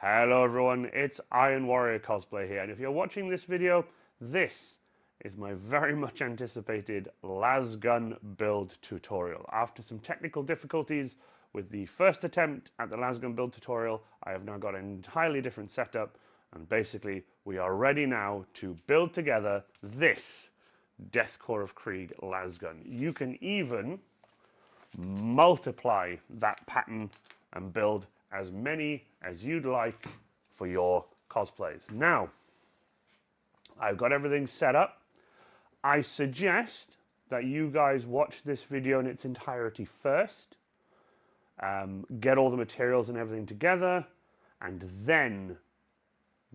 Hello everyone, it's Iron Warrior Cosplay here, and if you're watching this video, this is my very much anticipated lasgun build tutorial. After some technical difficulties with the first attempt at the lasgun build tutorial, I have now got an entirely different setup, and basically we are ready now to build together this Death Korps of Krieg lasgun. You can even multiply that pattern and build as many as you'd like for your cosplays. Now, I've got everything set up. I suggest that you guys watch this video in its entirety first, get all the materials and everything together, and then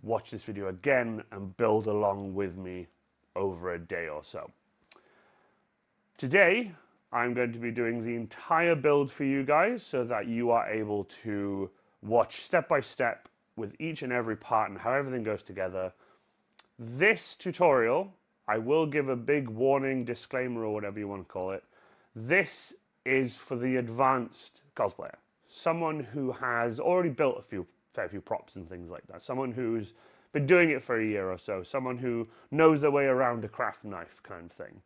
watch this video again and build along with me over a day or so. Today, I'm going to be doing the entire build for you guys so that you are able to watch step by step with each and every part and how everything goes together. This tutorial, I will give a big warning, disclaimer, or whatever you want to call it. This is for the advanced cosplayer. Someone who has already built a fair few props and things like that. Someone who's been doing it for a year or so. Someone who knows their way around a craft knife kind of thing.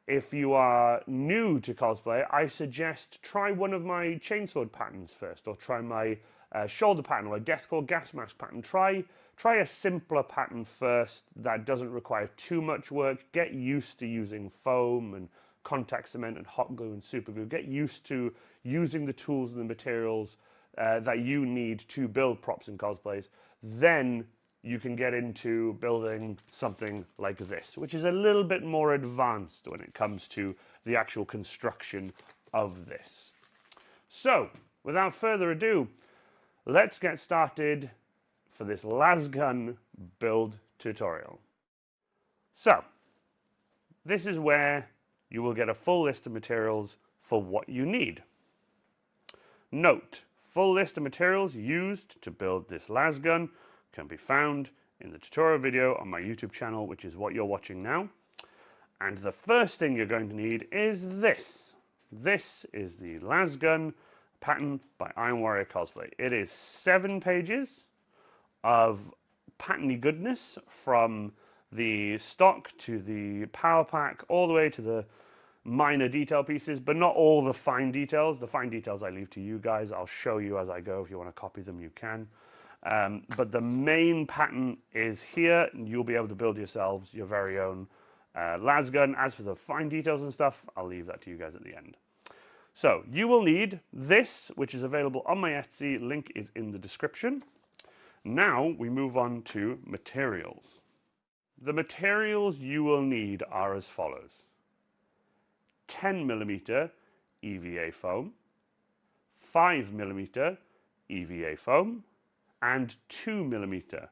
If you are new to cosplay, I suggest try one of my Chainsword patterns first, or try my shoulder pattern or a Death Korps gas mask pattern. Try a simpler pattern first that doesn't require too much work. Get used to using foam and contact cement and hot glue and super glue. Get used to using the tools and the materials that you need to build props and cosplays. Then you can get into building something like this, which is a little bit more advanced when it comes to the actual construction of this. So, without further ado, let's get started for this lasgun build tutorial. So, this is where you will get a full list of materials for what you need. Note, full list of materials used to build this lasgun can be found in the tutorial video on my YouTube channel, which is what you're watching now. And the first thing you're going to need is this. This is the lasgun pattern by Iron Warrior Cosplay. It is 7 pages of pattern-y goodness, from the stock to the power pack, all the way to the minor detail pieces, but not all the fine details. The fine details I leave to you guys. I'll show you as I go. If you want to copy them, you can. But the main pattern is here, and you'll be able to build yourselves your very own lasgun. As for the fine details and stuff, I'll leave that to you guys at the end. So you will need this, which is available on my Etsy. Link is in the description. Now we move on to materials. The materials you will need are as follows: 10mm EVA foam, 5mm EVA foam, and 2mm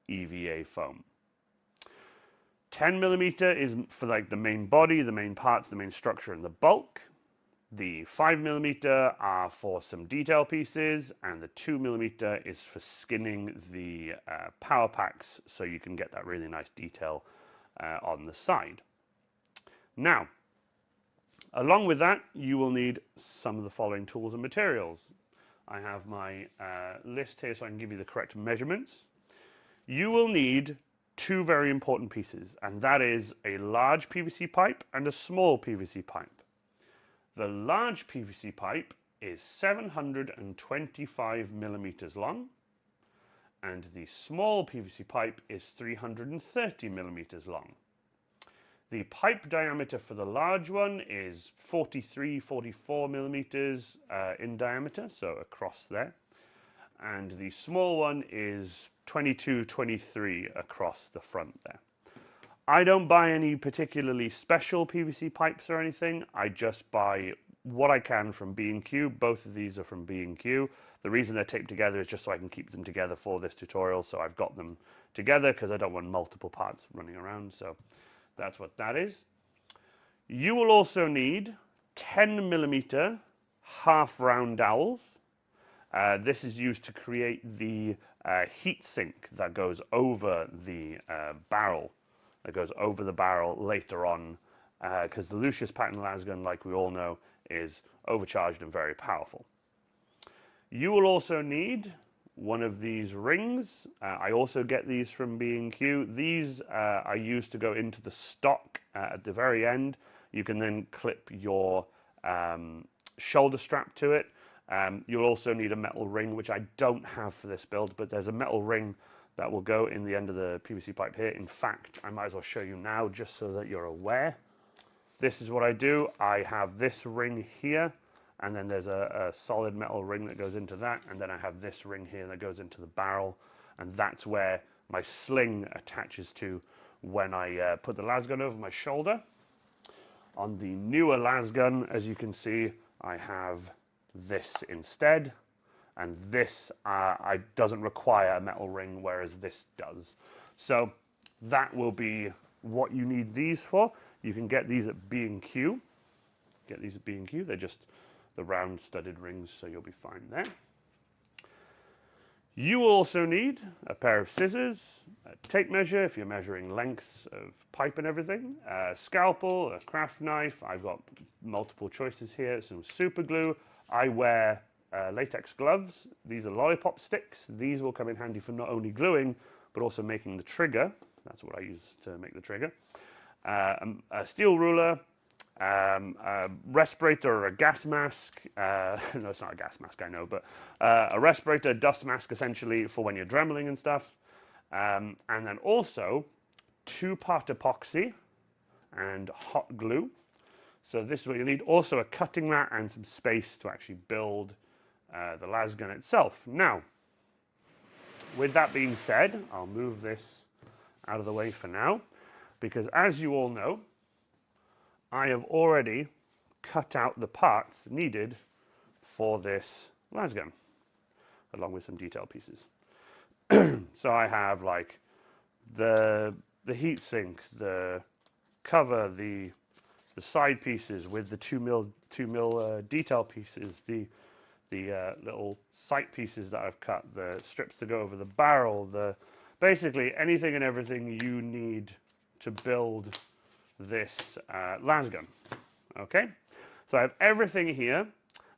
EVA foam. 10mm is for like the main body, the main parts, the main structure, and the bulk. The 5mm are for some detail pieces, and the 2mm is for skinning the power packs, so you can get that really nice detail on the side. Now, along with that, you will need some of the following tools and materials. I have my list here so I can give you the correct measurements. You will need 2 very important pieces, and that is a large PVC pipe and a small PVC pipe. The large PVC pipe is 725mm long, and the small PVC pipe is 330mm long. The pipe diameter for the large one is 44mm in diameter, so across there. And the small one is 23 across the front there. I don't buy any particularly special PVC pipes or anything. I just buy what I can from B&Q. Both of these are from B&Q. The reason they're taped together is just so I can keep them together for this tutorial. So I've got them together because I don't want multiple parts running around. So that's what that is. You will also need 10mm half round dowels. This is used to create the heat sink that goes over the barrel. That goes over the barrel later on, because the Lucius pattern lasgun, like we all know, is overcharged and very powerful. You will also need one of these rings. I also get these from B&Q. These are used to go into the stock at the very end. You can then clip your shoulder strap to it. You'll also need a metal ring, which I don't have for this build, but there's a metal ring that will go in the end of the PVC pipe here. In fact, I might as well show you now just so that you're aware. This is what I do. I have this ring here, and then there's a solid metal ring that goes into that, and then I have this ring here that goes into the barrel, and that's where my sling attaches to when I put the las gun over my shoulder. On the newer las gun, as you can see, I have this instead. And this doesn't require a metal ring, whereas this does. So that will be what you need these for. You can get these at B&Q. Get these at B&Q. They're just the round studded rings, so you'll be fine there. You will also need a pair of scissors, a tape measure if you're measuring lengths of pipe and everything, a scalpel, a craft knife. I've got multiple choices here. Some super glue. I wear latex gloves. These are lollipop sticks. These will come in handy for not only gluing, but also making the trigger. That's what I use to make the trigger. A steel ruler, a respirator or a gas mask. No, it's not a gas mask, I know, but a respirator, dust mask essentially for when you're dremeling and stuff. And then also 2-part epoxy and hot glue. So this is what you need. Also a cutting mat and some space to actually build the las gun itself. Now, with that being said, I'll move this out of the way for now, because as you all know, I have already cut out the parts needed for this las gun, along with some detail pieces. So I have like the heat sink, the cover, the side pieces with the 2 mil detail pieces, the little sight pieces that I've cut, the strips to go over the barrel, basically anything and everything you need to build this las gun. Okay, so I have everything here,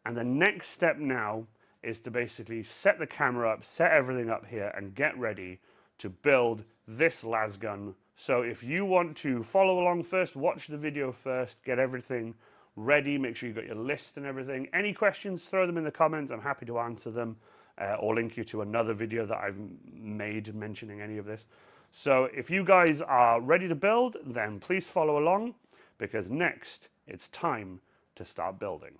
and the next step now is to basically set the camera up, set everything up here, and get ready to build this las gun. So if you want to follow along first, watch the video first, get everything ready, make sure you've got your list and everything. Any questions, throw them in the comments. I'm happy to answer them, or link you to another video that I've made mentioning any of this. So if you guys are ready to build, then please follow along, because next it's time to start building.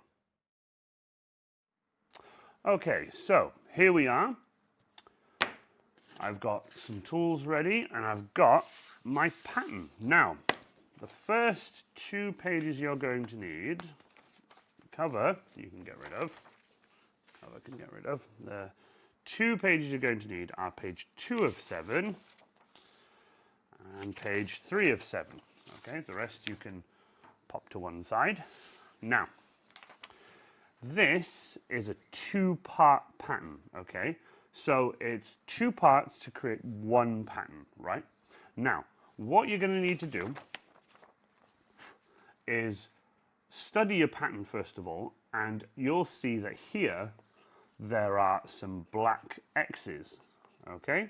Okay, so here we are. I've got some tools ready, and I've got my pattern. Now, the first 2 pages you're going to need, cover you can get rid of, cover can get rid of. The 2 pages you're going to need are page 2 of 7 and page 3 of 7. Okay, the rest you can pop to one side. Now, this is a 2-part pattern, okay? So it's 2 parts to create 1 pattern, right? Now, what you're going to need to do is study your pattern first of all, and you'll see that here there are some black X's, okay?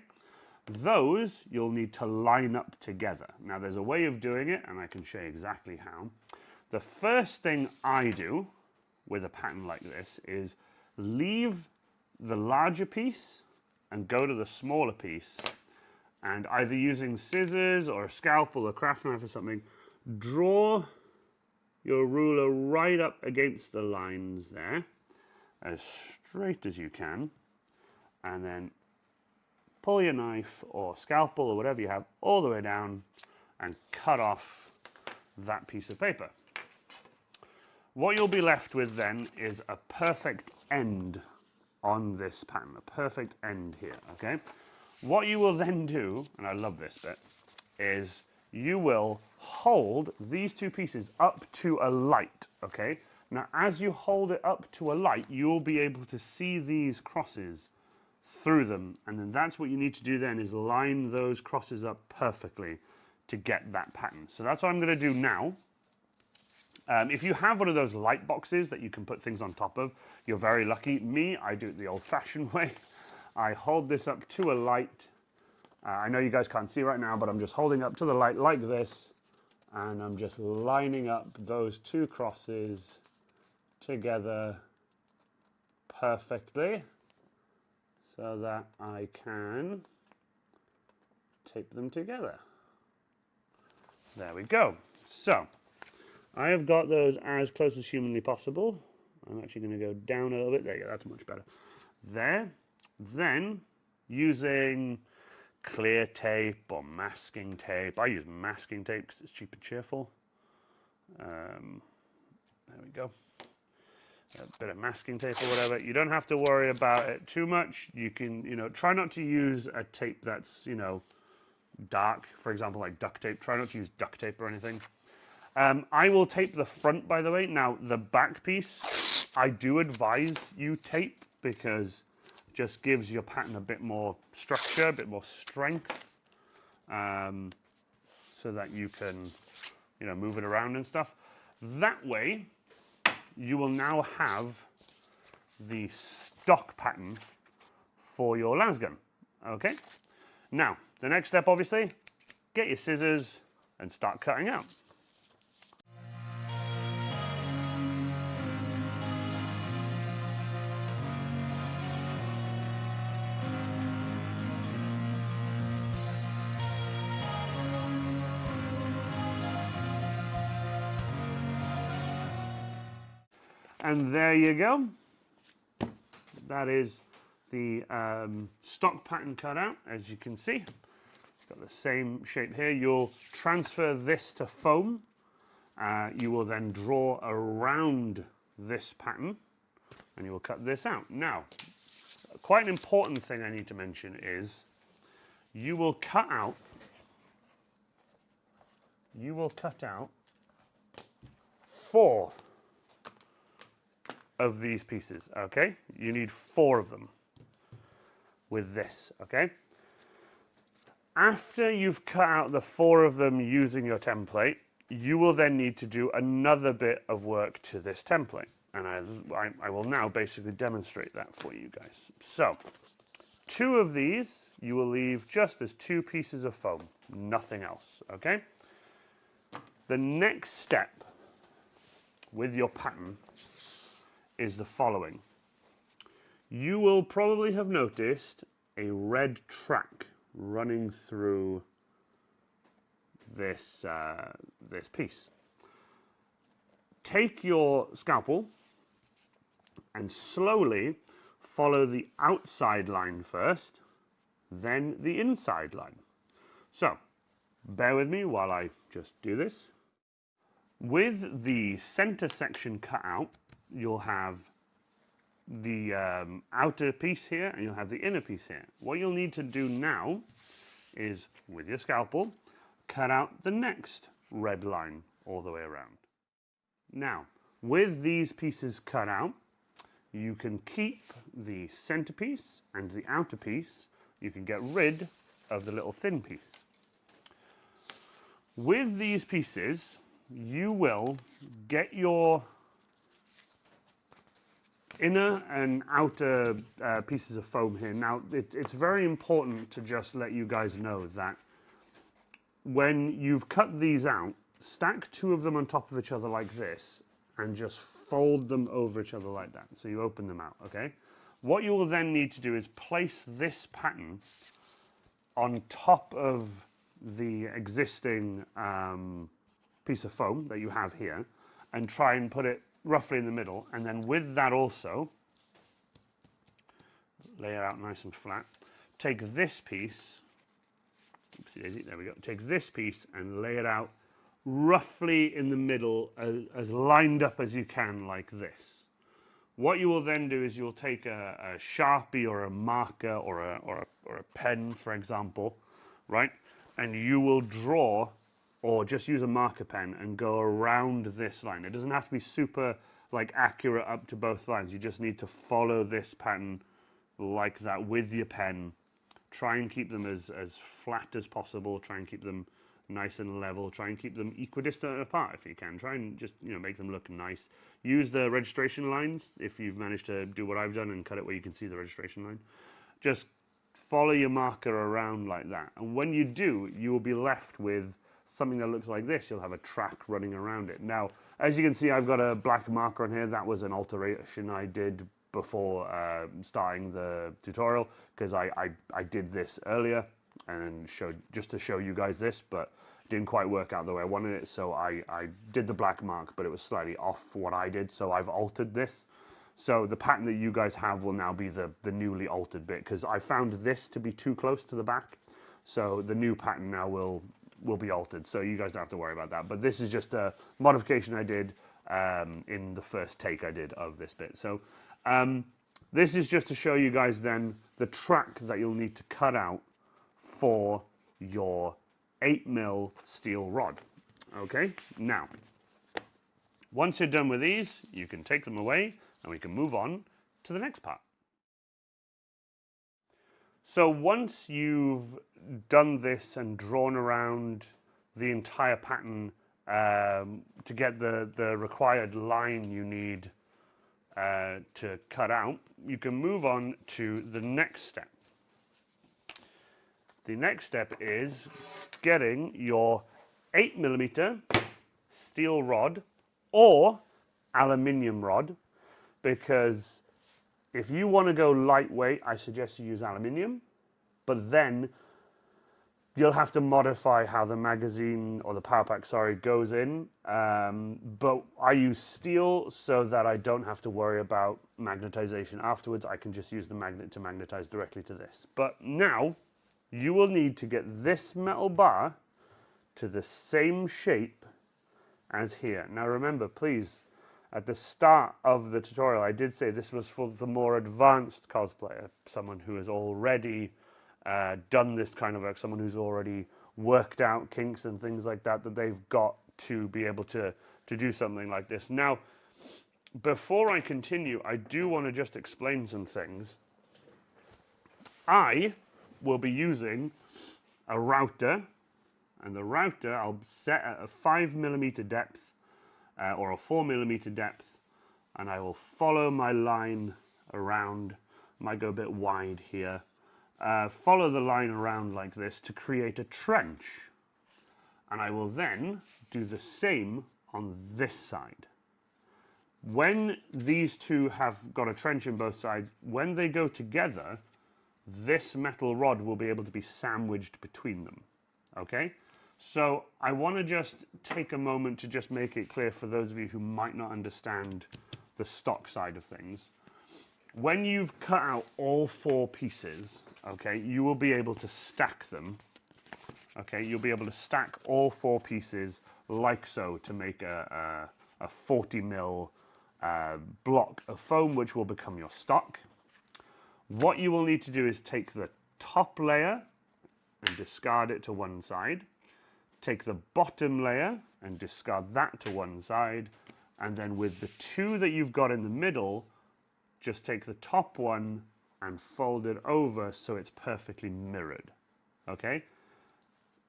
Those you'll need to line up together. Now there's a way of doing it, and I can show you exactly how. The first thing I do with a pattern like this is leave the larger piece and go to the smaller piece, and either using scissors or a scalpel or craft knife or something, draw your ruler right up against the lines there, as straight as you can, and then pull your knife or scalpel or whatever you have all the way down and cut off that piece of paper. What you'll be left with then is a perfect end on this pattern, a perfect end here, okay? What you will then do, and I love this bit, is you will hold these 2 pieces up to a light, okay? Now, as you hold it up to a light, you'll be able to see these crosses through them, and then that's what you need to do then, is line those crosses up perfectly to get that pattern. So that's what I'm going to do now. If you have one of those light boxes that you can put things on top of, you're very lucky. Me, I do it the old-fashioned way. I hold this up to a light. I know you guys can't see right now, but I'm just holding up to the light like this, and I'm just lining up those two crosses together perfectly so that I can tape them together. There we go. So I have got those as close as humanly possible. I'm actually going to go down a little bit. There you go, that's much better. There. Then, using clear tape or masking tape. I use masking tape because it's cheap and cheerful. There we go. A bit of masking tape or whatever. You don't have to worry about it too much. You can, try not to use a tape that's, dark. For example, like duct tape. Try not to use duct tape or anything. I will tape the front, by the way. Now, the back piece, I do advise you tape because it just gives your pattern a bit more structure, a bit more strength, so that you can, move it around and stuff. That way, you will now have the stock pattern for your lasgun. Okay? Now, the next step, obviously, get your scissors and start cutting out. And there you go. That is the stock pattern cut out, as you can see. It's got the same shape here. You'll transfer this to foam. You will then draw around this pattern, and you will cut this out. Now, quite an important thing I need to mention is you will cut out 4 of these pieces, okay? You need 4 of them with this, okay? After you've cut out the 4 of them using your template, you will then need to do another bit of work to this template. And I will now basically demonstrate that for you guys. So, 2 of these you will leave just as 2 pieces of foam, nothing else, okay? The next step with your pattern is the following. You will probably have noticed a red track running through this, this piece. Take your scalpel and slowly follow the outside line first, then the inside line. So, bear with me while I just do this. With the center section cut out, you'll have the outer piece here and you'll have the inner piece here. What you'll need to do now is, with your scalpel, cut out the next red line all the way around. Now, with these pieces cut out, you can keep the center piece and the outer piece. You can get rid of the little thin piece. With these pieces, you will get your inner and outer pieces of foam here. Now, it's very important to just let you guys know that when you've cut these out, stack 2 of them on top of each other like this and just fold them over each other like that. So you open them out, okay? What you will then need to do is place this pattern on top of the existing piece of foam that you have here and try and put it roughly in the middle, and then with that also, lay it out nice and flat. Take this piece, oopsie daisy, there we go, take this piece and lay it out roughly in the middle, as lined up as you can, like this. What you will then do is you'll take a Sharpie or a marker or a pen, for example, right? And you will draw, or just use a marker pen and go around this line. It doesn't have to be super accurate up to both lines. You just need to follow this pattern like that with your pen. Try and keep them as flat as possible. Try and keep them nice and level. Try and keep them equidistant apart if you can. Try and just make them look nice. Use the registration lines if you've managed to do what I've done and cut it where you can see the registration line. just follow your marker around like that. And when you do, you will be left with something that looks like this. You'll have a track running around it. Now, as you can see, I've got a black marker on here. That was an alteration I did before starting the tutorial, because I did this earlier and just to show you guys this, but it didn't quite work out the way I wanted it. So I did the black mark, but it was slightly off what I did. So I've altered this. So the pattern that you guys have will now be the newly altered bit, because I found this to be too close to the back. So the new pattern now will be altered. So you guys don't have to worry about that. But this is just a modification I did in the first take I did of this bit. So this is just to show you guys then the track that you'll need to cut out for your 8mm steel rod. Okay, now, once you're done with these, you can take them away and we can move on to the next part. So once you've done this and drawn around the entire pattern to get the required line you need to cut out, you can move on to the next step. The next step is getting your 8mm steel rod or aluminium rod, because if you want to go lightweight, I suggest you use aluminium, but then you'll have to modify how the magazine or the power pack, sorry, goes in. But I use steel so that I don't have to worry about magnetization afterwards. I can just use the magnet to magnetize directly to this. But now you will need to get this metal bar to the same shape as here. Now remember, please, at the start of the tutorial, I did say this was for the more advanced cosplayer, someone who has already done this kind of work, someone who's already worked out kinks and things like that, that they've got to be able to do something like this. Now, before I continue, I do want to just explain some things. I will be using a router, and the router I'll set at a 5mm depth or a 4mm depth, and I will follow my line around. Might go a bit wide here. Follow the line around like this to create a trench, and I will then do the same on this side. When these two have got a trench in both sides, when they go together, this metal rod will be able to be sandwiched between them. Okay, so I want to just take a moment to just make it clear for those of you who might not understand the stock side of things. When you've cut out all 4 pieces, okay, you will be able to stack them. Okay, you'll be able to stack all 4 pieces like so to make a 40mm block of foam, which will become your stock. What you will need to do is take the top layer and discard it to one side. Take the bottom layer and discard that to one side. And then with the 2 that you've got in the middle, just take the top one and fold it over so it's perfectly mirrored. Okay?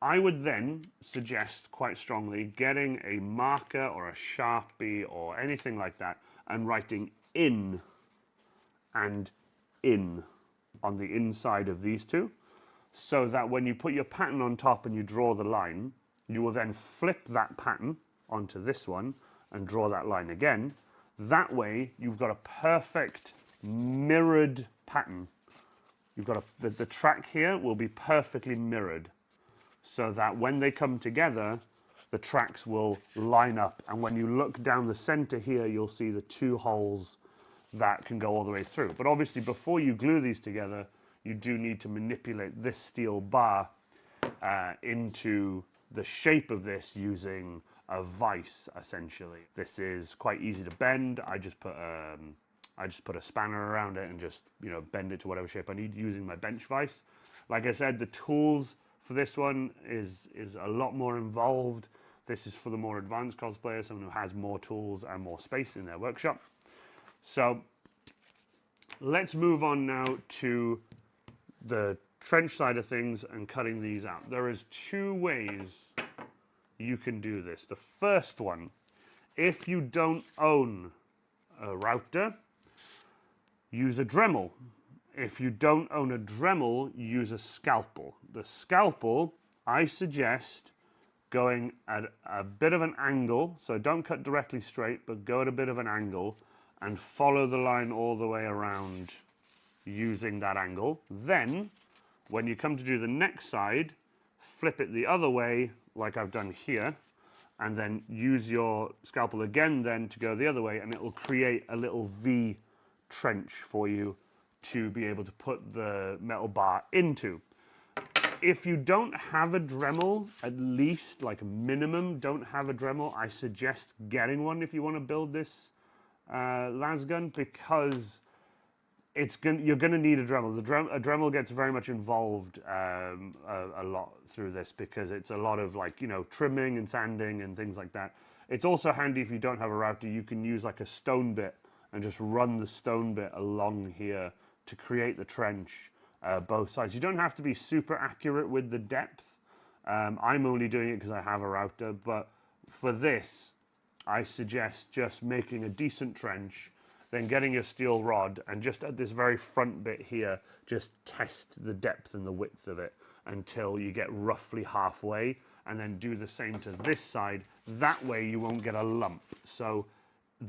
I would then suggest quite strongly getting a marker or a Sharpie or anything like that and writing in and in on the inside of these 2, so that when you put your pattern on top and you draw the line, you will then flip that pattern onto this one and draw that line again. That way you've got a perfect mirrored pattern. You've got the track here will be perfectly mirrored, so that when they come together, the tracks will line up, and when you look down the center here, you'll see the 2 holes that can go all the way through. But obviously before you glue these together, you do need to manipulate this steel bar into the shape of this using a vise, essentially. This is quite easy to bend. I just put a spanner around it and just, you know, bend it to whatever shape I need using my bench vise. Like I said, the tools for this one is a lot more involved. This is for the more advanced cosplayer, someone who has more tools and more space in their workshop. So let's move on now to the trench side of things and cutting these out. There is 2 ways you can do this. The first one, if you don't own a router, use a Dremel. if you don't own a Dremel, use a scalpel. The scalpel, I suggest going at a bit of an angle, so don't cut directly straight, but go at a bit of an angle and follow the line all the way around using that angle. Then, when you come to do the next side, flip it the other way, like I've done here, and then use your scalpel again then to go the other way, and it will create a little V trench for you to be able to put the metal bar into. If you don't have a Dremel, at least like minimum don't have a Dremel, I suggest getting one if you want to build this lasgun, because you're going to need a Dremel. A Dremel gets very much involved a lot through this, because it's a lot of, like, you know, trimming and sanding and things like that. It's also handy if you don't have a router, you can use like a stone bit and just run the stone bit along here to create the trench both sides. You don't have to be super accurate with the depth. I'm only doing it because I have a router, but for this, I suggest just making a decent trench, then getting your steel rod, and just at this very front bit here, just test the depth and the width of it until you get roughly halfway, and then do the same to this side. That way you won't get a lump. So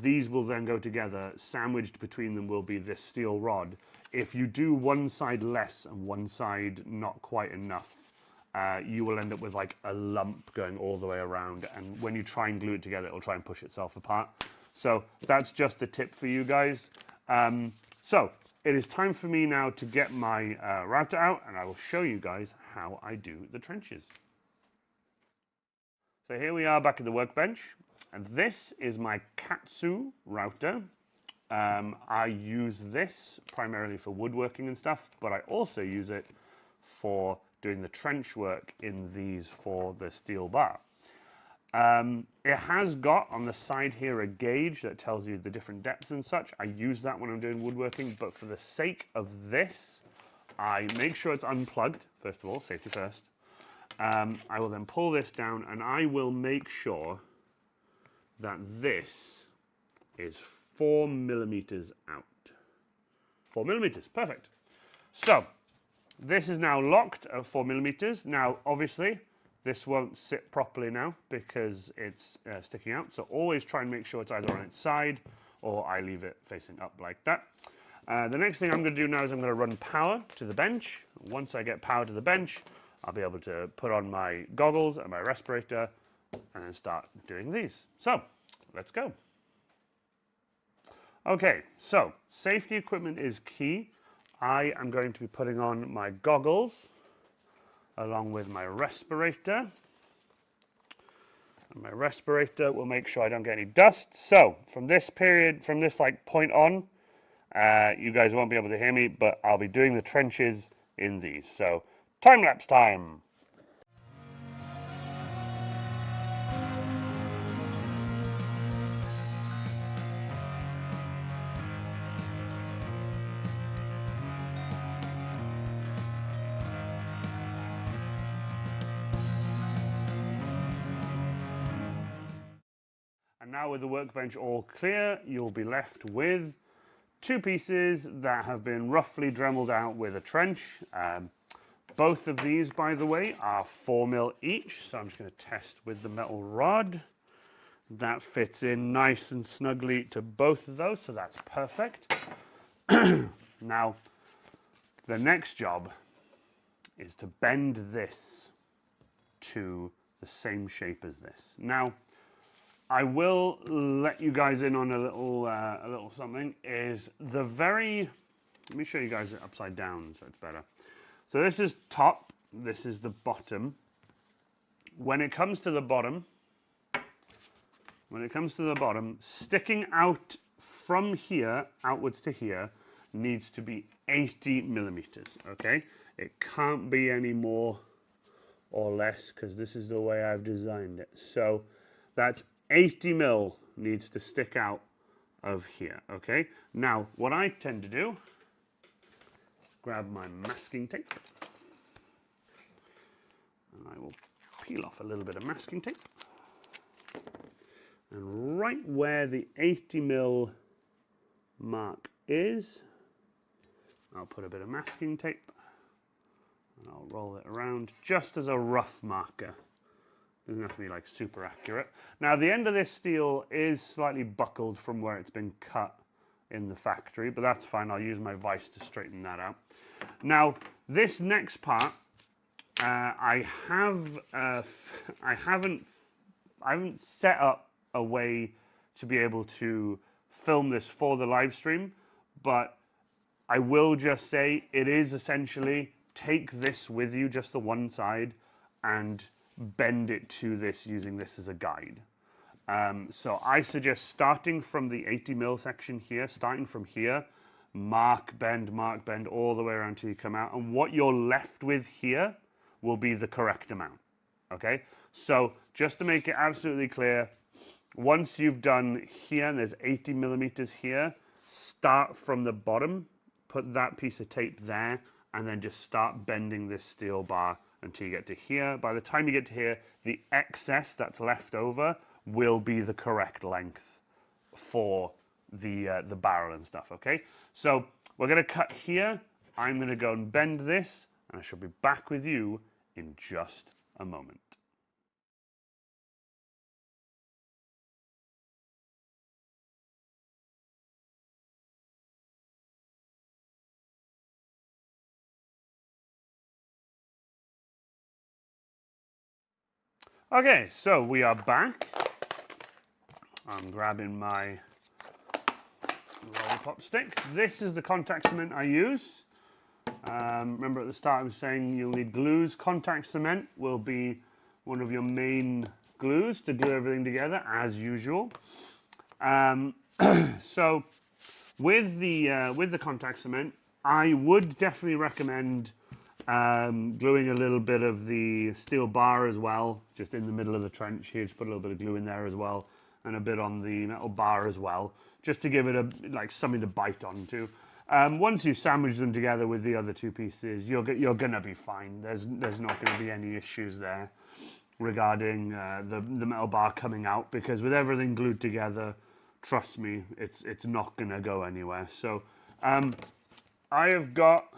these will then go together. Sandwiched between them will be this steel rod. If you do one side less and one side not quite enough, you will end up with like a lump going all the way around, and when you try and glue it together, it'll try and push itself apart. So that's just a tip for you guys. So it is time for me now to get my router out, and I will show you guys how I do the trenches. So here we are back at the workbench, and this is my Katsu router. I use this primarily for woodworking and stuff, but I also use it for doing the trench work in these for the steel bar. It has got on the side here a gauge that tells you the different depths and such. I use that when I'm doing woodworking, but for the sake of this, I make sure it's unplugged, first of all, safety first. I will then pull this down, and I will make sure that this is 4 millimeters out. 4 millimeters, perfect. So this is now locked at 4 millimeters. Now, obviously, this won't sit properly now because it's sticking out. So always try and make sure it's either on its side, or I leave it facing up like that. The next thing I'm going to do now is I'm going to run power to the bench. Once I get power to the bench, I'll be able to put on my goggles and my respirator and then start doing these. So let's go. Okay, so safety equipment is key. I am going to be putting on my goggles along with my respirator. And my respirator will make sure I don't get any dust. So from this period, from this like point on, you guys won't be able to hear me, but I'll be doing the trenches in these. So time-lapse time. And now with the workbench all clear, you'll be left with two pieces that have been roughly dremeled out with a trench. Both of these, by the way, are 4 mil each, so I'm just going to test with the metal rod. That fits in nice and snugly to both of those, so that's perfect. Now, the next job is to bend this to the same shape as this. Now, I will let you guys in on a little something. Is the very, let me show you guys it upside down so it's better. So this is top, this is the bottom. When it comes to the bottom, sticking out from here outwards to here needs to be 80 millimeters, okay? It can't be any more or less because this is the way I've designed it. So that's 80 mil needs to stick out of here, okay? Now, what I tend to do is grab my masking tape, and I will peel off a little bit of masking tape. And right where the 80 mil mark is, I'll put a bit of masking tape and I'll roll it around just as a rough marker. Doesn't have to be like super accurate. Now the end of this steel is slightly buckled from where it's been cut in the factory, but that's fine. I'll use my vise to straighten that out. Now this next part, I haven't set up a way to be able to film this for the live stream, but I will just say it is essentially take this with you, just the one side, and bend it to this using this as a guide. So I suggest starting from the 80mm section here, starting from here, mark, bend, all the way around till you come out. And what you're left with here will be the correct amount, okay? So just to make it absolutely clear, once you've done here, and there's 80mm here, start from the bottom, put that piece of tape there, and then just start bending this steel bar until you get to here. By the time you get to here, the excess that's left over will be the correct length for the barrel and stuff, okay? So we're gonna cut here. I'm gonna go and bend this, and I shall be back with you in just a moment. Okay, so we are back. I'm grabbing my lollipop stick. This is the contact cement I use. Remember at the start I was saying you'll need glues. Contact cement will be one of your main glues to glue everything together, as usual. So with the contact cement, I would definitely recommend gluing a little bit of the steel bar as well, just in the middle of the trench here. Just put a little bit of glue in there as well, and a bit on the metal bar as well, just to give it like something to bite onto. Once you sandwich them together with the other two pieces, you're gonna be fine. There's not going to be any issues there regarding the metal bar coming out, because with everything glued together, trust me, it's not gonna go anywhere. So I have got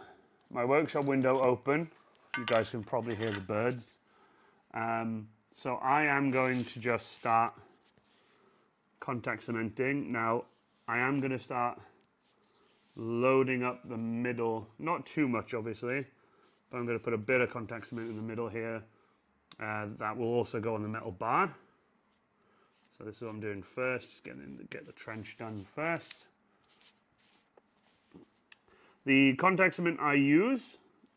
my workshop window open. You guys can probably hear the birds. So I am going to just start contact cementing. Now I am going to start loading up the middle, not too much obviously, but I'm going to put a bit of contact cement in the middle here. That will also go on the metal bar. So this is what I'm doing first, just get the trench done first. The contact cement I use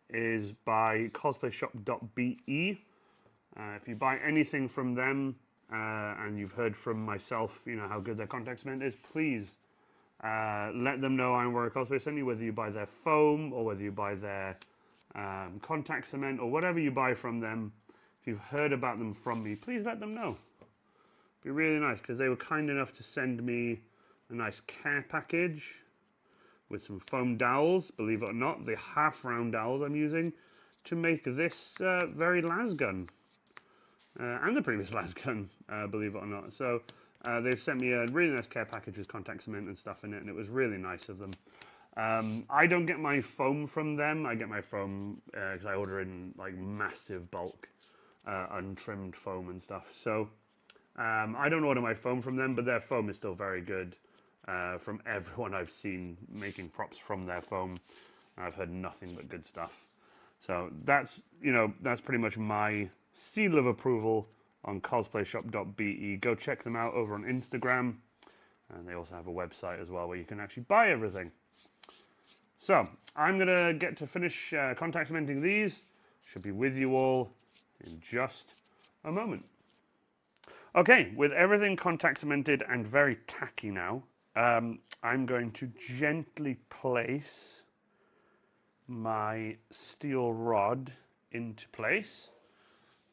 is by cosplayshop.be. If you buy anything from them, and you've heard from myself, you know how good their contact cement is, please let them know Iron Warrior Cosplay sent you, whether you buy their foam or whether you buy their contact cement or whatever you buy from them. If you've heard about them from me, please let them know. It'd be really nice, because they were kind enough to send me a nice care package with some foam dowels, believe it or not, the half round dowels I'm using to make this very las gun. And the previous las gun, believe it or not. So they've sent me a really nice care package with contact cement and stuff in it, and it was really nice of them. I don't get my foam from them. I get my foam because I order in like massive bulk, untrimmed foam and stuff. So I don't order my foam from them, but their foam is still very good. From everyone I've seen making props from their foam, I've heard nothing but good stuff. So that's pretty much my seal of approval on cosplayshop.be. Go check them out over on Instagram, and they also have a website as well where you can actually buy everything. So I'm gonna get to finish contact cementing these. Should be with you all in just a moment. Okay, with everything contact cemented and very tacky now, I'm going to gently place my steel rod into place,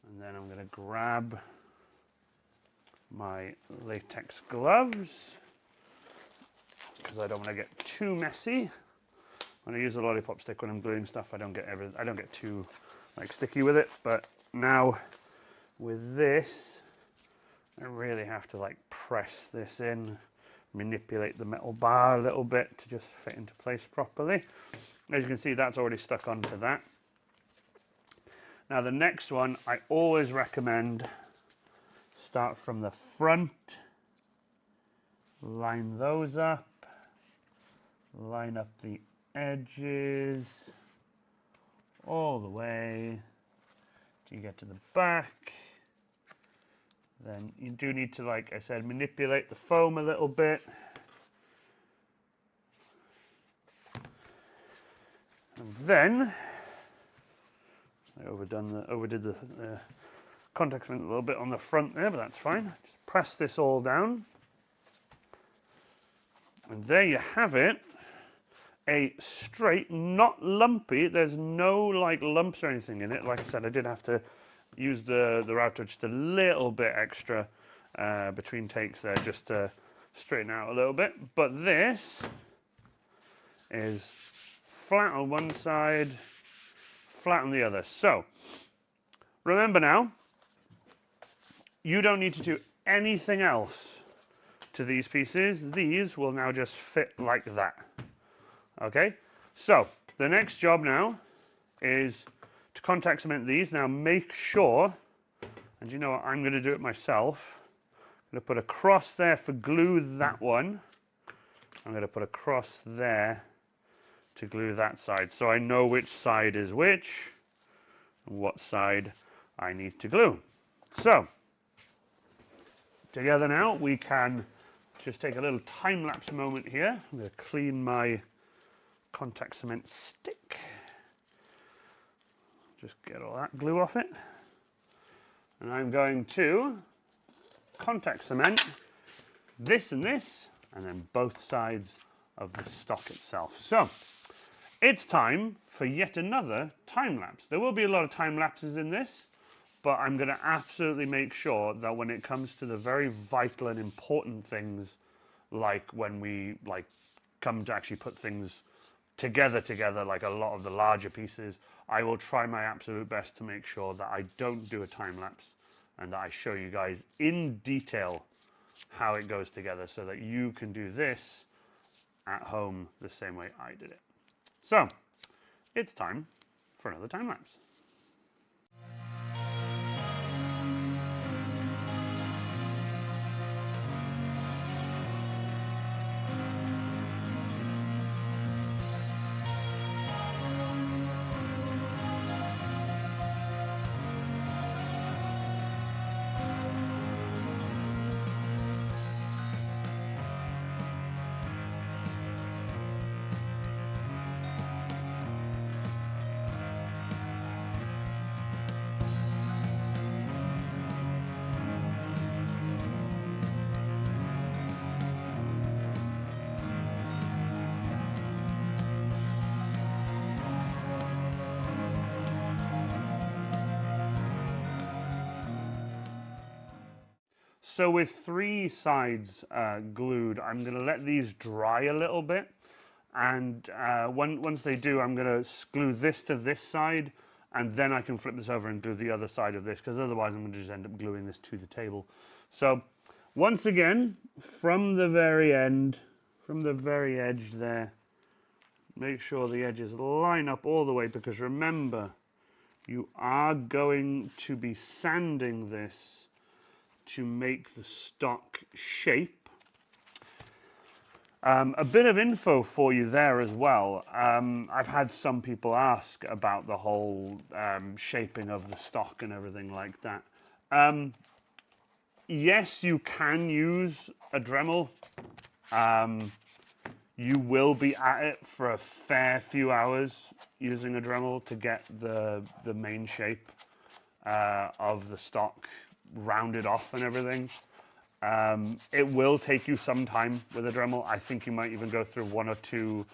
and then I'm going to grab my latex gloves because I don't want to get too messy. When I use a lollipop stick when I'm gluing stuff, I don't get too like sticky with it. But now with this, I really have to like press this in, manipulate the metal bar a little bit to just fit into place properly. As you can see, that's already stuck onto that. Now the next one, I always recommend start from the front, line those up, line up the edges all the way till you get to the back. Then you do need to, like I said, manipulate the foam a little bit. And then I overdid the contact cement a little bit on the front there, but that's fine. Just press this all down. And there you have it. A straight, not lumpy. There's no like lumps or anything in it. Like I said, I did have to use the router just a little bit extra between takes there just to straighten out a little bit. But this is flat on one side, flat on the other. So remember now, you don't need to do anything else to these pieces. These will now just fit like that. Okay, so the next job now is to contact cement these. Now make sure, and you know what, I'm going to do it myself. I'm going to put a cross there for glue that one. I'm going to put a cross there to glue that side, so I know which side is which and what side I need to glue. So together now we can just take a little time-lapse moment here. I'm going to clean my contact cement stick. Just get all that glue off it. And I'm going to contact cement this and this, and then both sides of the stock itself. So it's time for yet another time lapse. There will be a lot of time lapses in this, but I'm going to absolutely make sure that when it comes to the very vital and important things, like when we come to actually put things together, like a lot of the larger pieces, I will try my absolute best to make sure that I don't do a time lapse and that I show you guys in detail how it goes together so that you can do this at home the same way I did it. So it's time for another time lapse. So with three sides glued, I'm going to let these dry a little bit, and once they do, I'm going to glue this to this side, and then I can flip this over and glue the other side of this, because otherwise I'm going to just end up gluing this to the table. So once again, from the very end, from the very edge there, make sure the edges line up all the way, because remember, you are going to be sanding this to make the stock shape. A bit of info for you there as well. I've had some people ask about the whole shaping of the stock and everything like that. Yes, you can use a Dremel. You will be at it for a fair few hours using a Dremel to get the main shape of the stock rounded off and everything. It will take you some time with a Dremel. I think you might even go through one or two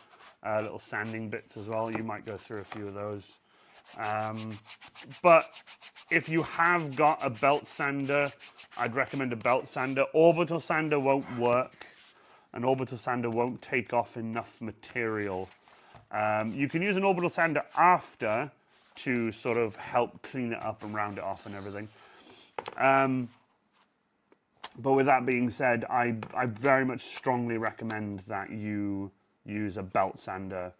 little sanding bits as well. You might go through a few of those. But if you have got a belt sander, I'd recommend a belt sander. Orbital sander won't work. An orbital sander won't take off enough material. You can use an orbital sander after to sort of help clean it up and round it off and everything. But with that being said, I very much strongly recommend that you use a belt sander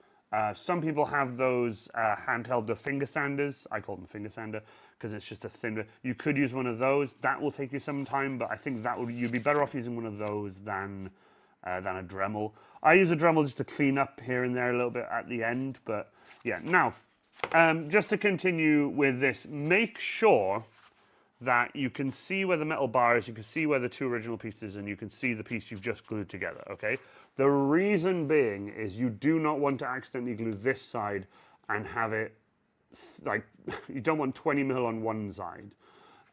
Some people have those handheld finger sanders. I call them finger sander because it's just a thinner. You could use one of those. That will take you some time, but I think that would you'd be better off using one of those than a Dremel. I use a Dremel just to clean up here and there a little bit at the end, but yeah. Now, just to continue with this, make sure that you can see where the metal bar is, you can see where the two original pieces, and you can see the piece you've just glued together, okay? The reason being is you do not want to accidentally glue this side and have it, like, you don't want 20 mil on one side.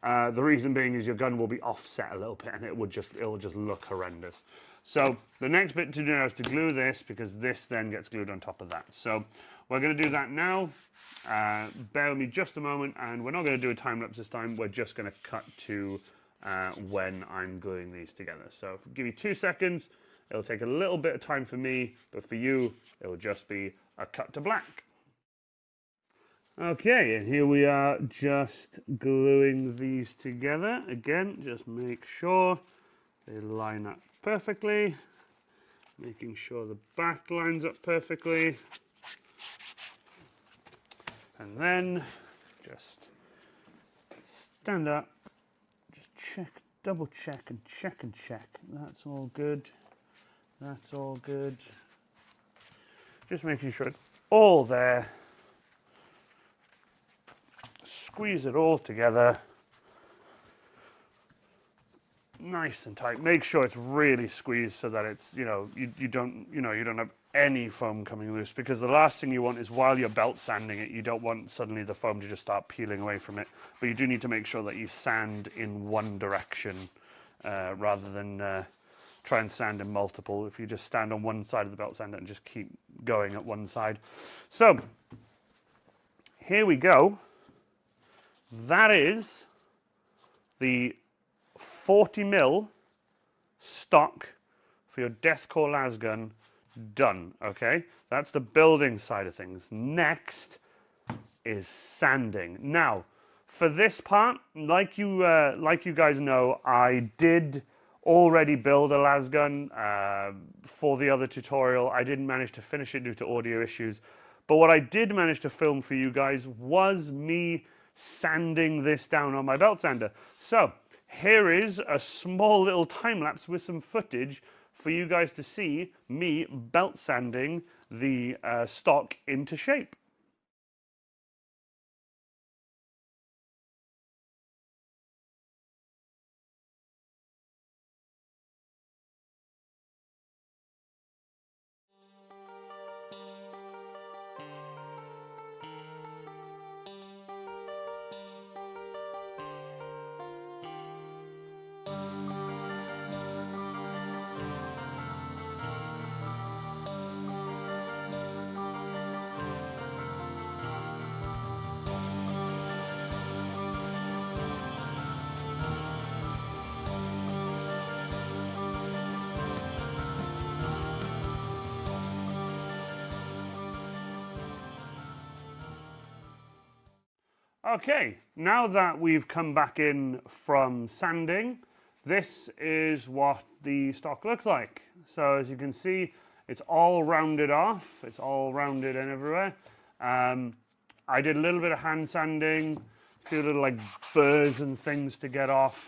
The reason being is your gun will be offset a little bit and it will just look horrendous. So the next bit to do now is to glue this, because this then gets glued on top of that. So we're going to do that now. Bear with me just a moment, and we're not going to do a time lapse this time. We're just going to cut to when I'm gluing these together. So give me 2 seconds. It'll take a little bit of time for me, but for you, it'll just be a cut to black. Okay, and here we are just gluing these together. Again, just make sure they line up perfectly. Making sure the back lines up perfectly. And then just stand up, just check, double check and check and check. That's all good. That's all good. Just making sure it's all there. Squeeze it all together. Nice and tight. Make sure it's really squeezed so that it's, you don't have any foam coming loose, because the last thing you want is while you're belt sanding it, you don't want suddenly the foam to just start peeling away from it. But you do need to make sure that you sand in one direction rather than try and sand in multiple. If you just stand on one side of the belt sander and just keep going at one side. So here we go. That is the 40 mil stock for your Deathcore las gun done, okay? That's the building side of things. Next is sanding. Now, for this part, like you guys know, I did already build a las gun for the other tutorial. I didn't manage to finish it due to audio issues, but what I did manage to film for you guys was me sanding this down on my belt sander. So here is a small little time lapse with some footage for you guys to see me belt sanding the stock into shape. Okay, now that we've come back in from sanding, this is what the stock looks like. So as you can see, it's all rounded off. It's all rounded and everywhere. I did a little bit of hand sanding, a few little like burrs and things to get off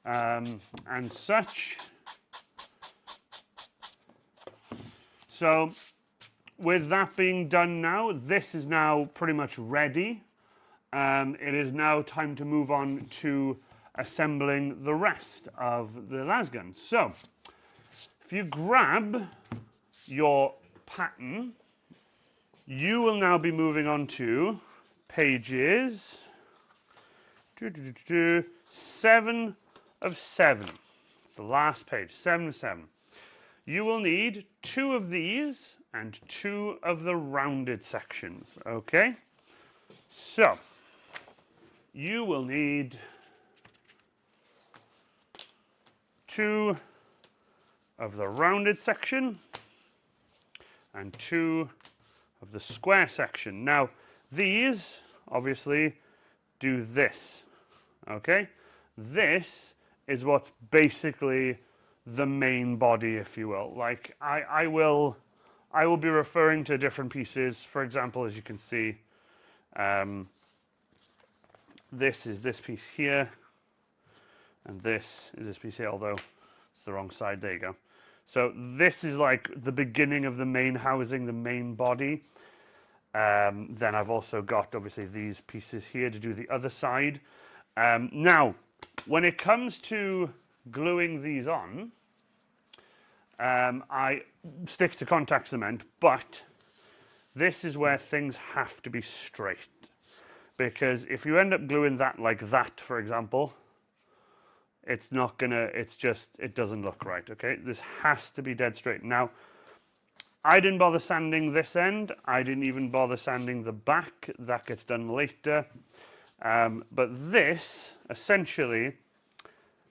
and such. So with that being done now, this is now pretty much ready. It is now time to move on to assembling the rest of the las gun. So, if you grab your pattern, you will now be moving on to pages 7 of 7. The last page, 7 of 7. You will need 2 of these and 2 of the rounded sections, okay? So, you will need 2 of the rounded section and 2 of the square section. Now, these obviously do this, okay? This is what's basically the main body, if you will. Like, I will I will be referring to different pieces. For example, as you can see, this is this piece here, and this is this piece here, although it's the wrong side. There you go. So this is like the beginning of the main housing, the main body. Then I've also got, obviously, these pieces here to do the other side. Now, when it comes to gluing these on, I stick to contact cement, but this is where things have to be straight. Because if you end up gluing that like that, for example, it's not gonna, it's just, it doesn't look right, okay? This has to be dead straight. Now, I didn't bother sanding this end. I didn't even bother sanding the back. That gets done later. But this, essentially,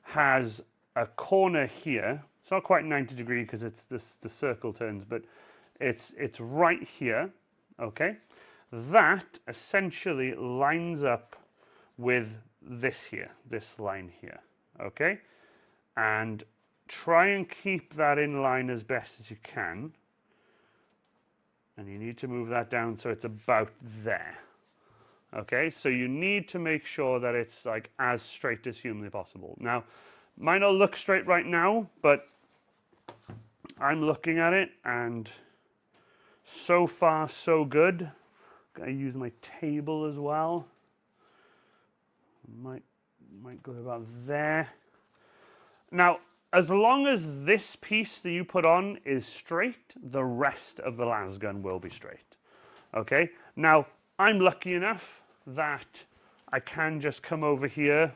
has a corner here. It's not quite 90 degrees because it's this, the circle turns, but it's right here, okay? That essentially lines up with this here, this line here, okay? And try and keep that in line as best as you can. And you need to move that down so it's about there. Okay, so you need to make sure that it's like as straight as humanly possible. Now, might not look straight right now, but I'm looking at it and so far so good. I use my table as well. Might go about there. Now, as long as this piece that you put on is straight, the rest of the lasgun will be straight. Okay? Now, I'm lucky enough that I can just come over here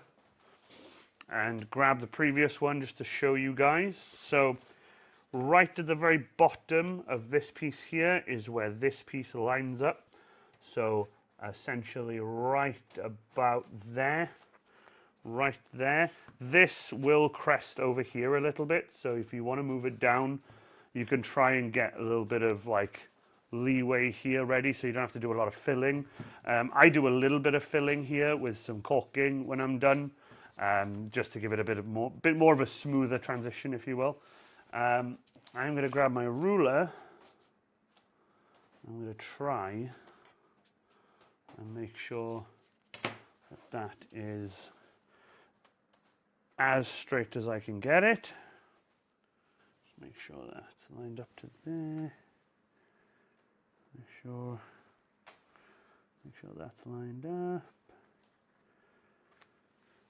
and grab the previous one just to show you guys. So, right at the very bottom of this piece here is where this piece lines up. So, essentially right about there. Right there. This will crest over here a little bit, so if you want to move it down, you can try and get a little bit of like leeway here ready, so you don't have to do a lot of filling. I do a little bit of filling here with some caulking when I'm done, just to give it a bit more of a smoother transition, if you will. I'm going to grab my ruler. I'm going to try and make sure that that is as straight as I can get it. Just make sure that's lined up to there. Make sure that's lined up.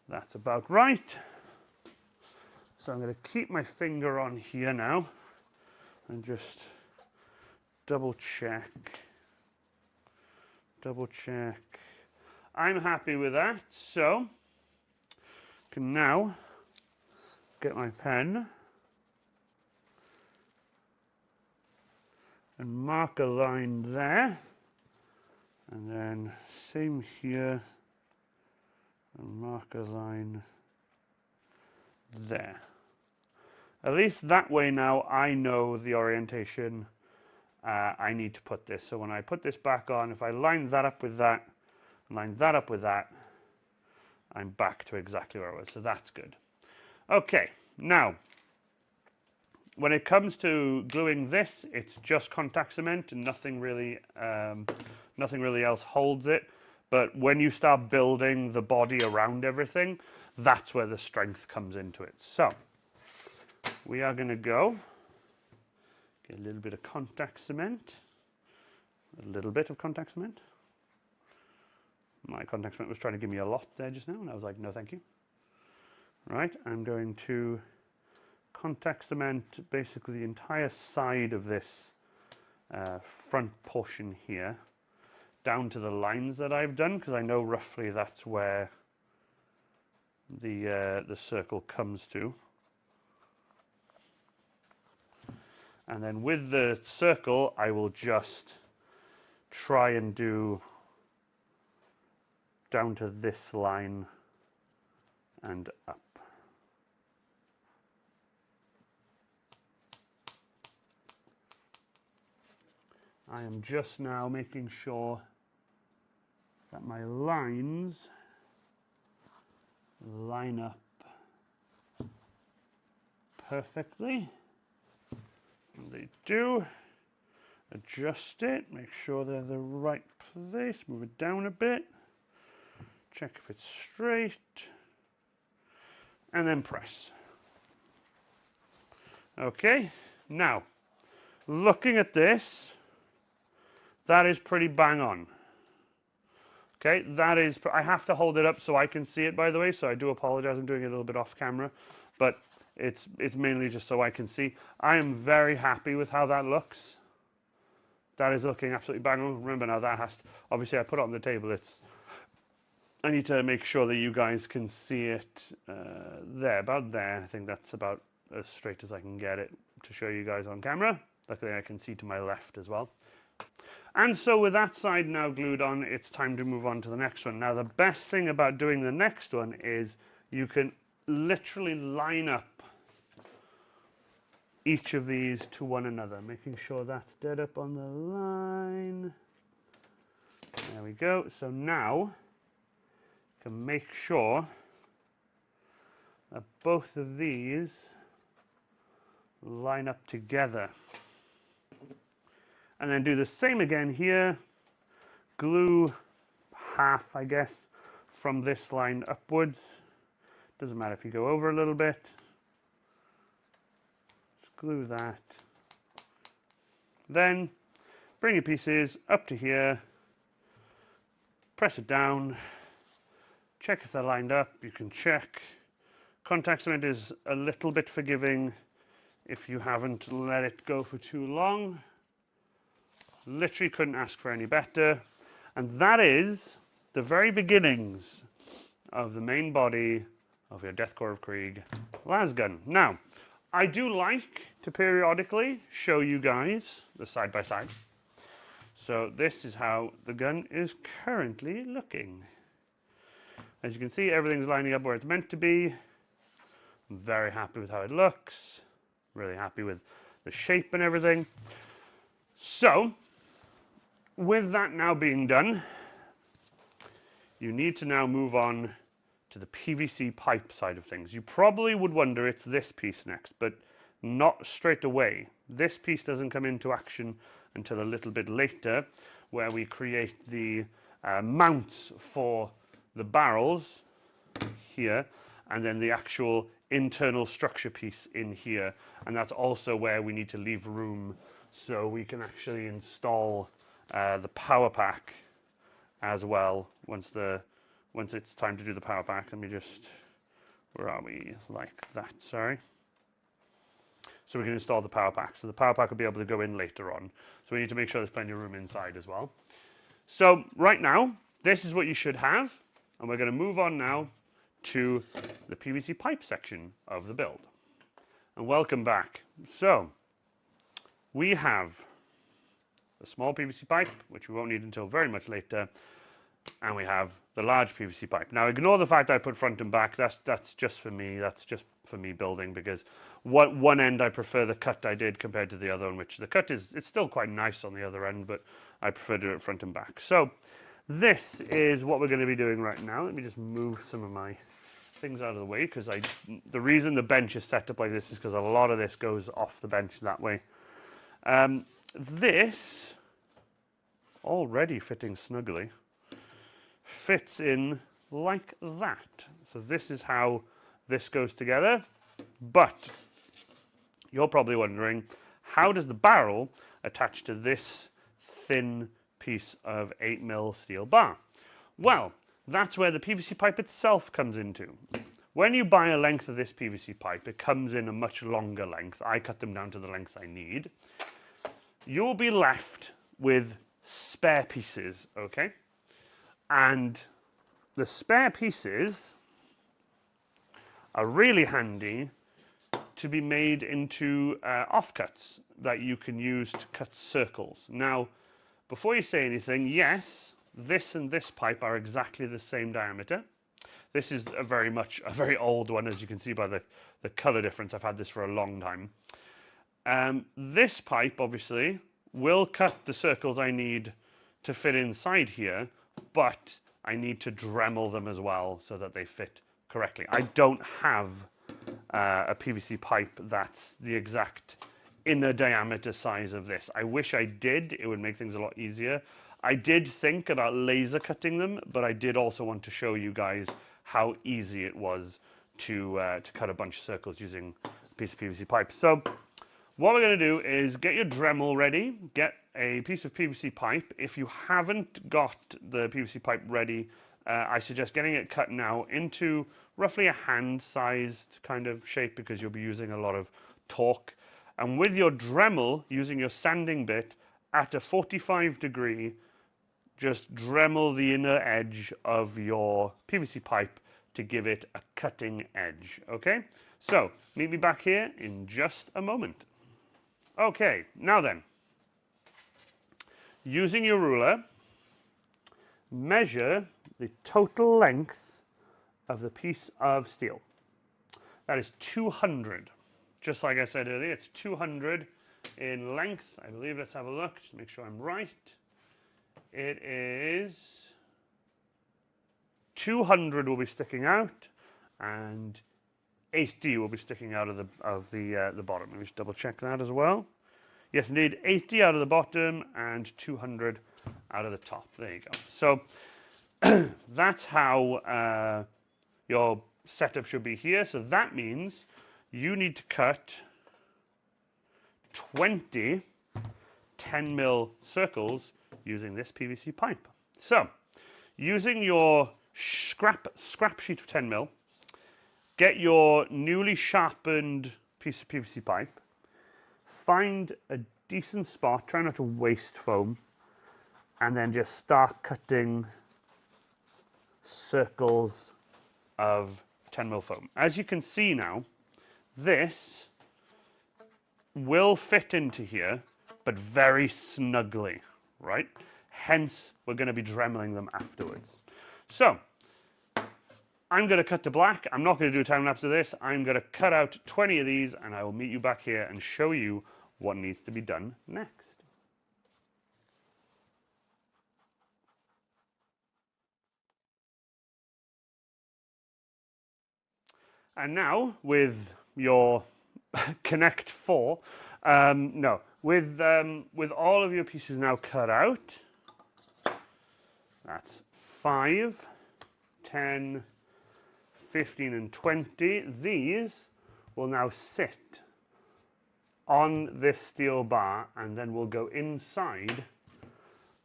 That's about right. So I'm going to keep my finger on here now and just double check. I'm happy with that, so can now get my pen and mark a line there, and then same here and mark a line there. At least that way now I know the orientation I need to put this. So when I put this back on, if I line that up with that, line that up with that, I'm back to exactly where I was, so that's good. Okay, now, when it comes to gluing this, it's just contact cement and nothing really else holds it. But when you start building the body around everything, that's where the strength comes into it. So, we are going to go get a little bit of contact cement, a little bit of contact cement. My contact cement was trying to give me a lot there just now, and I was like, no thank you. Right, I'm going to contact cement basically the entire side of this front portion here, down to the lines that I've done, because I know roughly that's where the circle comes to. And then with the circle, I will just try and do down to this line and up. I am just now making sure that my lines line up perfectly. And they do. adjust it, make sure they're the right place, move it down a bit, check if it's straight, and then press. Okay, now, looking at this, that is pretty bang on. Okay, that is, I have to hold it up so I can see it, by the way, so I do apologize, I'm doing it a little bit off camera, but it's mainly just so I can see. I am very happy with how that looks. That is looking absolutely bang on. Remember now, that has to, obviously I put it on the table, I need to make sure that you guys can see it there, about there. I think that's about as straight as I can get it to show you guys on camera. Luckily I can see to my left as well. And so with that side now glued on, it's time to move on to the next one. Now the best thing about doing the next one is you can literally line up each of these to one another, making sure that's dead up on the line. There we go. So now you can make sure that both of these line up together. And then do the same again here. Glue half, I guess, from this line upwards. Doesn't matter if you go over a little bit. Just glue that. Then bring your pieces up to here. Press it down. Check if they're lined up. You can check. Contact cement is a little bit forgiving if you haven't let it go for too long. Literally couldn't ask for any better. And that is the very beginnings of the main body of your Death Korps of Krieg lasgun. Now, I do like to periodically show you guys the side by side. So this is how the gun is currently looking. As you can see, everything's lining up where it's meant to be. I'm very happy with how it looks. Really happy with the shape and everything. So, with that now being done, you need to now move on to the PVC pipe side of things. You probably would wonder it's this piece next, but not straight away. This piece doesn't come into action until a little bit later, where we create the mounts for the barrels here, and then the actual internal structure piece in here. And that's also where we need to leave room so we can actually install the power pack as well once it's time to do the power pack. Let me just, where are we? Like that, sorry. So we can install the power pack. So the power pack will be able to go in later on. So we need to make sure there's plenty of room inside as well. So right now, this is what you should have. And we're going to move on now to the PVC pipe section of the build. And welcome back. So we have a small PVC pipe, which we won't need until very much later, and we have the large PVC pipe. Now ignore the fact I put front and back. That's just for me. That's just for me building, because one end I prefer the cut I did compared to the other one, which the cut it's still quite nice on the other end, but I prefer to do it front and back. So this is what we're going to be doing right now. Let me just move some of my things out of the way, because the reason the bench is set up like this is because a lot of this goes off the bench that way. This, already fitting snugly, fits in like that. So this is how this goes together. But you're probably wondering, how does the barrel attach to this thin piece of 8mm steel bar? Well, that's where the PVC pipe itself comes into. When you buy a length of this PVC pipe, it comes in a much longer length. I cut them down to the lengths I need. You'll be left with spare pieces, okay? And the spare pieces are really handy to be made into offcuts that you can use to cut circles. Now, before you say anything, yes, this and this pipe are exactly the same diameter. This is a very old one, as you can see by the color difference. I've had this for a long time. This pipe, obviously, will cut the circles I need to fit inside here, but I need to Dremel them as well so that they fit correctly. I don't have a PVC pipe that's the exact inner diameter size of this. I wish I did. It would make things a lot easier. I did think about laser cutting them, but I did also want to show you guys how easy it was to cut a bunch of circles using a piece of PVC pipe. So what we're going to do is get your Dremel ready, get a piece of PVC pipe. If you haven't got the PVC pipe ready, I suggest getting it cut now into roughly a hand-sized kind of shape because you'll be using a lot of torque. And with your Dremel, using your sanding bit at a 45 degree, just Dremel the inner edge of your PVC pipe to give it a cutting edge, okay? So, meet me back here in just a moment. Okay, now then, using your ruler, measure the total length of the piece of steel. That is 200. Just like I said earlier, it's 200 in length, I believe. Let's have a look, just to make sure I'm right. It is 200 will be sticking out, and 80 will be sticking out of the bottom. Let me just double check that as well. Yes, indeed, 80 out of the bottom and 200 out of the top. There you go. So that's how your setup should be here. So that means you need to cut 20 10mm circles using this PVC pipe. So using your scrap sheet of 10mm, get your newly sharpened piece of PVC pipe, find a decent spot, try not to waste foam, and then just start cutting circles of 10mm foam. As you can see now, this will fit into here, but very snugly, right? Hence, we're going to be dremeling them afterwards. So, I'm going to cut to black. I'm not going to do a time lapse of this. I'm going to cut out 20 of these, and I will meet you back here and show you what needs to be done next. And now, with your Connect 4, with all of your pieces now cut out, that's 5, 10, 15, and 20. These will now sit on this steel bar, and then we'll go inside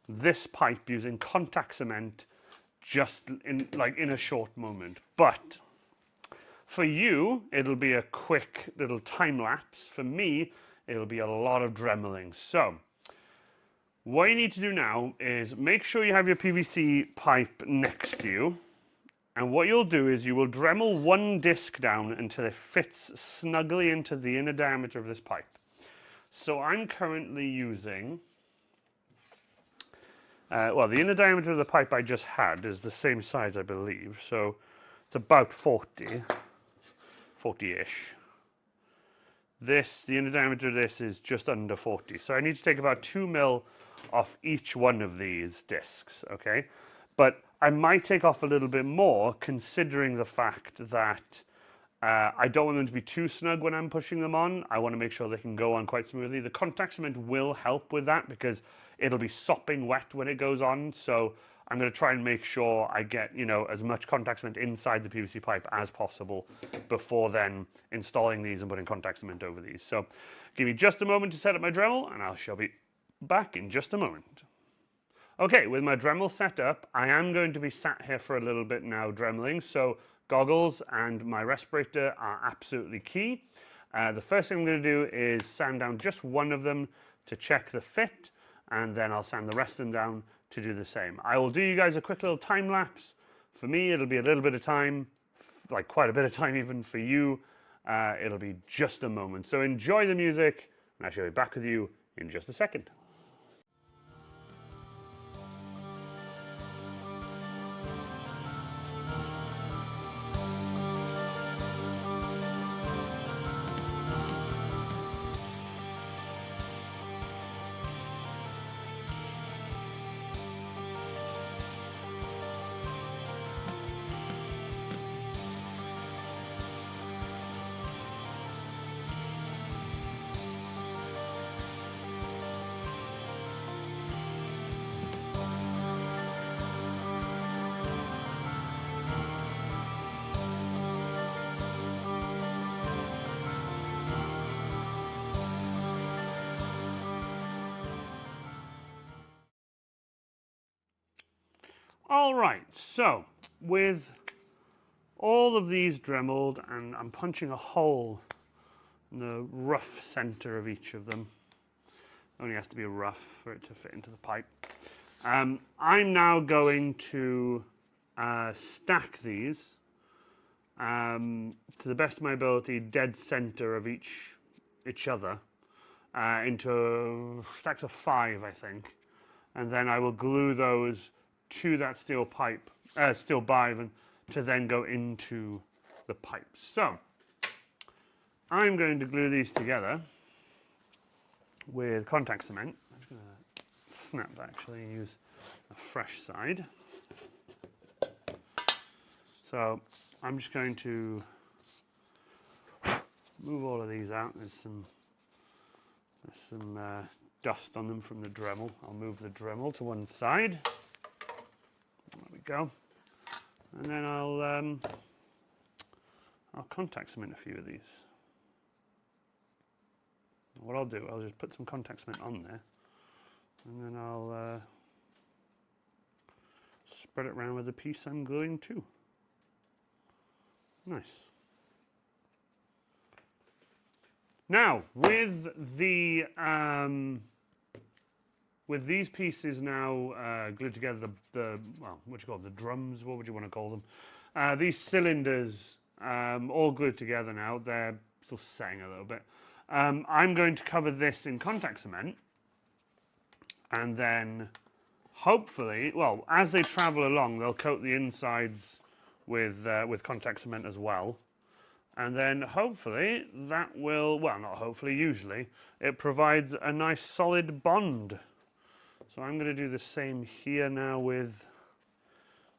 this pipe using contact cement just in a short moment. But for you, it'll be a quick little time lapse. For me, it'll be a lot of dremeling. So what you need to do now is make sure you have your PVC pipe next to you. And what you'll do is you will Dremel one disc down until it fits snugly into the inner diameter of this pipe. So I'm currently using, well, the inner diameter of the pipe I just had is the same size, I believe. So it's about 40-ish. The inner diameter of this is just under 40. So I need to take about 2mm off each one of these discs, okay? But I might take off a little bit more considering the fact that I don't want them to be too snug when I'm pushing them on. I want to make sure they can go on quite smoothly. The contact cement will help with that because it'll be sopping wet when it goes on. So I'm going to try and make sure I get, as much contact cement inside the PVC pipe as possible before then installing these and putting contact cement over these. So give me just a moment to set up my Dremel and I shall be back in just a moment. Okay, with my Dremel set up, I am going to be sat here for a little bit now dremeling, so goggles and my respirator are absolutely key. The first thing I'm going to do is sand down just one of them to check the fit, and then I'll sand the rest of them down to do the same. I will do you guys a quick little time lapse. For me, it'll be a little bit of time, like quite a bit of time even. For you, it'll be just a moment. So enjoy the music, and I shall be back with you in just a second. All right, so with all of these dremeled, and I'm punching a hole in the rough center of each of them. Only has to be rough for it to fit into the pipe. I'm now going to stack these to the best of my ability, dead center of each other, into stacks of 5, I think, and then I will glue those to that steel pipe, steel bive, to then go into the pipe. So I'm going to glue these together with contact cement. I'm just going to snap that actually and use a fresh side. So I'm just going to move all of these out. There's some dust on them from the Dremel. I'll move the Dremel to one side. There we go. And then I'll contact cement a few of these. What I'll do, I'll just put some contact cement on there, and then I'll spread it around with the piece I'm gluing to. Nice. Now, with these pieces now glued together, well, what do you call them? The drums? What would you want to call them? These cylinders all glued together now. They're still setting a little bit. I'm going to cover this in contact cement, and then hopefully, well, as they travel along, they'll coat the insides with contact cement as well. And then hopefully that will, well, not hopefully, usually, it provides a nice solid bond. So I'm going to do the same here now with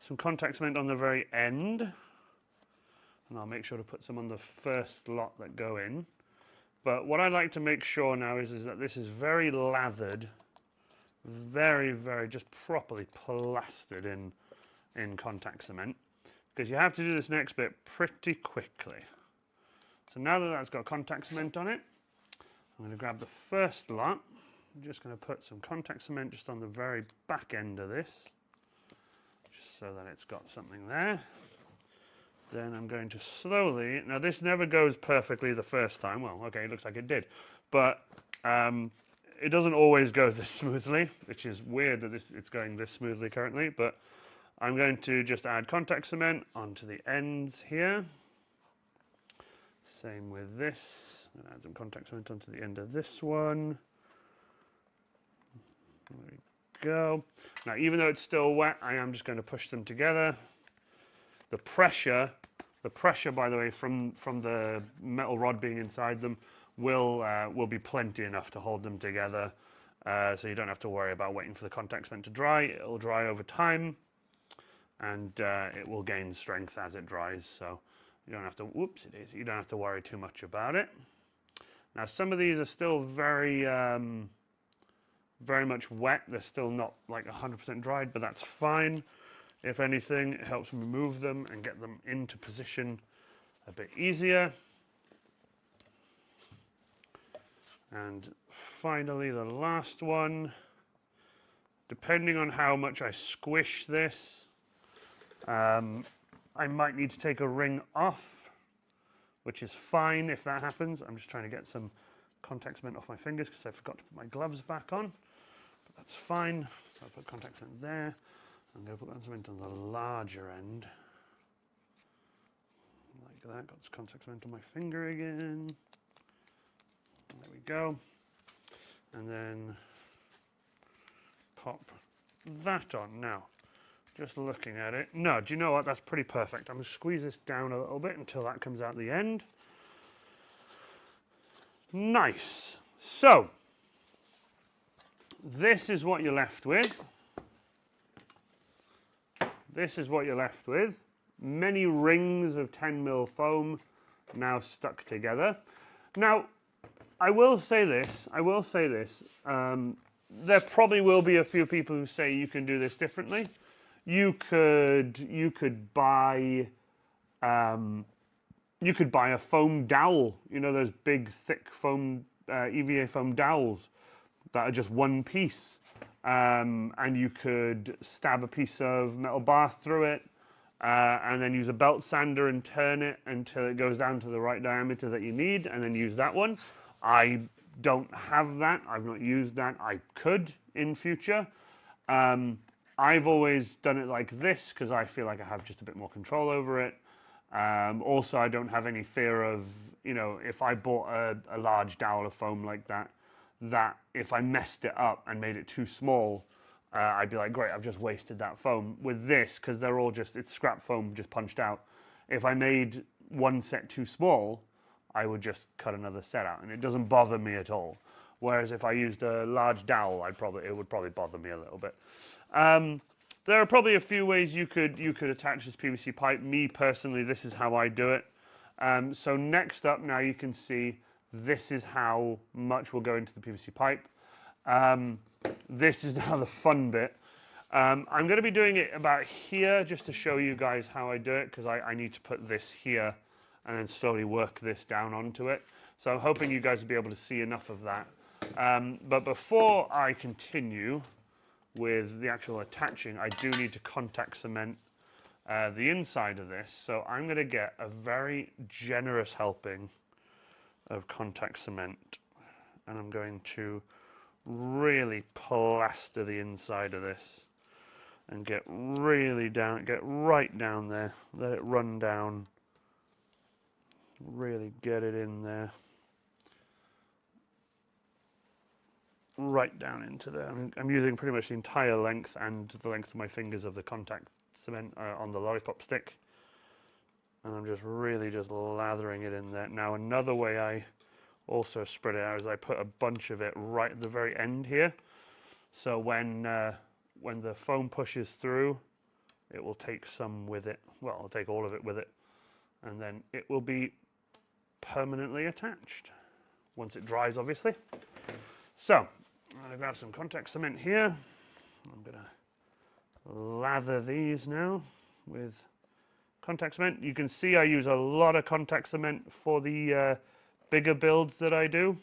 some contact cement on the very end. And I'll make sure to put some on the first lot that go in. But what I'd like to make sure now is that this is very lathered, very, very just properly plastered in contact cement. Because you have to do this next bit pretty quickly. So now that that's got contact cement on it, I'm going to grab the first lot. I'm just going to put some contact cement just on the very back end of this, just so that it's got something there. Then I'm going to slowly, now this never goes perfectly the first time. Well, okay, it looks like it did. But it doesn't always go this smoothly, which is weird that it's going this smoothly currently. But I'm going to just add contact cement onto the ends here. Same with this. I'm going to add some contact cement onto the end of this one. There we go. Now, even though it's still wet, I am just going to push them together. The pressure, by the way, from the metal rod being inside them will be plenty enough to hold them together. So you don't have to worry about waiting for the contact cement to dry. It'll dry over time, and it will gain strength as it dries. So you don't have to, whoops, it is. You don't have to worry too much about it. Now, some of these are still very much wet. They're still not like 100% dried, but that's fine. If anything, it helps me move them and get them into position a bit easier. And finally, the last one. Depending on how much I squish this, I might need to take a ring off, which is fine if that happens. I'm just trying to get some contact cement off my fingers because I forgot to put my gloves back on. But that's fine. So I'll put contact cement there. I'm going to put cement on the larger end. Like that. Got this contact cement on my finger again. There we go. And then pop that on. Now, just looking at it. No, do you know what? That's pretty perfect. I'm going to squeeze this down a little bit until that comes out the end. Nice. So, this is what you're left with. This is what you're left with. Many rings of 10mm foam now stuck together. Now, I will say this. There probably will be a few people who say you can do this differently. You could buy a foam dowel. You know those big, thick foam EVA foam dowels that are just one piece. and you could stab a piece of metal bar through it, and then use a belt sander and turn it until it goes down to the right diameter that you need, and then use that one. I don't have that. I've not used that. I could in future. I've always done it like this because I feel like I have just a bit more control over it. Also, I don't have any fear of, you know, if I bought a large dowel of foam like that, that if I messed it up and made it too small, I'd be like, great, I've just wasted that foam. With this, because they're all just, it's scrap foam just punched out. If I made one set too small, I would just cut another set out, and it doesn't bother me at all. Whereas if I used a large dowel, it would probably bother me a little bit. There are probably a few ways you could attach this PVC pipe. Me personally, this is how I do it. So next up, now you can see this is how much will go into the PVC pipe. This is now the fun bit. I'm going to be doing it about here just to show you guys how I do it, because I need to put this here and then slowly work this down onto it. So I'm hoping you guys will be able to see enough of that. But before I continue with the actual attaching, I do need to contact cement the inside of this. So I'm going to get a very generous helping of contact cement, and I'm going to really plaster the inside of this and get really down, get right down there, let it run down, really get it in there, right down into there. I'm using pretty much the entire length and the length of my fingers of the contact cement on the lollipop stick, and I'm just really just lathering it in there. Now another way I also spread it out is I put a bunch of it right at the very end here, so when the foam pushes through, it will take some with it. Well, it'll take all of it with it, and then it will be permanently attached once it dries, obviously. So I'm going to grab some contact cement here. I'm going to lather these now with contact cement. You can see I use a lot of contact cement for the bigger builds that I do.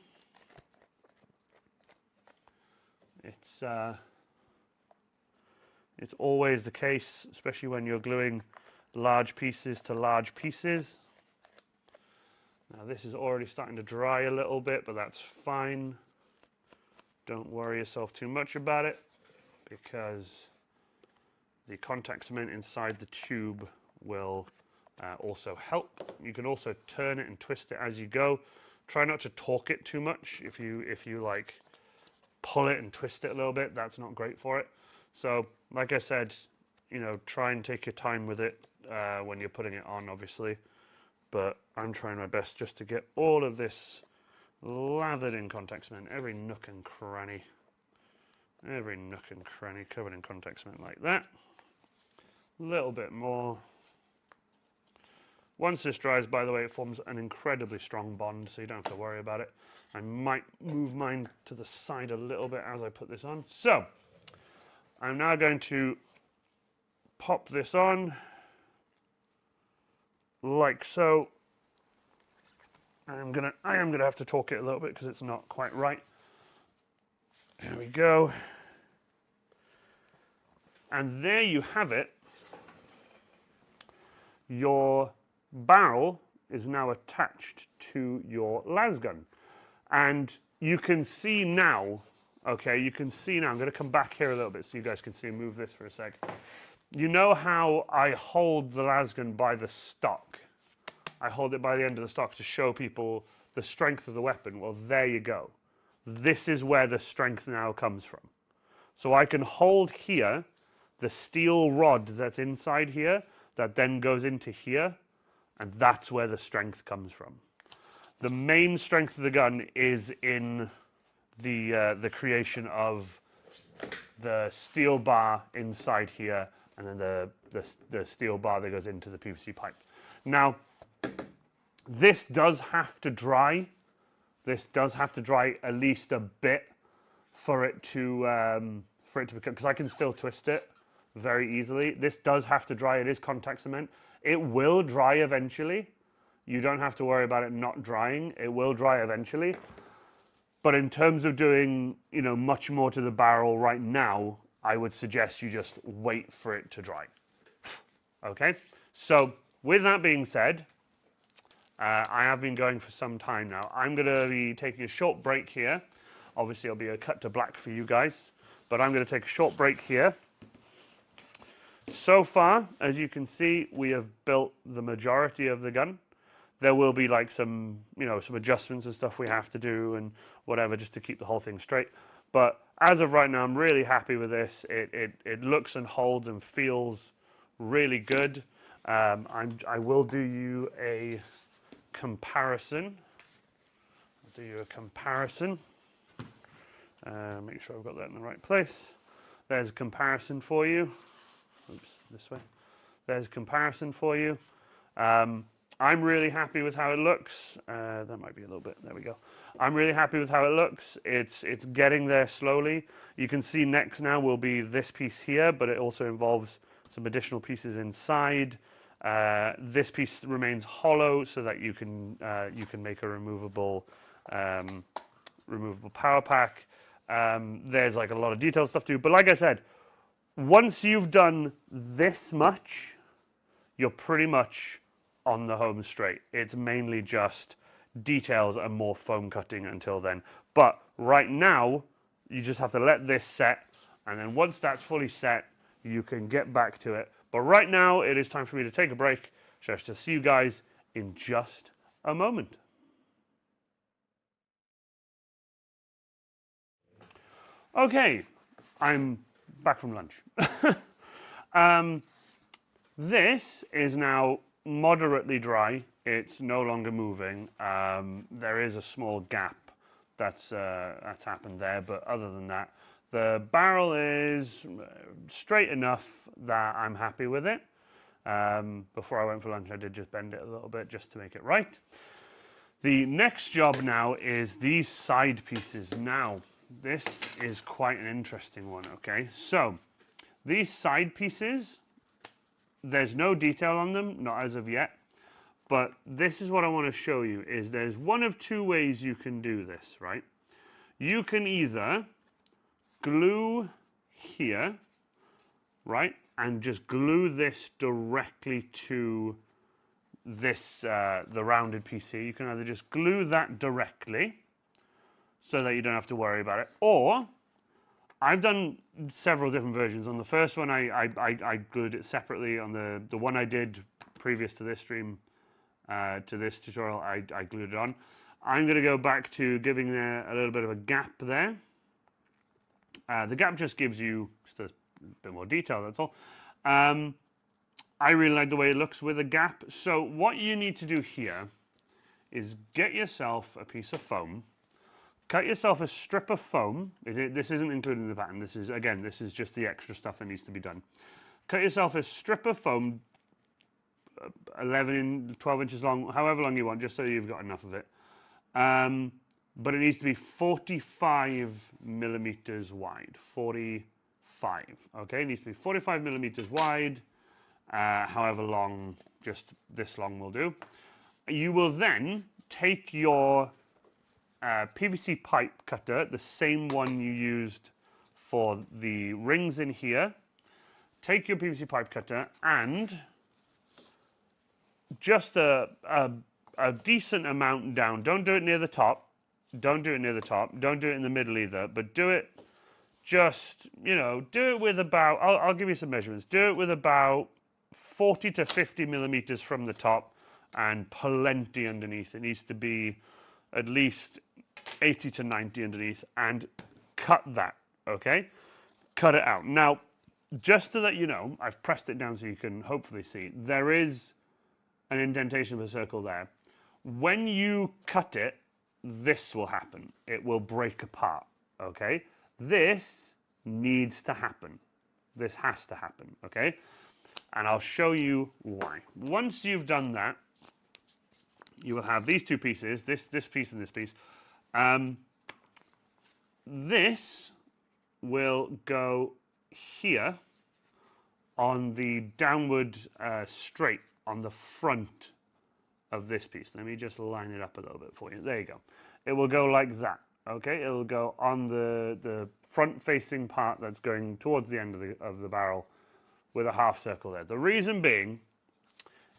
It's always the case, especially when you're gluing large pieces to large pieces. Now this is already starting to dry a little bit, but that's fine. Don't worry yourself too much about it, because the contact cement inside the tube will also help. You can also turn it and twist it as you go. Try not to torque it too much. If you like pull it and twist it a little bit, that's not great for it. So like I said, you know, try and take your time with it when you're putting it on, obviously. But I'm trying my best just to get all of this lathered in contact cement, every nook and cranny covered in contact cement like that. A little bit more. Once this dries, by the way, it forms an incredibly strong bond, so you don't have to worry about it. I might move mine to the side a little bit as I put this on. So I'm now going to pop this on like so. I am gonna have to torque it a little bit because it's not quite right. There we go. And there you have it. Your barrel is now attached to your las gun. And you can see now, okay, you can see now, I'm going to come back here a little bit so you guys can see, move this for a sec. You know how I hold the las gun by the stock? I hold it by the end of the stock to show people the strength of the weapon. Well, there you go. This is where the strength now comes from. So I can hold here the steel rod that's inside here that then goes into here, and that's where the strength comes from. The main strength of the gun is in the creation of the steel bar inside here, and then the steel bar that goes into the PVC pipe. Now, this does have to dry. This does have to dry at least a bit for it to become, because I can still twist it very easily. This does have to dry. It is contact cement. It will dry eventually. You don't have to worry about it not drying. It will dry eventually. But in terms of doing, you know, much more to the barrel right now, I would suggest you just wait for it to dry. Okay, so with that being said, I have been going for some time now. I'm going to be taking a short break here. Obviously, it'll be a cut to black for you guys, but I'm going to take a short break here. So far, as you can see, we have built the majority of the gun. There will be like some, you know, some adjustments and stuff we have to do and whatever just to keep the whole thing straight. But as of right now, I'm really happy with this. It looks and holds and feels really good. I will do you a comparison. I'll do you a comparison. Make sure I've got that in the right place. There's a comparison for you. Oops, this way. There's a comparison for you. I'm really happy with how it looks. That might be a little bit, there we go. I'm really happy with how it looks. It's getting there slowly. You can see next now will be this piece here, but it also involves some additional pieces inside. This piece remains hollow so that you can make a removable power pack. There's like a lot of detailed stuff too, but like I said, once you've done this much, you're pretty much on the home straight. It's mainly just details and more foam cutting until then. But right now, you just have to let this set, and then once that's fully set, you can get back to it. But right now, it is time for me to take a break. So I shall see you guys in just a moment. Okay, I'm back from lunch. This is now moderately dry. It's no longer moving. There is a small gap that's happened there, but other than that, the barrel is straight enough that I'm happy with it. Before I went for lunch, I did just bend it a little bit just to make it right. The next job now is these side pieces. Now, this is quite an interesting one, okay? So, these side pieces, there's no detail on them, not as of yet, but this is what I want to show you, is there's one of two ways you can do this, right? You can either glue here, right, and just glue this directly to this, the rounded piece here. You can either just glue that directly so that you don't have to worry about it, or I've done several different versions. On the first one, I glued it separately. On the one I did previous to this stream, to this tutorial, I glued it on. I'm going to go back to giving there a little bit of a gap there. The gap just gives you just a bit more detail, that's all. I really like the way it looks with a gap. So what you need to do here is get yourself a piece of foam. Cut yourself a strip of foam. This isn't included in the pattern. This is just the extra stuff that needs to be done. Cut yourself a strip of foam, 12 inches long, however long you want, just so you've got enough of it. But it needs to be 45 millimeters wide. 45, okay? It needs to be 45 millimeters wide, however long, just this long will do. You will then take your PVC pipe cutter, the same one you used for the rings in here. Take your PVC pipe cutter and just a decent amount down. Don't do it near the top. Don't do it near the top. Don't do it in the middle either. But do it just, you know, do it with about, I'll give you some measurements. Do it with about 40 to 50 millimeters from the top and plenty underneath. It needs to be at least 80 to 90 underneath, and cut that, okay? Cut it out. Now, just to let you know, I've pressed it down so you can hopefully see, there is an indentation of a circle there. When you cut it, this will happen. It will break apart, okay? This needs to happen. This has to happen, okay? And I'll show you why. Once you've done that, you will have these two pieces, this piece and this piece. This will go here on the downward straight on the front of this piece. Let me just line it up a little bit for you. There you go. It will go like that, Okay, it'll go on the front-facing part that's going towards the end of the barrel with a half circle there. The reason being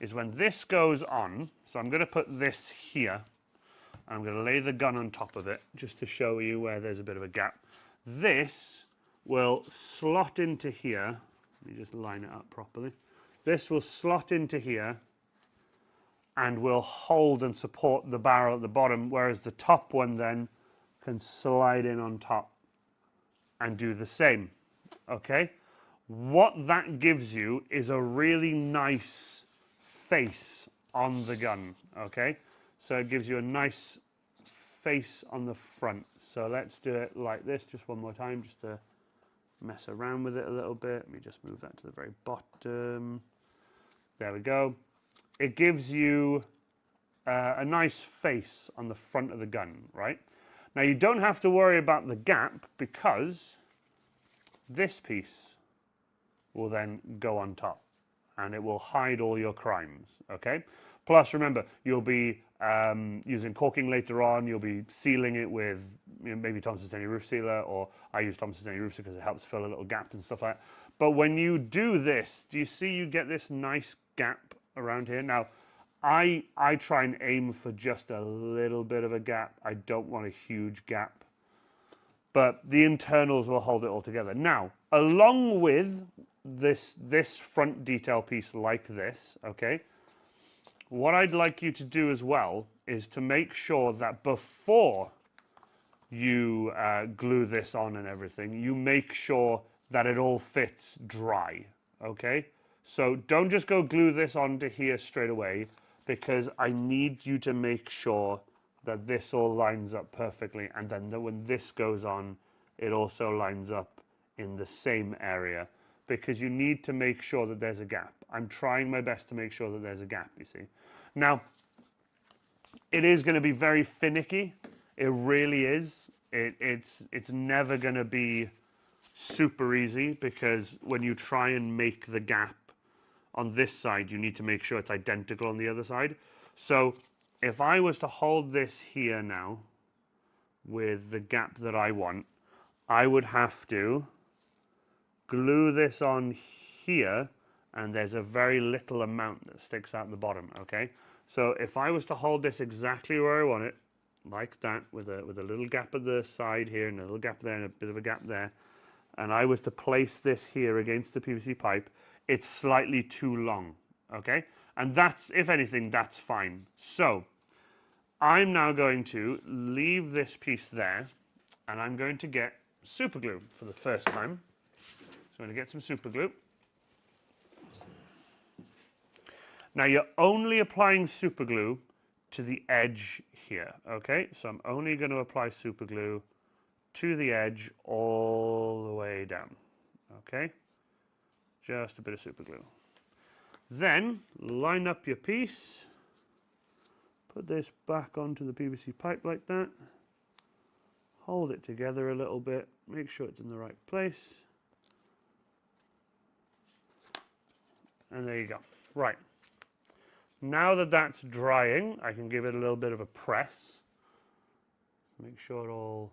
is when this goes on, so I'm going to put this here, and I'm going to lay the gun on top of it just to show you where there's a bit of a gap. This will slot into here. Let me just line it up properly. This will slot into here and will hold and support the barrel at the bottom, whereas the top one then can slide in on top and do the same, okay? What that gives you is a really nice face on the gun, okay? So it gives you a nice face on the front. So let's do it like this just one more time, just to mess around with it a little bit. Let me just move that to the very bottom. There we go. It gives you a nice face on the front of the gun, right? Now you don't have to worry about the gap because this piece will then go on top and it will hide all your crimes, okay? Plus, remember, you'll be using caulking later on. You'll be sealing it with maybe Thompson Tenny roof sealer, or I use Thompson Tenny roof sealer because it helps fill a little gap and stuff like that. But when you do this, do you see you get this nice gap around here? Now, I try and aim for just a little bit of a gap. I don't want a huge gap. But the internals will hold it all together. Now, along with this front detail piece like this, okay, what I'd like you to do as well is to make sure that before you glue this on and everything, you make sure that it all fits dry, okay? So don't just go glue this onto here straight away, because I need you to make sure that this all lines up perfectly, and then when this goes on, it also lines up in the same area, because you need to make sure that there's a gap. I'm trying my best to make sure that there's a gap, you see. Now, it is going to be very finicky. It really is. It's never going to be super easy, because when you try and make the gap on this side, you need to make sure it's identical on the other side. So if I was to hold this here now with the gap that I want, I would have to glue this on here, and there's a very little amount that sticks out the bottom, okay? So if I was to hold this exactly where I want it, like that, with a little gap at the side here and a little gap there and a bit of a gap there, and I was to place this here against the PVC pipe, it's slightly too long, okay? And that's, if anything, that's fine. So I'm now going to leave this piece there, and I'm going to get super glue for the first time. So I'm going to get some super glue. Now you're only applying super glue to the edge here, okay? So I'm only going to apply super glue to the edge all the way down, okay? Just a bit of super glue. Then line up your piece, put this back onto the PVC pipe like that, hold it together a little bit, make sure it's in the right place, and there you go. Right. Now that that's drying, I can give it a little bit of a press. Make sure it all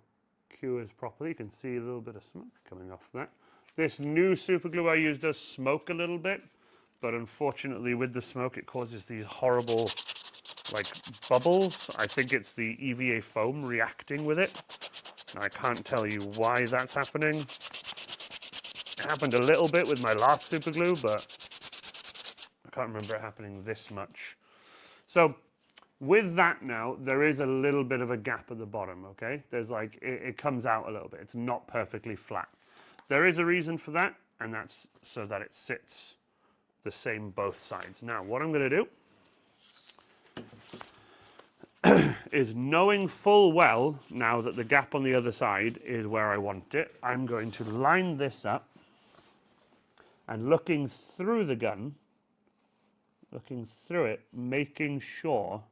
cures properly. You can see a little bit of smoke coming off that. This new super glue I use does smoke a little bit, but unfortunately with the smoke it causes these horrible like bubbles. I think it's the EVA foam reacting with it. I can't tell you why that's happening. It happened a little bit with my last super glue, but I can't remember it happening this much. So with that now, there is a little bit of a gap at the bottom, okay? There's like, it comes out a little bit. It's not perfectly flat. There is a reason for that, and that's so that it sits the same both sides. Now, what I'm going to do is, knowing full well now that the gap on the other side is where I want it, I'm going to line this up, and looking through the gun, looking through it, making sure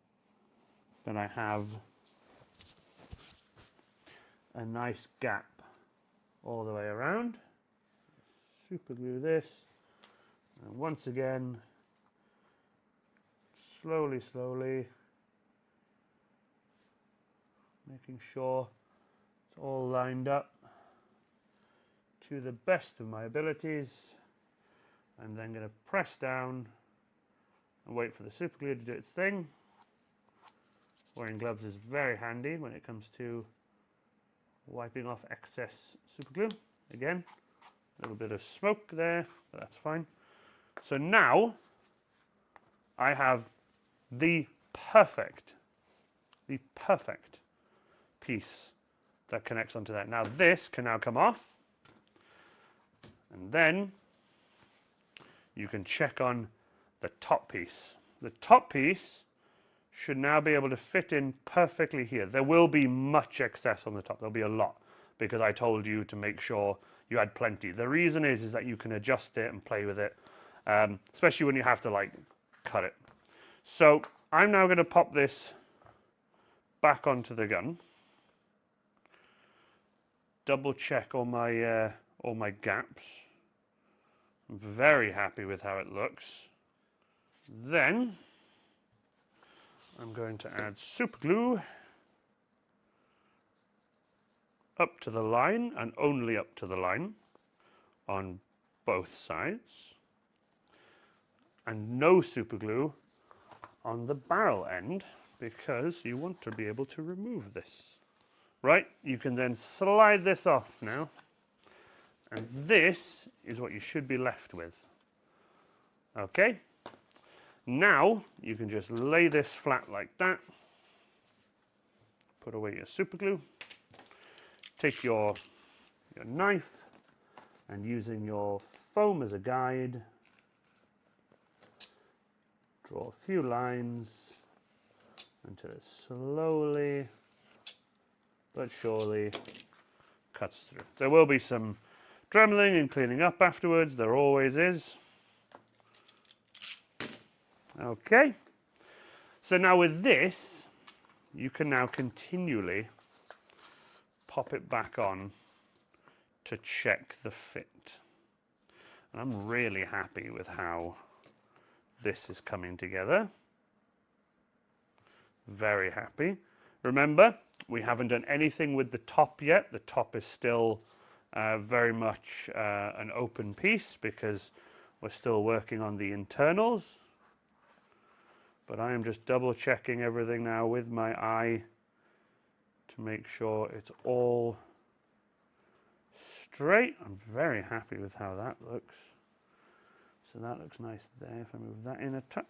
that I have a nice gap all the way around. Super glue this, and once again, slowly, making sure all lined up to the best of my abilities, and then going to press down and wait for the super glue to do its thing. Wearing gloves is very handy when it comes to wiping off excess super glue. Again, a little bit of smoke there, but that's fine. So now I have the perfect piece that connects onto that. Now this can now come off, and then you can check on the top piece. The top piece should now be able to fit in perfectly here. There will be much excess on the top. There'll be a lot, because I told you to make sure you had plenty. The reason is that you can adjust it and play with it, especially when you have to like cut it. So I'm now going to pop this back onto the gun. Double check all my gaps. I'm very happy with how it looks. Then I'm going to add super glue up to the line, and only up to the line on both sides, and no super glue on the barrel end, because you want to be able to remove this. Right, you can then slide this off now, and this is what you should be left with. Okay, now you can just lay this flat like that, put away your super glue, take your knife, and using your foam as a guide, draw a few lines until it slowly but surely cuts through. There will be some dremeling and cleaning up afterwards, there always is. Okay, so now with this, you can now continually pop it back on to check the fit. And I'm really happy with how this is coming together. Very happy. Remember, we haven't done anything with the top yet. The top is still very much an open piece because we're still working on the internals. But I am just double checking everything now with my eye to make sure it's all straight. I'm very happy with how that looks. So that looks nice there. If I move that in a touch.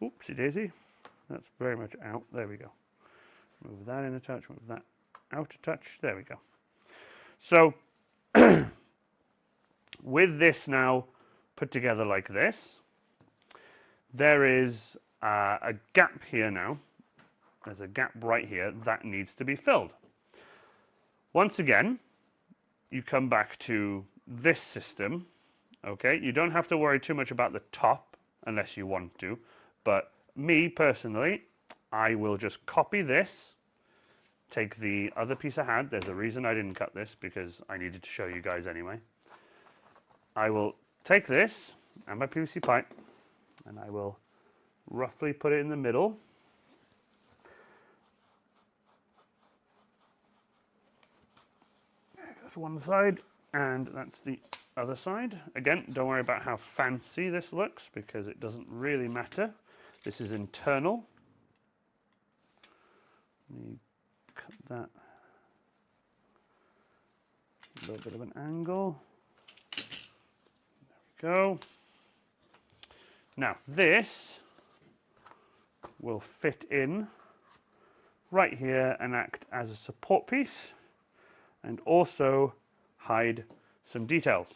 Oopsie daisy. That's very much out. There we go. Move that in a touch, move that out a touch. There we go. So with this now put together like this, there is a gap here now. There's a gap right here that needs to be filled. Once again, you come back to this system. Okay, you don't have to worry too much about the top unless you want to, but me personally, I will just copy this, take the other piece I had. There's a reason I didn't cut this, because I needed to show you guys anyway. I will take this and my PVC pipe, and I will roughly put it in the middle. That's one side, and that's the other side. Again, don't worry about how fancy this looks, because it doesn't really matter. This is internal. Let me cut that a little bit of an angle. There we go. Now this will fit in right here and act as a support piece, and also hide some details.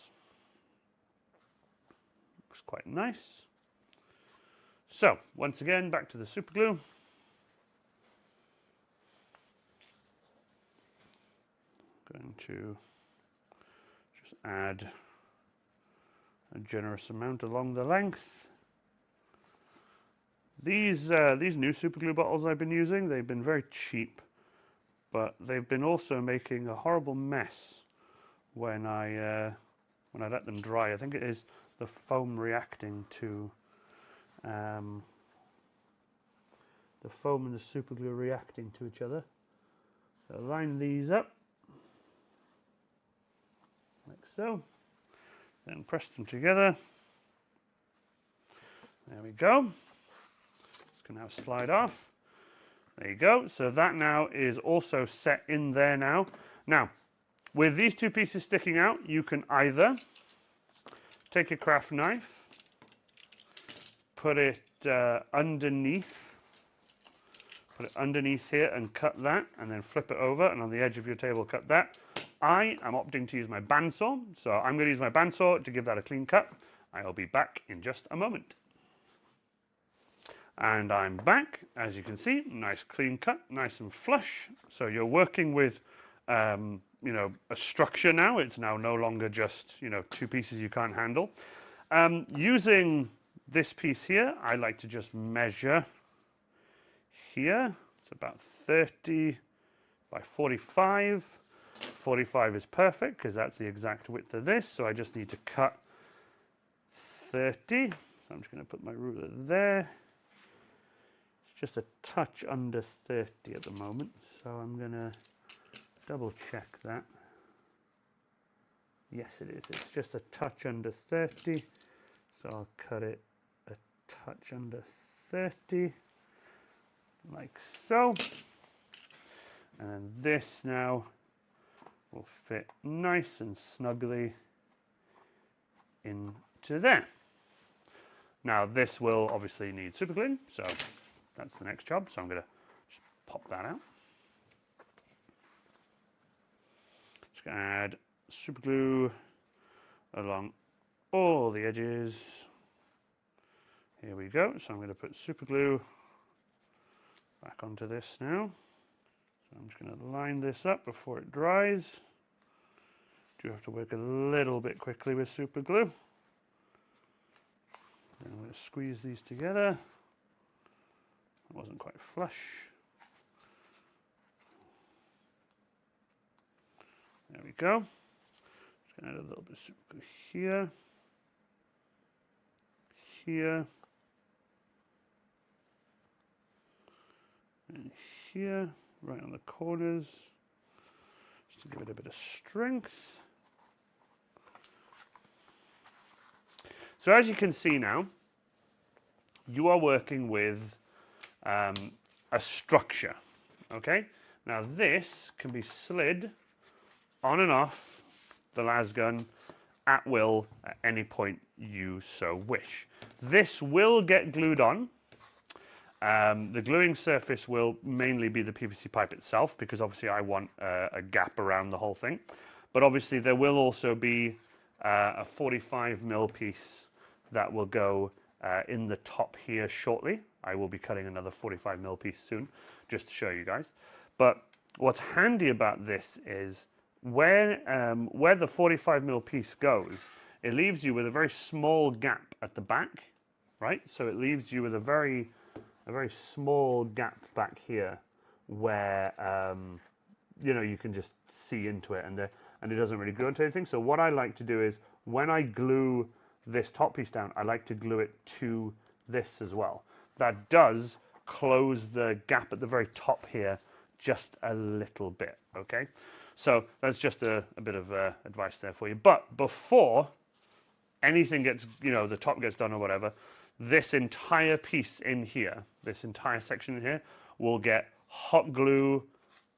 Looks quite nice. So once again, back to the super glue. Going to just add a generous amount along the length. These new super glue bottles I've been using, they've been very cheap, but they've been also making a horrible mess when I let them dry. I think it is the foam reacting to the foam and the super glue reacting to each other. So line these up, like so. Then press them together. There we go. It's going to now slide off. There you go. So that now is also set in there now. Now, with these two pieces sticking out, you can either take a craft knife, put it underneath here and cut that, and then flip it over, and on the edge of your table cut that. I am opting to use my bandsaw, so I'm going to use my bandsaw to give that a clean cut. I'll be back in just a moment. And I'm back, as you can see, nice clean cut, nice and flush. So you're working with, you know, a structure now. It's now no longer just, you know, two pieces you can't handle. Using this piece here, I like to just measure here. It's about 30 by 45. 45 is perfect because that's the exact width of this. So I just need to cut 30. So I'm just going to put my ruler there. Just a touch under 30 at the moment, so I'm going to double check that. Yes, it is. It's just a touch under 30, so I'll cut it a touch under 30, like so. And then this now will fit nice and snugly into there. Now this will obviously need super glue, so that's the next job, so I'm going to just pop that out. Just going to add super glue along all the edges. Here we go. So I'm going to put super glue back onto this now. So I'm just going to line this up before it dries. Do have to work a little bit quickly with super glue. Then I'm going to squeeze these together. It wasn't quite flush. There we go. Just going to add a little bit of super glue here, here, and here, right on the corners, just to give it a bit of strength. So as you can see now, you are working with a structure, okay? Now this can be slid on and off the lasgun at will at any point you so wish. This will get glued on. The gluing surface will mainly be the PVC pipe itself, because obviously I want a gap around the whole thing. But obviously there will also be a 45mm piece that will go in the top here shortly. I will be cutting another 45mm piece soon, just to show you guys. But what's handy about this is where the 45mm piece goes, it leaves you with a very small gap at the back, right? So it leaves you with a very small gap back here where you know, you can just see into it, and it doesn't really glue into anything. So what I like to do is, when I glue this top piece down, I like to glue it to this as well. That does close the gap at the very top here just a little bit, okay? So that's just a bit of advice there for you. But before anything gets, you know, the top gets done or whatever, this entire piece in here, this entire section in here, will get hot glue,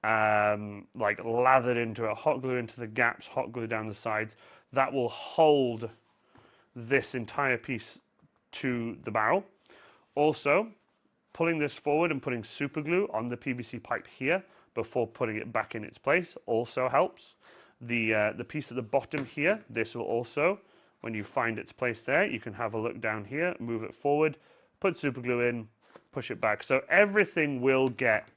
like lathered into it, hot glue into the gaps, hot glue down the sides. That will hold this entire piece to the barrel. Also, pulling this forward and putting super glue on the PVC pipe here before putting it back in its place also helps. The piece at the bottom here, this will also, when you find its place there, you can have a look down here, move it forward, put super glue in, push it back. So everything will get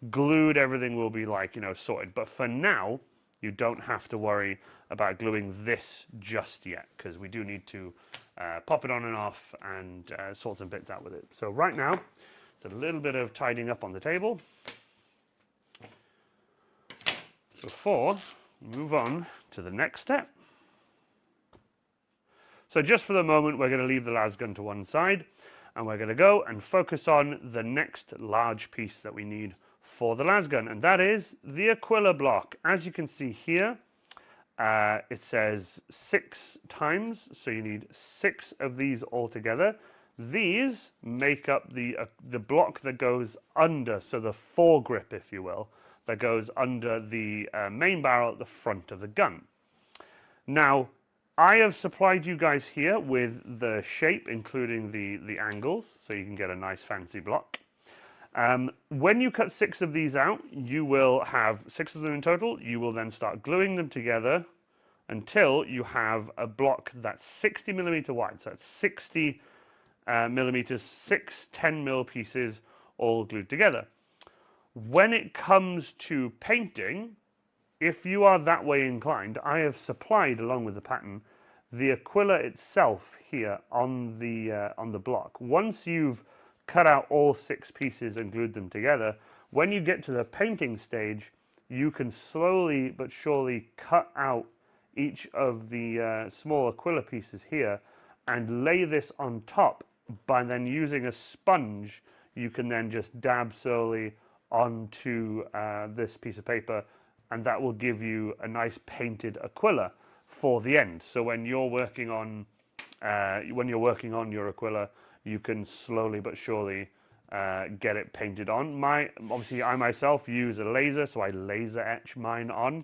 glued, everything will be, like, you know, sorted. But for now, you don't have to worry about gluing this just yet, because we do need to pop it on and off and sort some bits out with it. So right now, it's a little bit of tidying up on the table before we move on to the next step. So just for the moment, we're going to leave the lasgun to one side, and we're going to go and focus on the next large piece that we need for the lasgun, and that is the Aquila block. As you can see here, it says 6 times, so you need 6 of these all together. These make up the block that goes under, so the foregrip, if you will, that goes under the main barrel at the front of the gun. Now, I have supplied you guys here with the shape, including the angles, so you can get a nice fancy block. When you cut 6 of these out, you will have 6 of them in total. You will then start gluing them together until you have a block that's 60 millimeter wide. So that's 60 millimeters, 6 10 mil pieces all glued together. When it comes to painting, if you are that way inclined, I have supplied, along with the pattern, the Aquila itself here on the block. Once you've cut out all 6 pieces and glued them together, when you get to the painting stage, you can slowly but surely cut out each of the small Aquila pieces here and lay this on top. By then using a sponge, you can then just dab slowly onto this piece of paper, and that will give you a nice painted Aquila for the end. So when you're working on your Aquila, you can slowly but surely get it painted on. Obviously, I myself use a laser, so I laser etch mine on.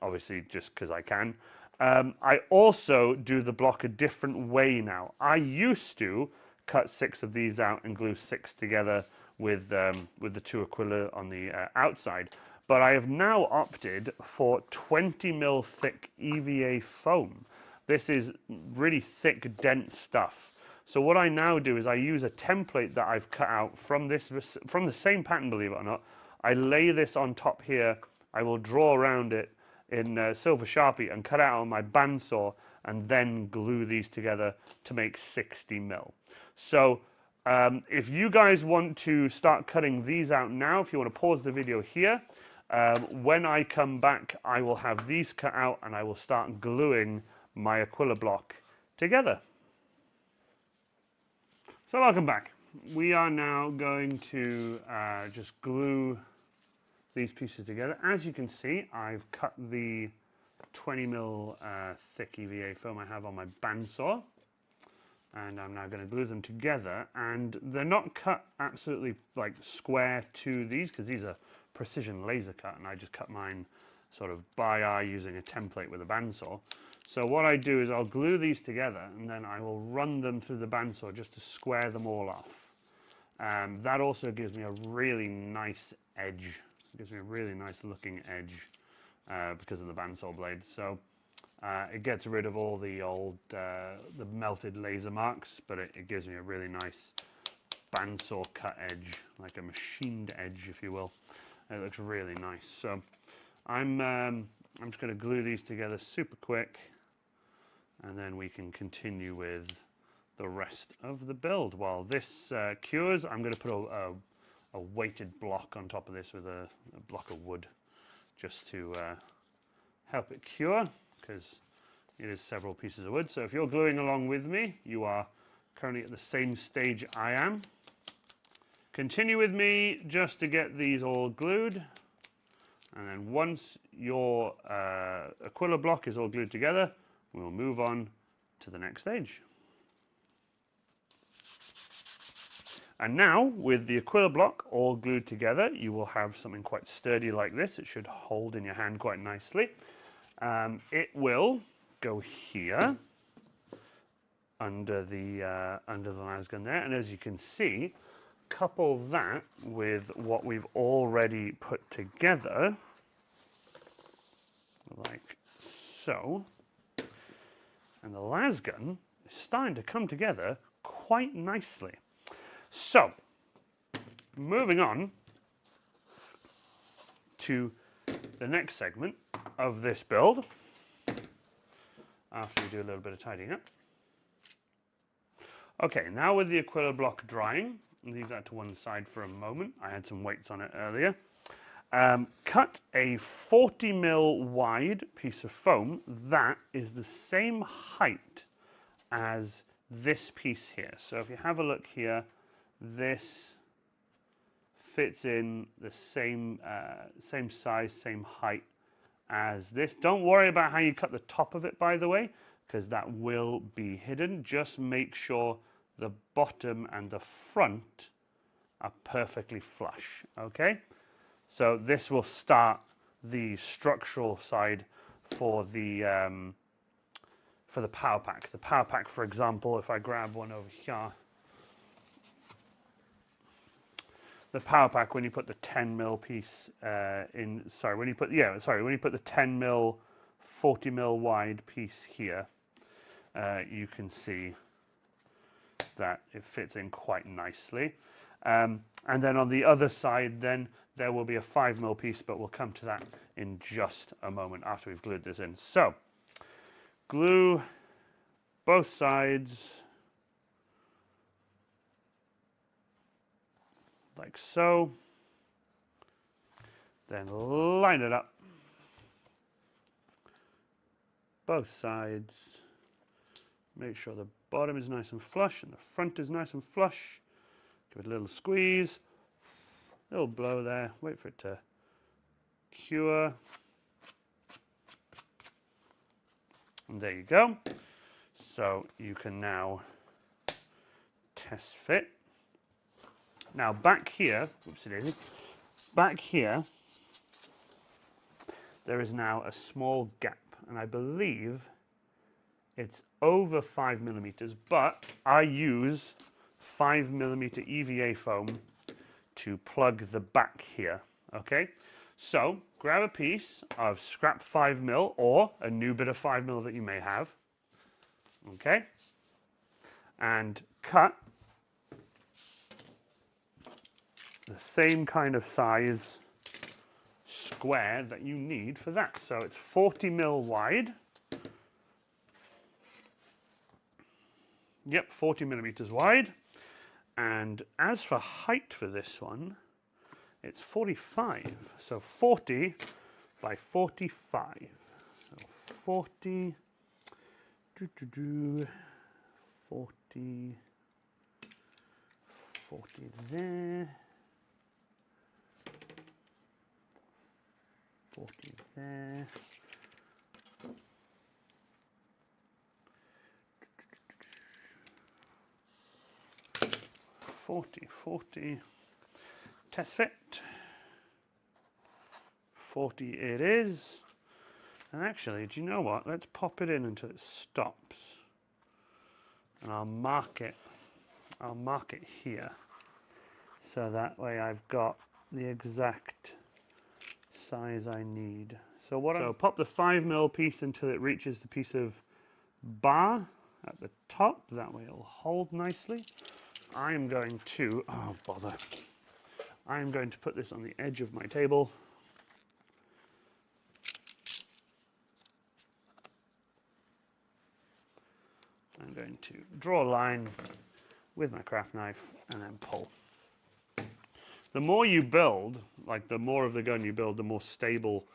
Obviously, just because I can. I also do the block a different way now. I used to cut 6 of these out and glue 6 together with the 2 Aquila on the outside. But I have now opted for 20 mil thick EVA foam. This is really thick, dense stuff. So what I now do is I use a template that I've cut out from the same pattern, believe it or not. I lay this on top here. I will draw around it in silver Sharpie and cut out on my bandsaw, and then glue these together to make 60 mil. So if you guys want to start cutting these out now, if you want to pause the video here, when I come back, I will have these cut out and I will start gluing my Aquila block together. So welcome back. We are now going to just glue these pieces together. As you can see, I've cut the 20 mil thick EVA foam I have on my bandsaw, and I'm now going to glue them together. And they're not cut absolutely like square to these, because these are precision laser cut, and I just cut mine sort of by eye using a template with a bandsaw. So what I do is I'll glue these together, and then I will run them through the bandsaw just to square them all off. That also gives me a really nice edge. It gives me a really nice looking edge because of the bandsaw blade. So it gets rid of all the old the melted laser marks, but it gives me a really nice bandsaw cut edge, like a machined edge, if you will. It looks really nice. So I'm just going to glue these together super quick, and then we can continue with the rest of the build. While this cures, I'm going to put a weighted block on top of this with a block of wood, just to help it cure, because it is several pieces of wood. So if you're gluing along with me, you are currently at the same stage I am. Continue with me just to get these all glued, and then once your Aquila block is all glued together, we'll move on to the next stage. And now, with the Aquila block all glued together, you will have something quite sturdy like this. It should hold in your hand quite nicely. It will go here under the lasgun there, and as you can see, couple that with what we've already put together, like so, and the lasgun is starting to come together quite nicely. So, moving on to the next segment of this build, after we do a little bit of tidying up. Okay, now with the Aquila block drying, leave that to one side for a moment. I had some weights on it earlier. Cut a 40 mil wide piece of foam that is the same height as this piece here. So if you have a look here, this fits in the same same size, same height as this. Don't worry about how you cut the top of it, by the way, because that will be hidden. Just make sure the bottom and the front are perfectly flush, okay? So this will start the structural side for the power pack. The power pack, for example, if I grab one over here, the power pack, when you put the 10mm piece in, sorry, when you put the 10mm, 40mm wide piece here, you can see that it fits in quite nicely. And then on the other side, then there will be a 5mm piece, but we'll come to that in just a moment after we've glued this in. So, glue both sides like so. Then line it up, both sides. Make sure the bottom is nice and flush and the front is nice and flush. Give it a little squeeze, little blow there, wait for it to cure. And there you go. So you can now test fit. Now back here, whoopsie daisy, back here, there is now a small gap, and I believe it's over 5mm, but I use 5mm EVA foam to plug the back here, okay? So grab a piece of scrap 5mm or a new bit of 5mm that you may have, okay? And cut the same kind of size square that you need for that. So it's 40mm wide. Yep, 40mm wide. And as for height for this one, it's 45. So 40 by 45. So 40, 40, 40 there. 40 there. 40, 40. Test fit. 40 it is. And actually, do you know what? Let's pop it in until it stops. And I'll mark it. I'll mark it here. So that way I've got the exact size I need. So pop the 5mm piece until it reaches the piece of bar at the top. That way it'll hold nicely. I'm going to, oh bother. I'm going to put this on the edge of my table. I'm going to draw a line with my craft knife and then pull. The more you build, like the more of the gun you build, the more stable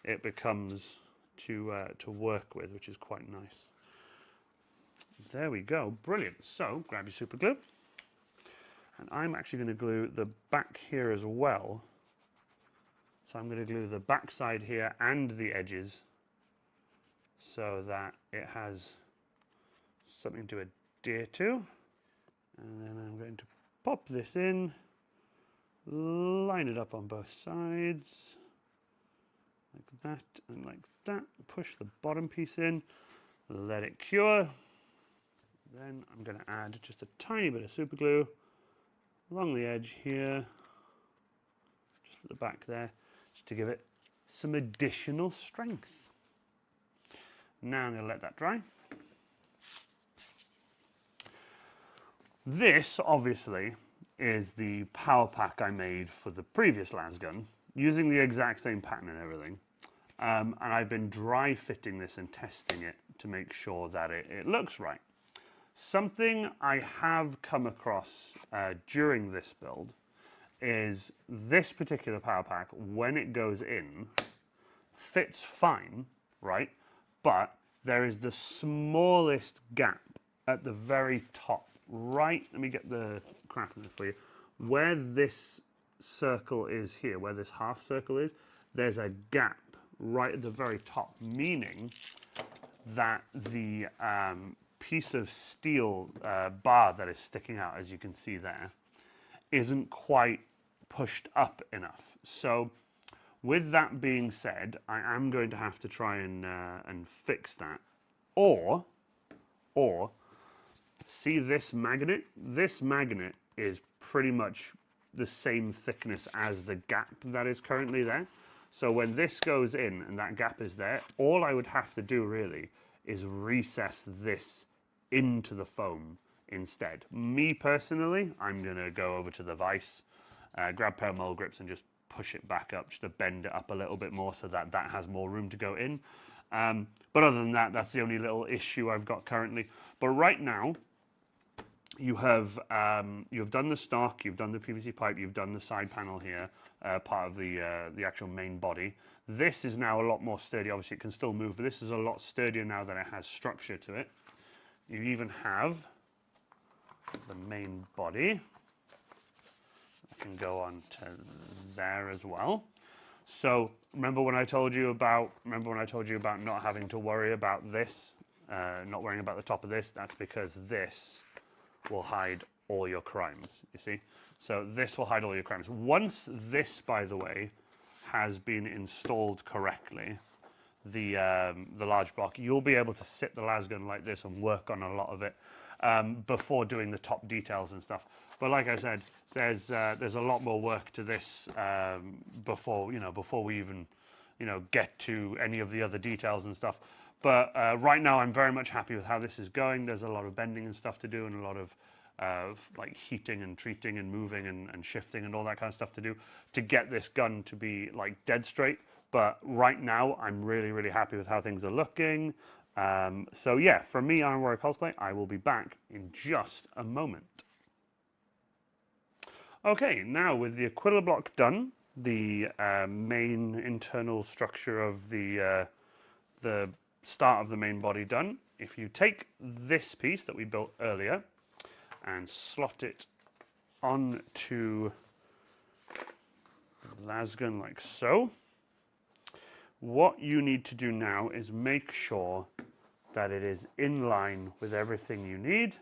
it becomes to work with, which is quite nice. There we go, brilliant. So grab your super glue, and I'm actually going to glue the back here as well. So I'm going to glue the back side here and the edges so that it has something to adhere to. And then I'm going to pop this in, line it up on both sides, like that and like that. Push the bottom piece in, let it cure. Then I'm going to add just a tiny bit of super glue along the edge here, just at the back there, just to give it some additional strength. Now I'm going to let that dry. This, obviously, is the power pack I made for the previous lasgun, using the exact same pattern and everything. And I've been dry fitting this and testing it to make sure that it looks right. Something I have come across during this build is this particular power pack, when it goes in, fits fine, right? But there is the smallest gap at the very top, right? Let me get the craft knife for you. Where this circle is here, where this half circle is, there's a gap right at the very top, meaning that the piece of steel bar that is sticking out, as you can see there, isn't quite pushed up enough. So with that being said, I am going to have to try and fix that. Or see this magnet? This magnet is pretty much the same thickness as the gap that is currently there. So when this goes in and that gap is there, all I would have to do really is recess this into the foam instead. Me personally, I'm going to go over to the vise, grab a pair of mole grips and just push it back up, just to bend it up a little bit more so that that has more room to go in. But other than that, that's the only little issue I've got currently. But right now, you have done the stock, you've done the PVC pipe, you've done the side panel here, part of the actual main body. This is now a lot more sturdy. Obviously, it can still move, but this is a lot sturdier now that it has structure to it. You even have the main body. I can go on to there as well. So remember when I told you about not having to worry about this, not worrying about the top of this? That's because this will hide all your crimes, you see? So this will hide all your crimes. Once this, by the way, has been installed correctly, the large block, you'll be able to sit the lasgun like this and work on a lot of it before doing the top details and stuff. But like I said, there's a lot more work to this before we even get to any of the other details and stuff. But right now, I'm very much happy with how this is going. There's a lot of bending and stuff to do, and a lot of like heating and treating and moving and shifting and all that kind of stuff to do to get this gun to be like dead straight. But right now, I'm really, really happy with how things are looking. So yeah, from me, Iron Warrior Cosplay, I will be back in just a moment. Okay, now with the Aquila block done, the main internal structure of the start of the main body done, if you take this piece that we built earlier and slot it onto the lasgun like so, what you need to do now is make sure that it is in line with everything you need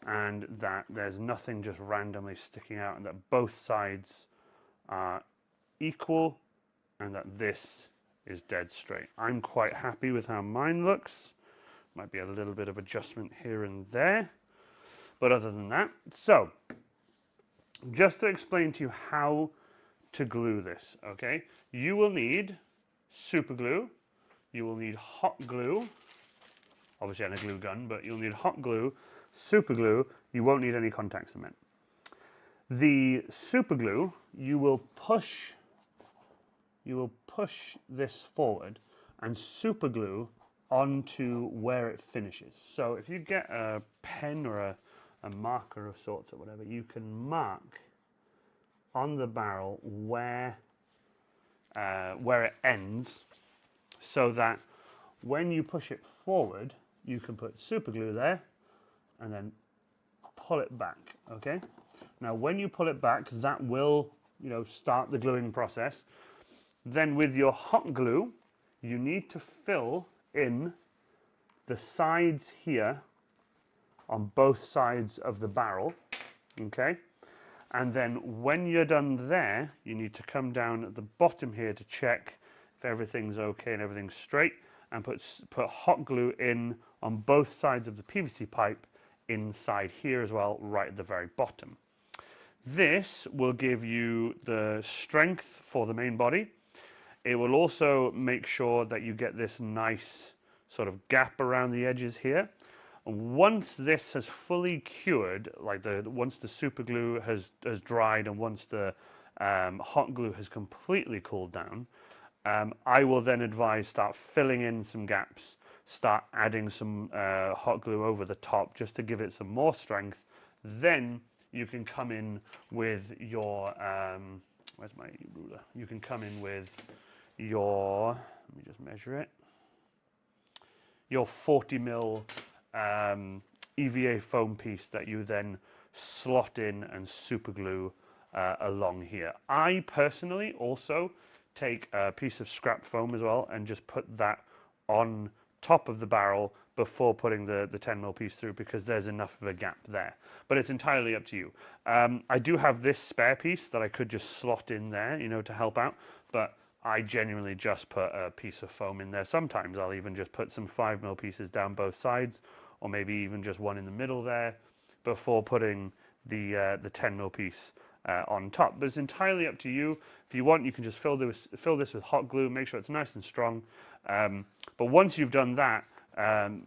and that there's nothing just randomly sticking out, and that both sides are equal and that this is dead straight. I'm quite happy with how mine looks. Might be a little bit of adjustment here and there, but other than that, so just to explain to you how to glue this, okay? You will need super glue, you will need hot glue, obviously on a glue gun, but you'll need hot glue, super glue, you won't need any contact cement. The super glue, you will push this forward and super glue onto where it finishes. So if you get a pen or a marker of sorts or whatever, you can mark on the barrel where it ends, so that when you push it forward, you can put super glue there and then pull it back, okay? Now, when you pull it back, that will, start the gluing process. Then with your hot glue, you need to fill in the sides here on both sides of the barrel, okay? And then when you're done there, you need to come down at the bottom here to check if everything's okay and everything's straight, and put hot glue in on both sides of the PVC pipe inside here as well, right at the very bottom. This will give you the strength for the main body. It will also make sure that you get this nice sort of gap around the edges here. And once this has fully cured, like once the super glue has dried and once the hot glue has completely cooled down, I will then advise start filling in some gaps, start adding some hot glue over the top just to give it some more strength. Then you can come in with your, where's my ruler? You can come in with your, let me just measure it, your 40 mil EVA foam piece that you then slot in and super glue along here. I personally also take a piece of scrap foam as well and just put that on top of the barrel before putting the 10mm piece through, because there's enough of a gap there. But it's entirely up to you. I do have this spare piece that I could just slot in there, you know, to help out, but I genuinely just put a piece of foam in there. Sometimes I'll even just put some 5mm pieces down both sides, or maybe even just one in the middle there, before putting the 10mm piece on top. But it's entirely up to you. If you want, you can just fill this with hot glue, make sure it's nice and strong. But once you've done that,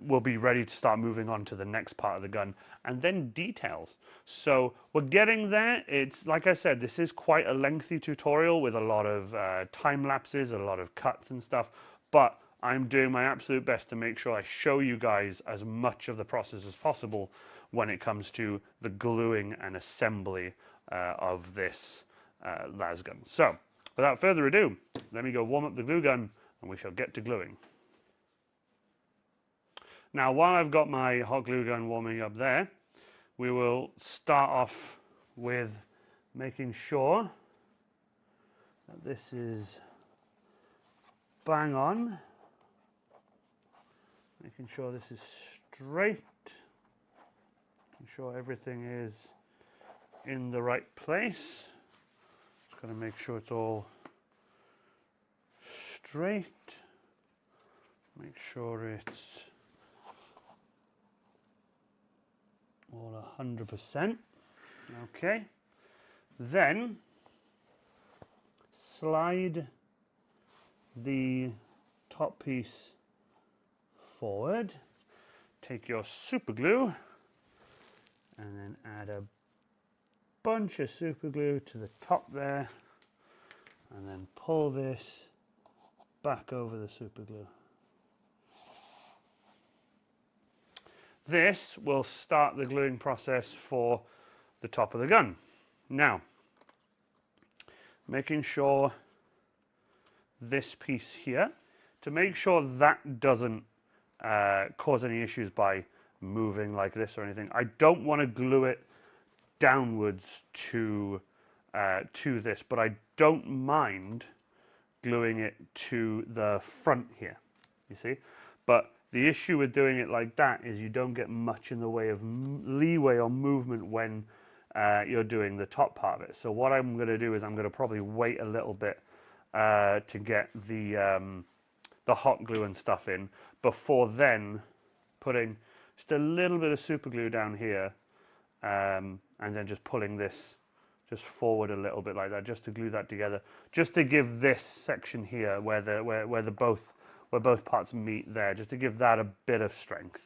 we'll be ready to start moving on to the next part of the gun, and then details. So we're getting there. It's, like I said, this is quite a lengthy tutorial with a lot of time lapses, a lot of cuts and stuff, but I'm doing my absolute best to make sure I show you guys as much of the process as possible when it comes to the gluing and assembly of this las gun. So without further ado, let me go warm up the glue gun and we shall get to gluing. Now, while I've got my hot glue gun warming up there, we will start off with making sure that this is bang on, making sure this is straight, making sure everything is in the right place. Just got to make sure it's all straight, make sure it's all 100%. Okay, then slide the top piece forward, take your super glue and then add a bunch of super glue to the top there, and then pull this back over the super glue. This will start the gluing process for the top of the gun. Now, making sure this piece here, to make sure that doesn't cause any issues by moving like this or anything, I don't want to glue it downwards to this, but I don't mind gluing it to the front here, you see. But the issue with doing it like that is you don't get much in the way of leeway or movement when you're doing the top part of it. So what I'm going to do is I'm going to probably wait a little bit to get the hot glue and stuff in before then putting just a little bit of super glue down here, and then just pulling this just forward a little bit like that, just to glue that together, just to give this section here where both parts meet there, just to give that a bit of strength.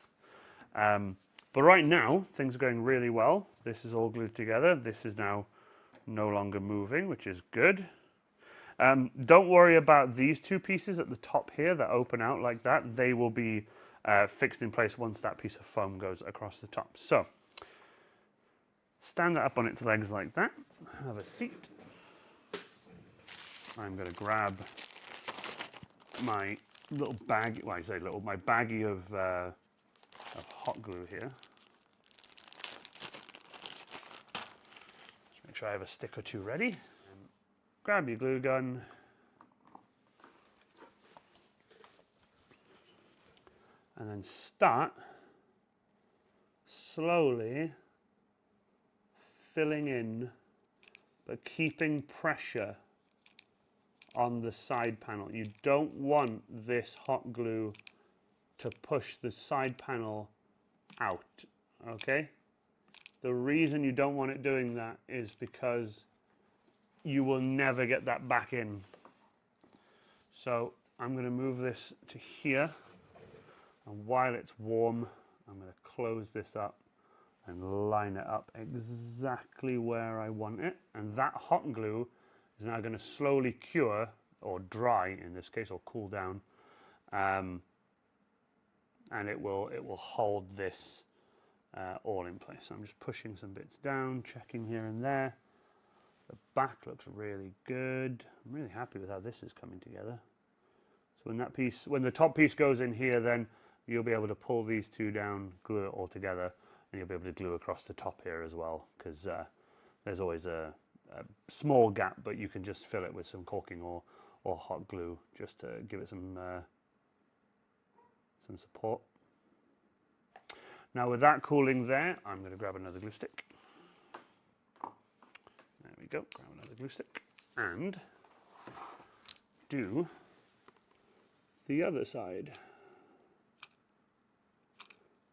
But right now, things are going really well. This is all glued together. This is now no longer moving, which is good. Don't worry about these two pieces at the top here that open out like that. They will be fixed in place once that piece of foam goes across the top. So, stand that up on its legs like that. Have a seat. I'm going to grab my little bag, well, I say little, my baggie of hot glue here. Just make sure I have a stick or two ready. Grab your glue gun. And then start slowly filling in, but keeping pressure on the side panel. You don't want this hot glue to push the side panel out, okay? The reason you don't want it doing that is because you will never get that back in. So I'm going to move this to here, and while it's warm, I'm going to close this up and line it up exactly where I want it. And that hot glue is now going to slowly cure, or dry in this case, or cool down, and it will hold this all in place. So I'm just pushing some bits down, checking here and there. The back looks really good. I'm really happy with how this is coming together. So when the top piece goes in here, then you'll be able to pull these two down, glue it all together, and you'll be able to glue across the top here as well, because there's always a small gap, but you can just fill it with some caulking or hot glue just to give it some support. Now with that cooling there, I'm going to grab another glue stick. There we go, grab another glue stick and do the other side.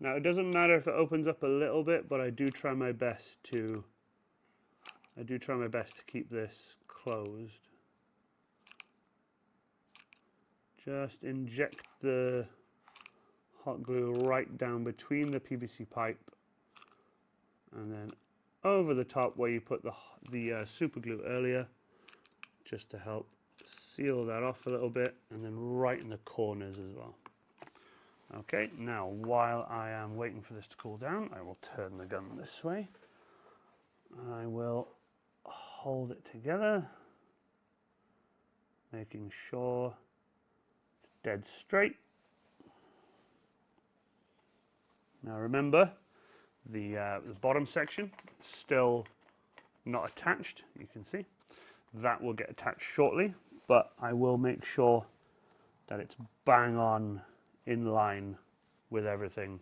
Now it doesn't matter if it opens up a little bit, but I do try my best to keep this closed. Just inject the hot glue right down between the PVC pipe and then over the top where you put the super glue earlier, just to help seal that off a little bit, and then right in the corners as well. Okay, now while I am waiting for this to cool down, I will turn the gun this way. I will hold it together, making sure it's dead straight. Now remember, the bottom section still not attached, you can see. That will get attached shortly, but I will make sure that it's bang on in line with everything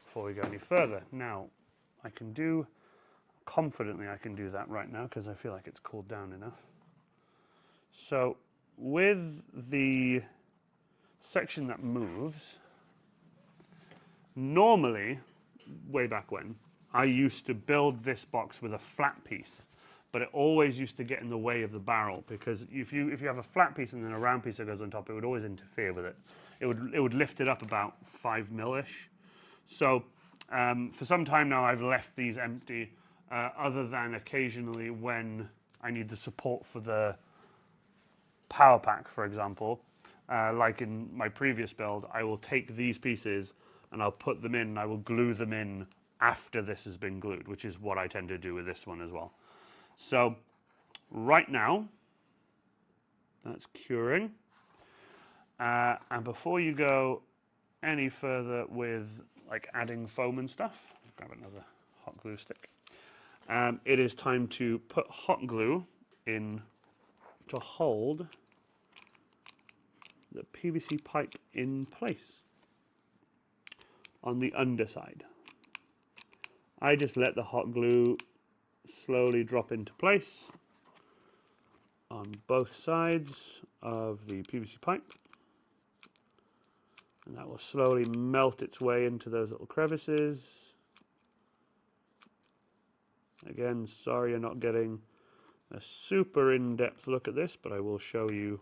before we go any further. Now, confidently I can do that right now because I feel like it's cooled down enough. So with the section that moves, normally, way back when, I used to build this box with a flat piece, but it always used to get in the way of the barrel, because if you have a flat piece and then a round piece that goes on top, it would always interfere with it. It would lift it up about 5 mil-ish. So for some time now I've left these empty, other than occasionally when I need the support for the power pack, for example. Like in my previous build, I will take these pieces and I'll put them in and I will glue them in after this has been glued, which is what I tend to do with this one as well. So right now, that's curing. And before you go any further with like adding foam and stuff, grab another hot glue stick. It is time to put hot glue in to hold the PVC pipe in place on the underside. I just let the hot glue slowly drop into place on both sides of the PVC pipe, and that will slowly melt its way into those little crevices. Again, sorry you're not getting a super in-depth look at this, but I will show you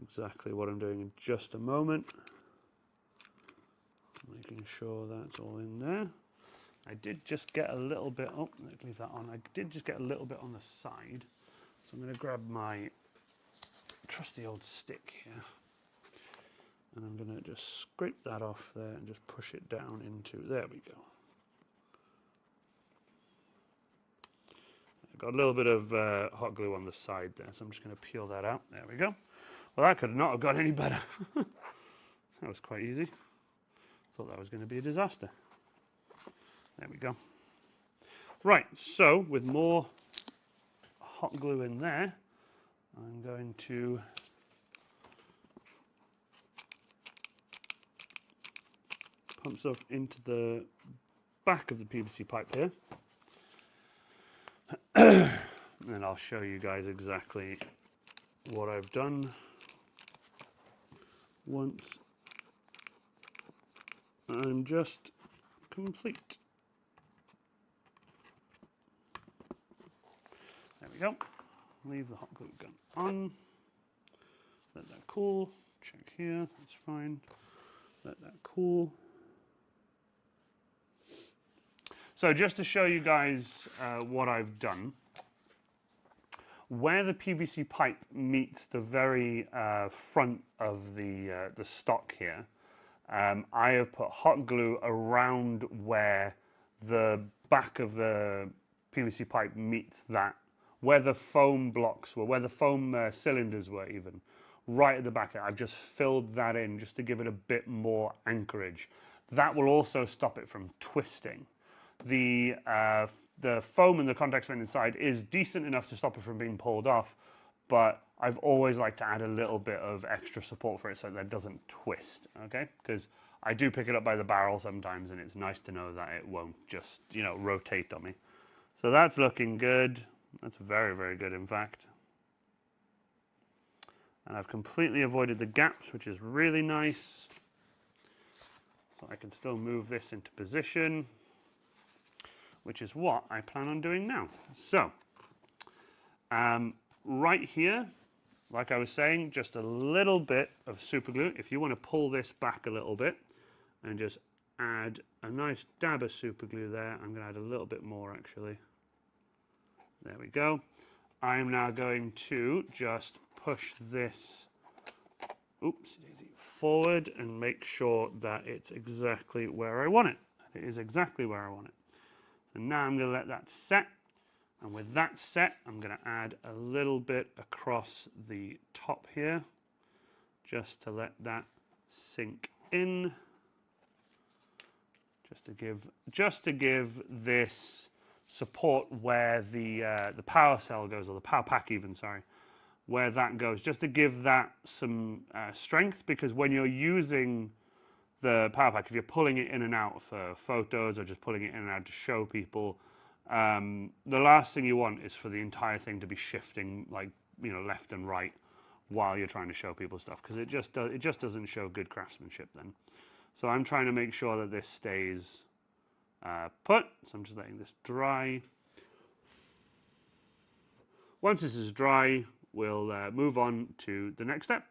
exactly what I'm doing in just a moment. Making sure that's all in there. I did just get a little bit, oh, let's leave that on. I did just get a little bit on the side. So I'm going to grab my trusty old stick here. And I'm going to just scrape that off there and just push it down into, there we go. I've got a little bit of hot glue on the side there, so I'm just going to peel that out. There we go. Well, that could not have got any better. That was quite easy. Thought that was going to be a disaster. There we go. Right, so with more hot glue in there, I'm going to pump stuff into the back of the PVC pipe here. And I'll show you guys exactly what I've done once I'm just complete. There we go. Leave the hot glue gun on. Let that cool. Check here. That's fine. Let that cool. So just to show you guys what I've done, where the PVC pipe meets the very front of the stock here, I have put hot glue around where the back of the PVC pipe meets that, where the foam blocks were, where the foam cylinders were even, right at the back. I've just filled that in just to give it a bit more anchorage. That will also stop it from twisting. The the foam and the contact cement inside is decent enough to stop it from being pulled off, but I've always liked to add a little bit of extra support for it so that it doesn't twist, okay? Because I do pick it up by the barrel sometimes, and it's nice to know that it won't just, you know, rotate on me. So that's looking good. That's very, very good, in fact. And I've completely avoided the gaps, which is really nice. So I can still move this into position, which is what I plan on doing now. So, right here, like I was saying, just a little bit of super glue. If you want to pull this back a little bit and just add a nice dab of super glue there. I'm going to add a little bit more, actually. There we go. I am now going to just push this forward and make sure that it's exactly where I want it. It is exactly where I want it. So now I'm going to let that set. And with that set, I'm going to add a little bit across the top here, just to let that sink in. Just to give this support where the power cell goes, or the power pack even, sorry, where that goes, just to give that some strength, because when you're using the power pack, if you're pulling it in and out for photos or just pulling it in and out to show people, the last thing you want is for the entire thing to be shifting, like, you know, left and right while you're trying to show people stuff, because it just doesn't show good craftsmanship then. So I'm trying to make sure that this stays put. So I'm just letting this dry. Once this is dry, we'll move on to the next step.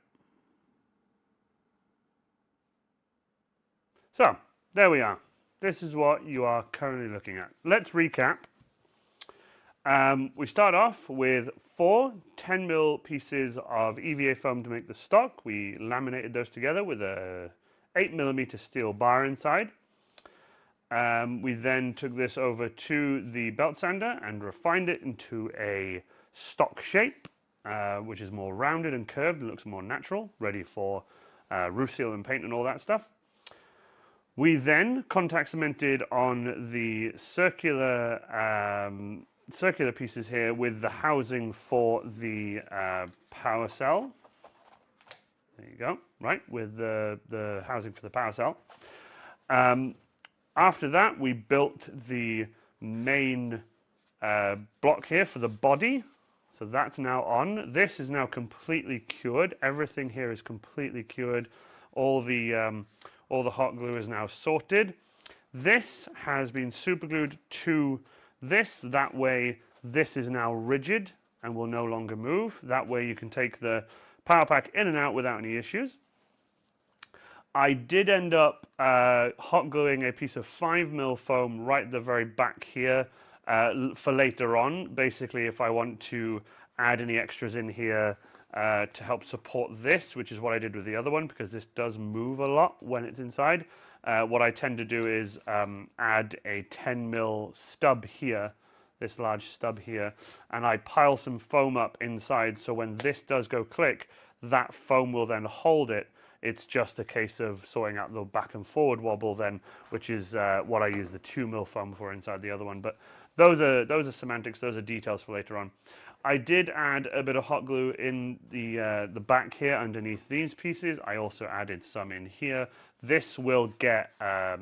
So there we are. This is what you are currently looking at. Let's recap. We start off with 4 10mm pieces of EVA foam to make the stock. We laminated those together with a 8mm steel bar inside. We then took this over to the belt sander and refined it into a stock shape, which is more rounded and curved and looks more natural, ready for roof seal and paint and all that stuff. We then contact cemented on the circular pieces here with the housing for the power cell. There you go, right, with the housing for the power cell. After that, we built the main block here for the body. So that's now on. This is now completely cured. Everything here is completely cured. All the hot glue is now sorted. This has been super glued to this. That way, this is now rigid and will no longer move. That way, you can take the power pack in and out without any issues. I did end up hot gluing a piece of 5mm foam right at the very back here for later on. Basically, if I want to add any extras in here to help support this, which is what I did with the other one, because this does move a lot when it's inside. What I tend to do is add a 10mm stub here, this large stub here, and I pile some foam up inside, so when this does go click, that foam will then hold it. It's just a case of sorting out the back and forward wobble then, which is what I use the 2mm foam for inside the other one. But those are semantics, those are details for later on. I did add a bit of hot glue in the back here underneath these pieces. I also added some in here. This will get a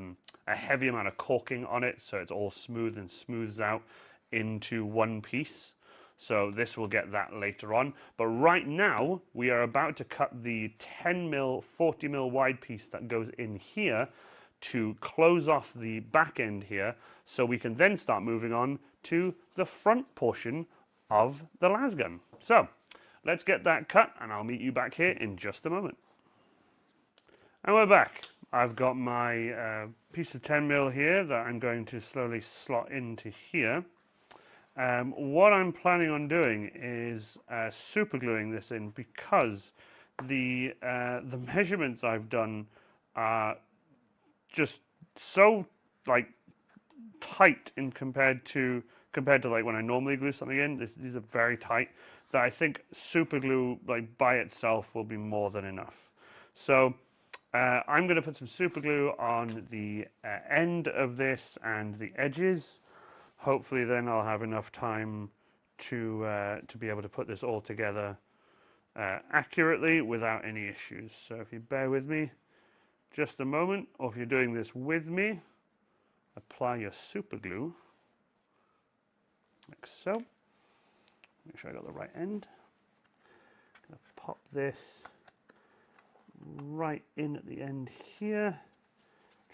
heavy amount of caulking on it, so it's all smooth and smooths out into one piece. So this will get that later on. But right now, we are about to cut the 10mm, 40mm wide piece that goes in here to close off the back end here, so we can then start moving on to the front portion of the las gun. So let's get that cut, and I'll meet you back here in just a moment. And we're back. I've got my piece of 10mm here that I'm going to slowly slot into here. What I'm planning on doing is super gluing this in, because the measurements I've done are just so like tight in compared to like when I normally glue something in. These are very tight, that I think super glue like by itself will be more than enough. So I'm going to put some super glue on the end of this and the edges. Hopefully then I'll have enough time to be able to put this all together accurately without any issues. So if you bear with me just a moment, or if you're doing this with me, apply your super glue like so. Make sure I got the right end. Gonna pop this right in at the end here,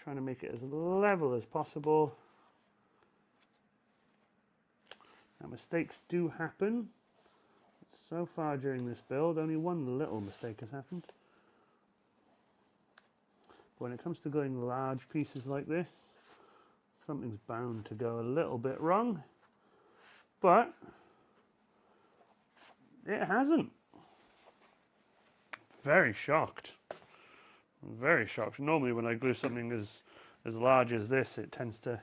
trying to make it as level as possible. Now mistakes do happen. So far during this build, only one little mistake has happened. But when it comes to going large pieces like this, something's bound to go a little bit wrong. But it hasn't. Very shocked. Very shocked. Normally when I glue something as large as this, it tends to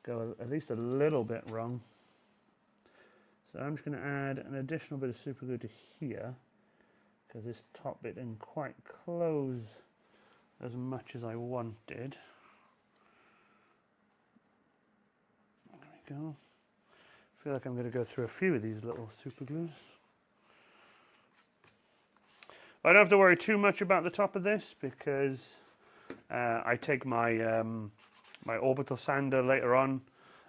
go at least a little bit wrong. So I'm just going to add an additional bit of super glue to here, because this top bit didn't quite close as much as I wanted. There we go. I feel like I'm going to go through a few of these little super glues. I don't have to worry too much about the top of this, because I take my my orbital sander later on,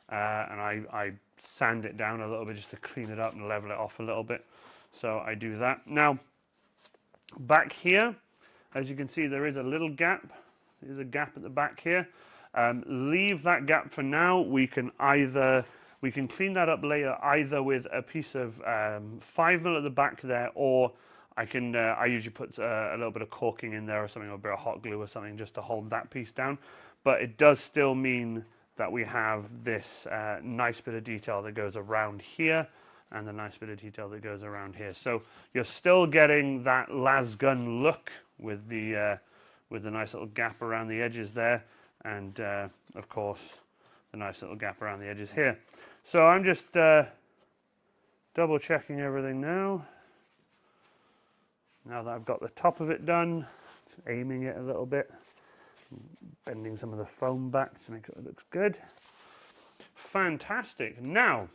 and I sand it down a little bit just to clean it up and level it off a little bit. So I do that. Now, back here, as you can see, there is a little gap. There's a gap at the back here. Leave that gap for now. We can clean that up later, either with a piece of 5mm at the back there, or I usually put a little bit of caulking in there or something, or a bit of hot glue or something, just to hold that piece down. But it does still mean that we have this nice bit of detail that goes around here, and the nice bit of detail that goes around here. So you're still getting that lasgun look with the nice little gap around the edges there, and of course the nice little gap around the edges here. So I'm just double checking everything now. Now that I've got the top of it done, just aiming it a little bit, bending some of the foam back to make sure it looks good. Fantastic. Now,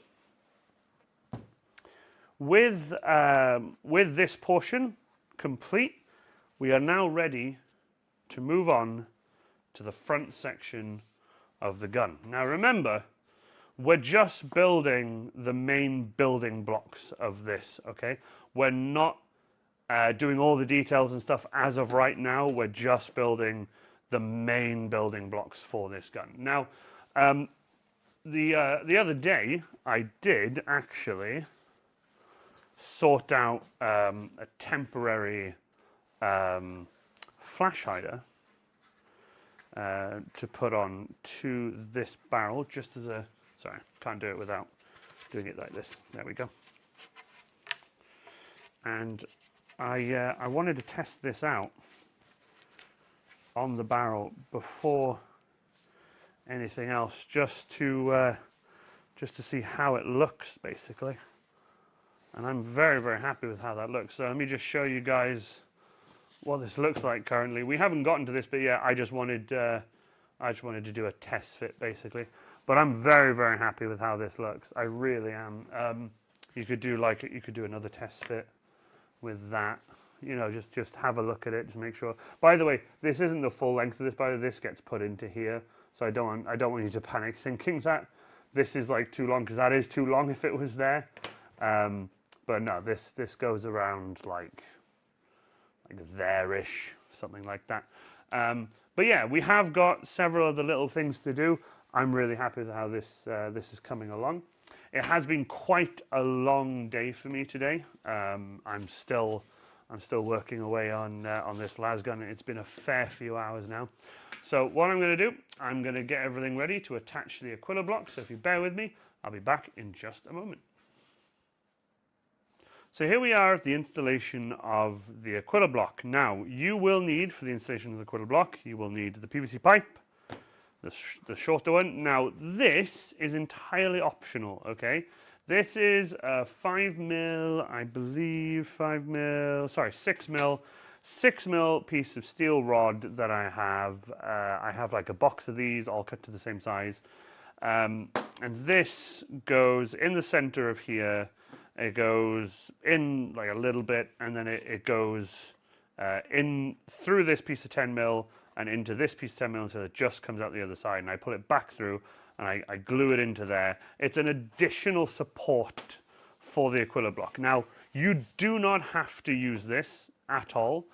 with this portion complete, we are now ready to move on to the front section of the gun. Now remember, we're just building the main building blocks of this, okay? We're not doing all the details and stuff as of right now. We're just building the main building blocks for this gun. Now, the other day, I did actually sort out a temporary flash hider to put on to this barrel, just as a, sorry, can't do it without doing it like this. There we go. And I wanted to test this out on the barrel before anything else, just to see how it looks, basically. And I'm very, very happy with how that looks. So let me just show you guys what this looks like currently. We haven't gotten to this bit yet. I just wanted to do a test fit, basically. But I'm very, very happy with how this looks. I really am. You could do another test fit with that. You know, just have a look at it, just make sure. By the way, this isn't the full length of this. By the way, this gets put into here, so I don't want you to panic thinking that this is like too long, because that is too long if it was there. But no, this goes around like there-ish, something like that. But yeah, we have got several other little things to do. I'm really happy with how this is coming along. It has been quite a long day for me today. I'm still working away on this lasgun. It's been a fair few hours now. So what I'm going to do, I'm going to get everything ready to attach to the Aquila block. So if you bear with me, I'll be back in just a moment. So here we are at the installation of the Aquila block. Now, you will need, for the installation of the Aquila block, you will need the PVC pipe, the shorter one. Now, this is entirely optional, okay? This is a 5mm, I believe, 6mm piece of steel rod that I have. I have like a box of these all cut to the same size. And this goes in the center of here. It goes in like a little bit, and then it goes in through this piece of 10 mil and into this piece of 10 mil until it just comes out the other side. And I pull it back through and I glue it into there. It's an additional support for the Aquila block. Now, you do not have to use this at all.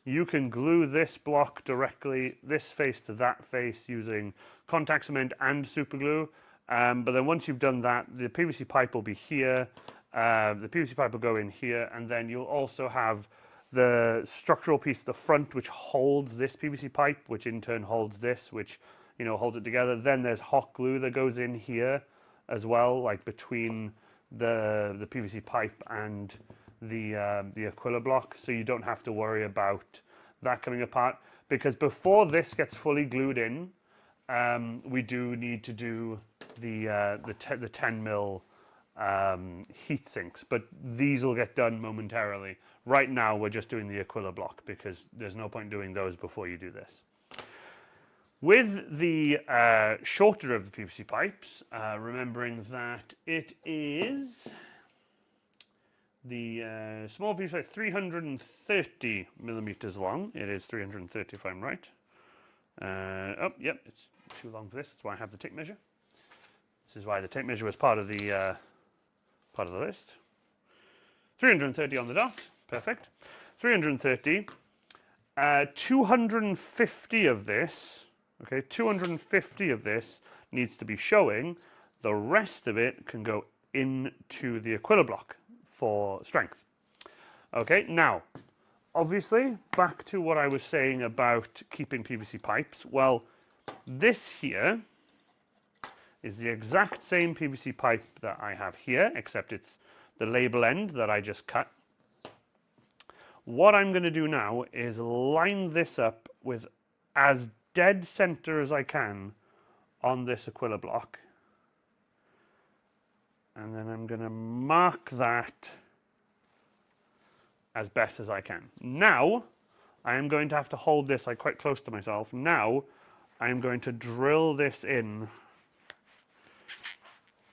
You can glue this block directly, this face to that face, using contact cement and super glue. But then once you've done that, the PVC pipe will be here. The PVC pipe will go in here, and then you'll also have the structural piece at the front, which holds this PVC pipe, which in turn holds this, which holds it together. Then there's hot glue that goes in here as well, like between the PVC pipe and the Aquila block, so you don't have to worry about that coming apart, because before this gets fully glued in, we do need to do the 10 mil heat sinks, but these will get done momentarily. Right now we're just doing the Aquila block because there's no point doing those before you do this. With the shorter of the PVC pipes, remembering that it is the small PVC pipe, 330 millimeters long. It is 330 if I'm right. Oh, yep, it's too long for this. That's why I have the tape measure. This is why the tape measure was part of the list. 330 on the dot. Perfect. 330. 250 of this. Okay, 250 of this needs to be showing. The rest of it can go into the Aquila block for strength. Okay, now, obviously, back to what I was saying about keeping PVC pipes. Well, this here is the exact same PVC pipe that I have here, except it's the label end that I just cut. What I'm going to do now is line this up with as dead center as I can on this Aquila block. And then I'm going to mark that as best as I can. Now, I am going to have to hold this like quite close to myself. Now, I am going to drill this in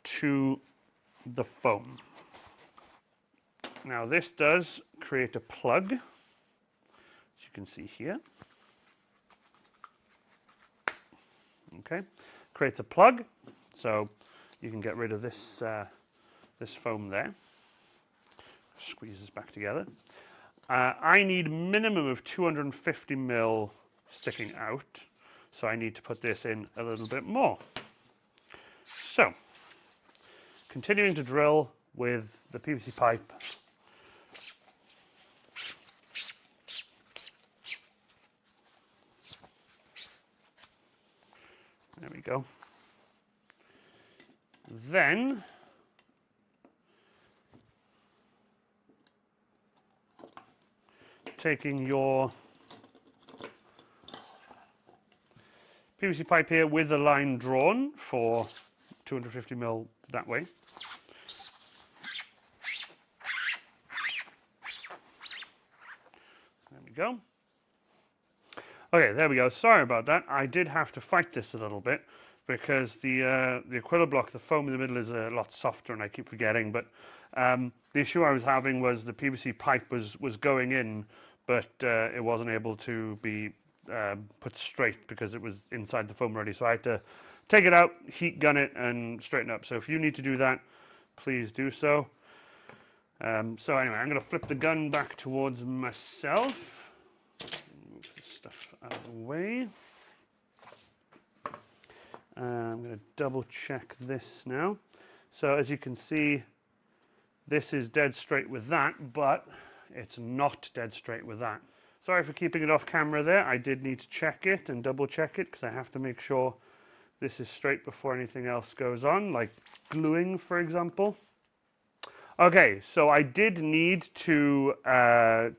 to the foam. Now, this does create a plug, as you can see here. Okay, creates a plug, so you can get rid of this this foam there. Squeeze this back together. I need minimum of 250 mil sticking out, so I need to put this in a little bit more. So, continuing to drill with the PVC pipe. There we go. Then taking your PVC pipe here with the line drawn for 250 mil that way. There we go. Okay, there we go. Sorry about that. I did have to fight this a little bit because the Aquila block, the foam in the middle is a lot softer, and I keep forgetting. But the issue I was having was the PVC pipe was going in, but it wasn't able to be put straight because it was inside the foam already. So I had to take it out, heat gun it, and straighten up. So if you need to do that, please do so. So anyway, I'm going to flip the gun back towards myself. Move this stuff out of the way. I'm going to double check this now. So as you can see, this is dead straight with that, but it's not dead straight with that. Sorry for keeping it off camera there. I did need to check it and double check it because I have to make sure this is straight before anything else goes on, like gluing, for example. Okay, so I did need to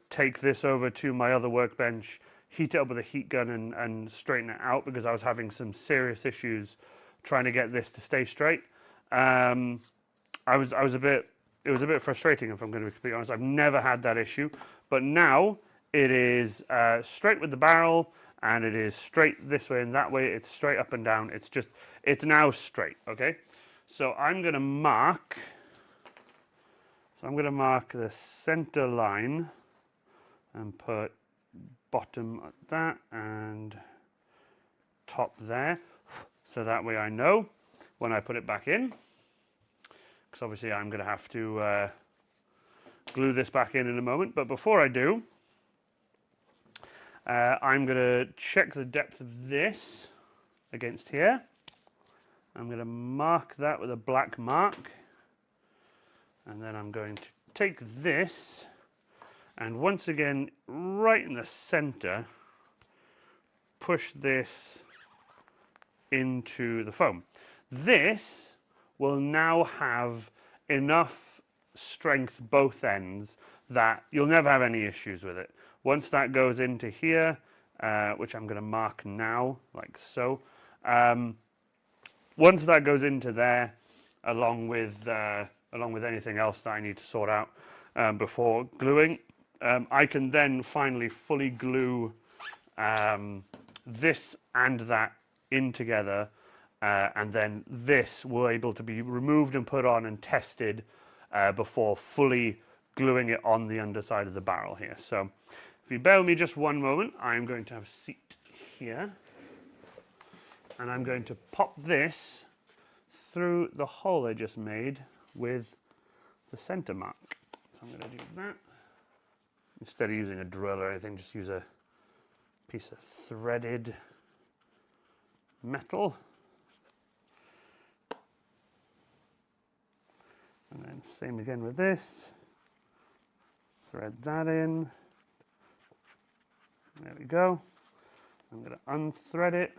take this over to my other workbench, heat it up with a heat gun and straighten it out because I was having some serious issues trying to get this to stay straight. It was a bit frustrating, if I'm going to be completely honest. I've never had that issue, but now it is straight with the barrel, and it is straight this way and that way. It's straight up and down. It's now straight, okay? So I'm going to mark the center line and put bottom at that and top there. So that way I know when I put it back in, because obviously I'm going to have to glue this back in a moment. But before I do, I'm going to check the depth of this against here. I'm going to mark that with a black mark. And then I'm going to take this and once again, right in the center, push this into the foam. This will now have enough strength both ends that you'll never have any issues with it. Once that goes into here, which I'm going to mark now, like so, once that goes into there, along with anything else that I need to sort out before gluing, I can then finally fully glue this and that in together, and then this will able to be removed and put on and tested before fully gluing it on the underside of the barrel here. So if you bear with me just one moment, I'm going to have a seat here, and I'm going to pop this through the hole I just made with the center mark. So I'm going to do that. Instead of using a drill or anything, just use a piece of threaded metal. And then same again with this. Thread that in. There we go. I'm going to unthread it.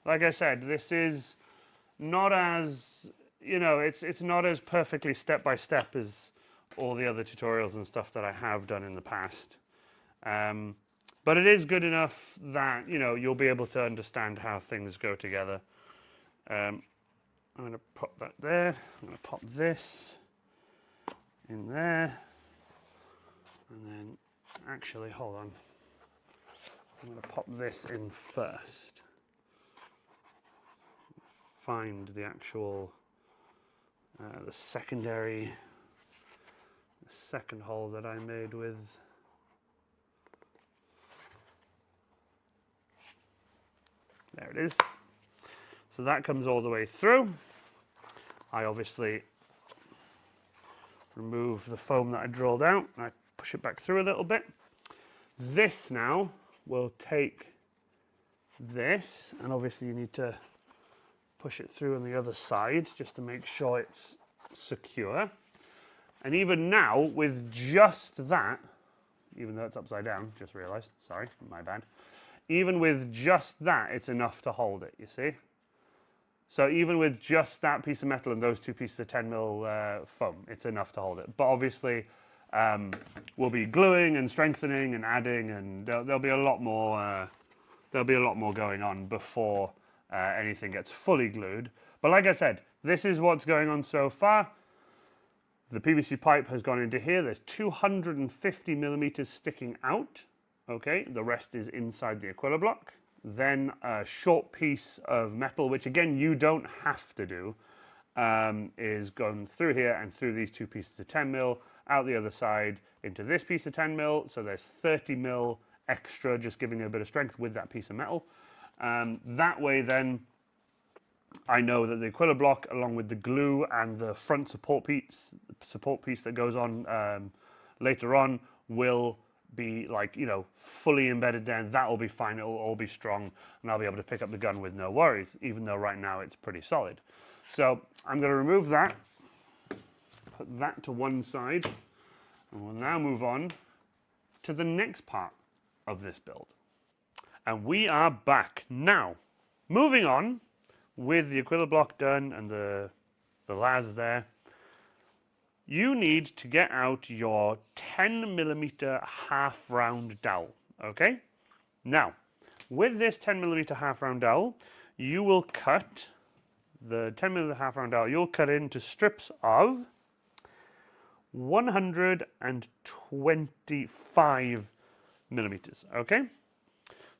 Like I said, this is not as, it's not as perfectly step by step as all the other tutorials and stuff that I have done in the past. But it is good enough that, you'll be able to understand how things go together. I'm going to pop that there. I'm going to pop this in there. And then, actually, hold on. I'm going to pop this in first. Find the actual, the second hole that I made with. There it is. So that comes all the way through. I obviously remove the foam that I drilled out and I push it back through a little bit. This now will take this, and obviously you need to push it through on the other side just to make sure it's secure. And even now, with just that, even though it's upside down, just realized, sorry, my bad. Even with just that, it's enough to hold it, you see? So even with just that piece of metal and those two pieces of 10mm foam, it's enough to hold it. But obviously, we'll be gluing and strengthening and adding, and there'll be a lot more. There'll be a lot more going on before anything gets fully glued. But like I said, this is what's going on so far. The PVC pipe has gone into here. There's 250mm sticking out. Okay, the rest is inside the Aquila block. Then a short piece of metal, which again you don't have to do, is going through here and through these two pieces of 10mm, out the other side into this piece of 10mm. So there's 30mm extra, just giving it a bit of strength with that piece of metal. That way then I know that the Aquila block, along with the glue and the front support piece that goes on later on, will be fully embedded there, and that will be fine. It will all be strong, and I'll be able to pick up the gun with no worries, even though right now it's pretty solid. So I'm going to remove that, put that to one side, and we'll now move on to the next part of this build. And we are back now. Moving on, with the Aquila block done and the las there, you need to get out your 10mm half round dowel, okay? Now, with this 10mm half round dowel, you will cut the 10mm half round dowel, you'll cut into strips of 125 millimeters, okay?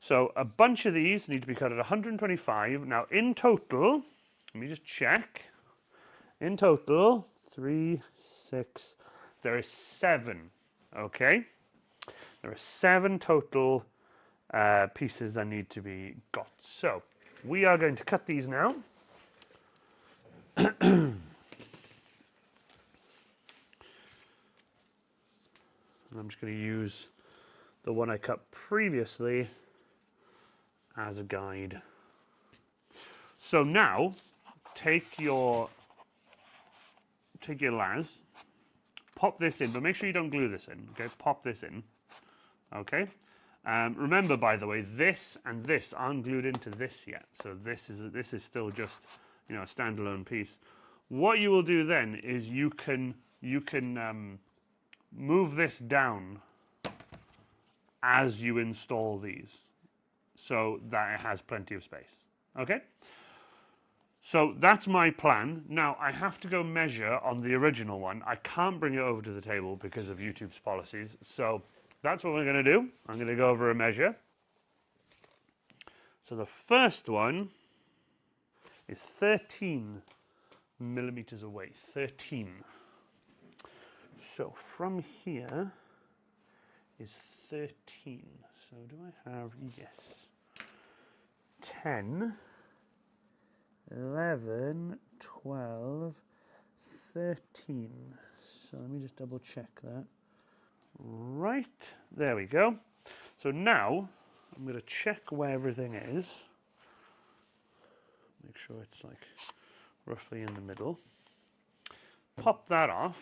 So a bunch of these need to be cut at 125. Now in total, let me just check. In total, 3, 6, there is 7, okay? There are 7 total pieces that need to be got. So we are going to cut these now. And I'm just going to use the one I cut previously as a guide. So now take your las, pop this in, but make sure you don't glue this in, okay? Pop this in, okay? Remember, by the way, this and this aren't glued into this yet, so this is still just, you know, a standalone piece. What you will do then is you can move this down as you install these, so that it has plenty of space, okay? So that's my plan. Now I have to go measure on the original one. I can't bring it over to the table because of YouTube's policies. So that's what we're going to do. I'm going to go over a measure. So the first one is 13 millimeters away. 13. So from here is 13. So do I have, yes, 10. 11, 12, 13. So let me just double check that. Right, there we go. So now I'm going to check where everything is. Make sure it's like roughly in the middle. Pop that off.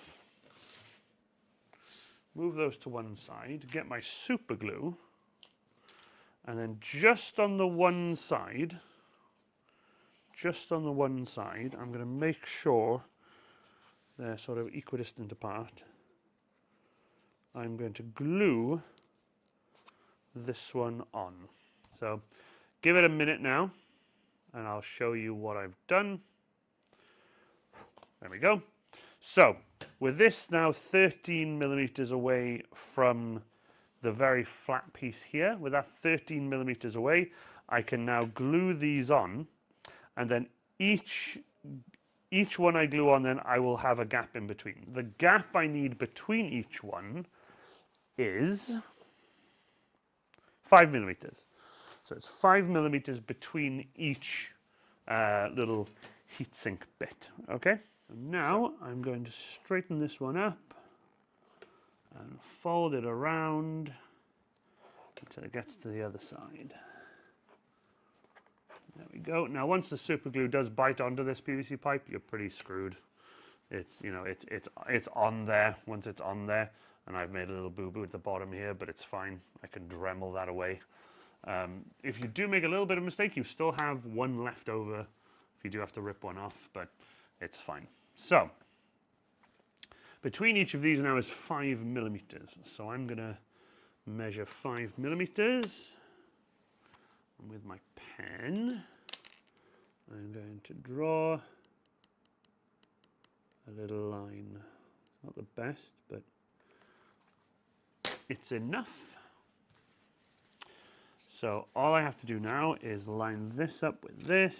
Move those to one side. Get my super glue. And then just on the one side, I'm going to make sure they're sort of equidistant apart. I'm going to glue this one on. So give it a minute now, and I'll show you what I've done. There we go. So with this now 13 millimeters away from the very flat piece here, with that 13 millimeters away, I can now glue these on. And then each one I glue on, then I will have a gap in between. The gap I need between each one is 5 millimeters. So it's 5 millimeters between each little heatsink bit, okay? So now I'm going to straighten this one up and fold it around until it gets to the other side. There we go. Now, once the super glue does bite onto this PVC pipe, you're pretty screwed. It's, you know, it's on there once it's on there, and I've made a little boo-boo at the bottom here, but it's fine. I can Dremel that away. If you do make a little bit of mistake, you still have one left over if you do have to rip one off, but it's fine. So, between each of these now is 5 millimeters. So I'm going to measure 5 millimeters. And with my pen, I'm going to draw a little line. It's not the best, but it's enough. So all I have to do now is line this up with this,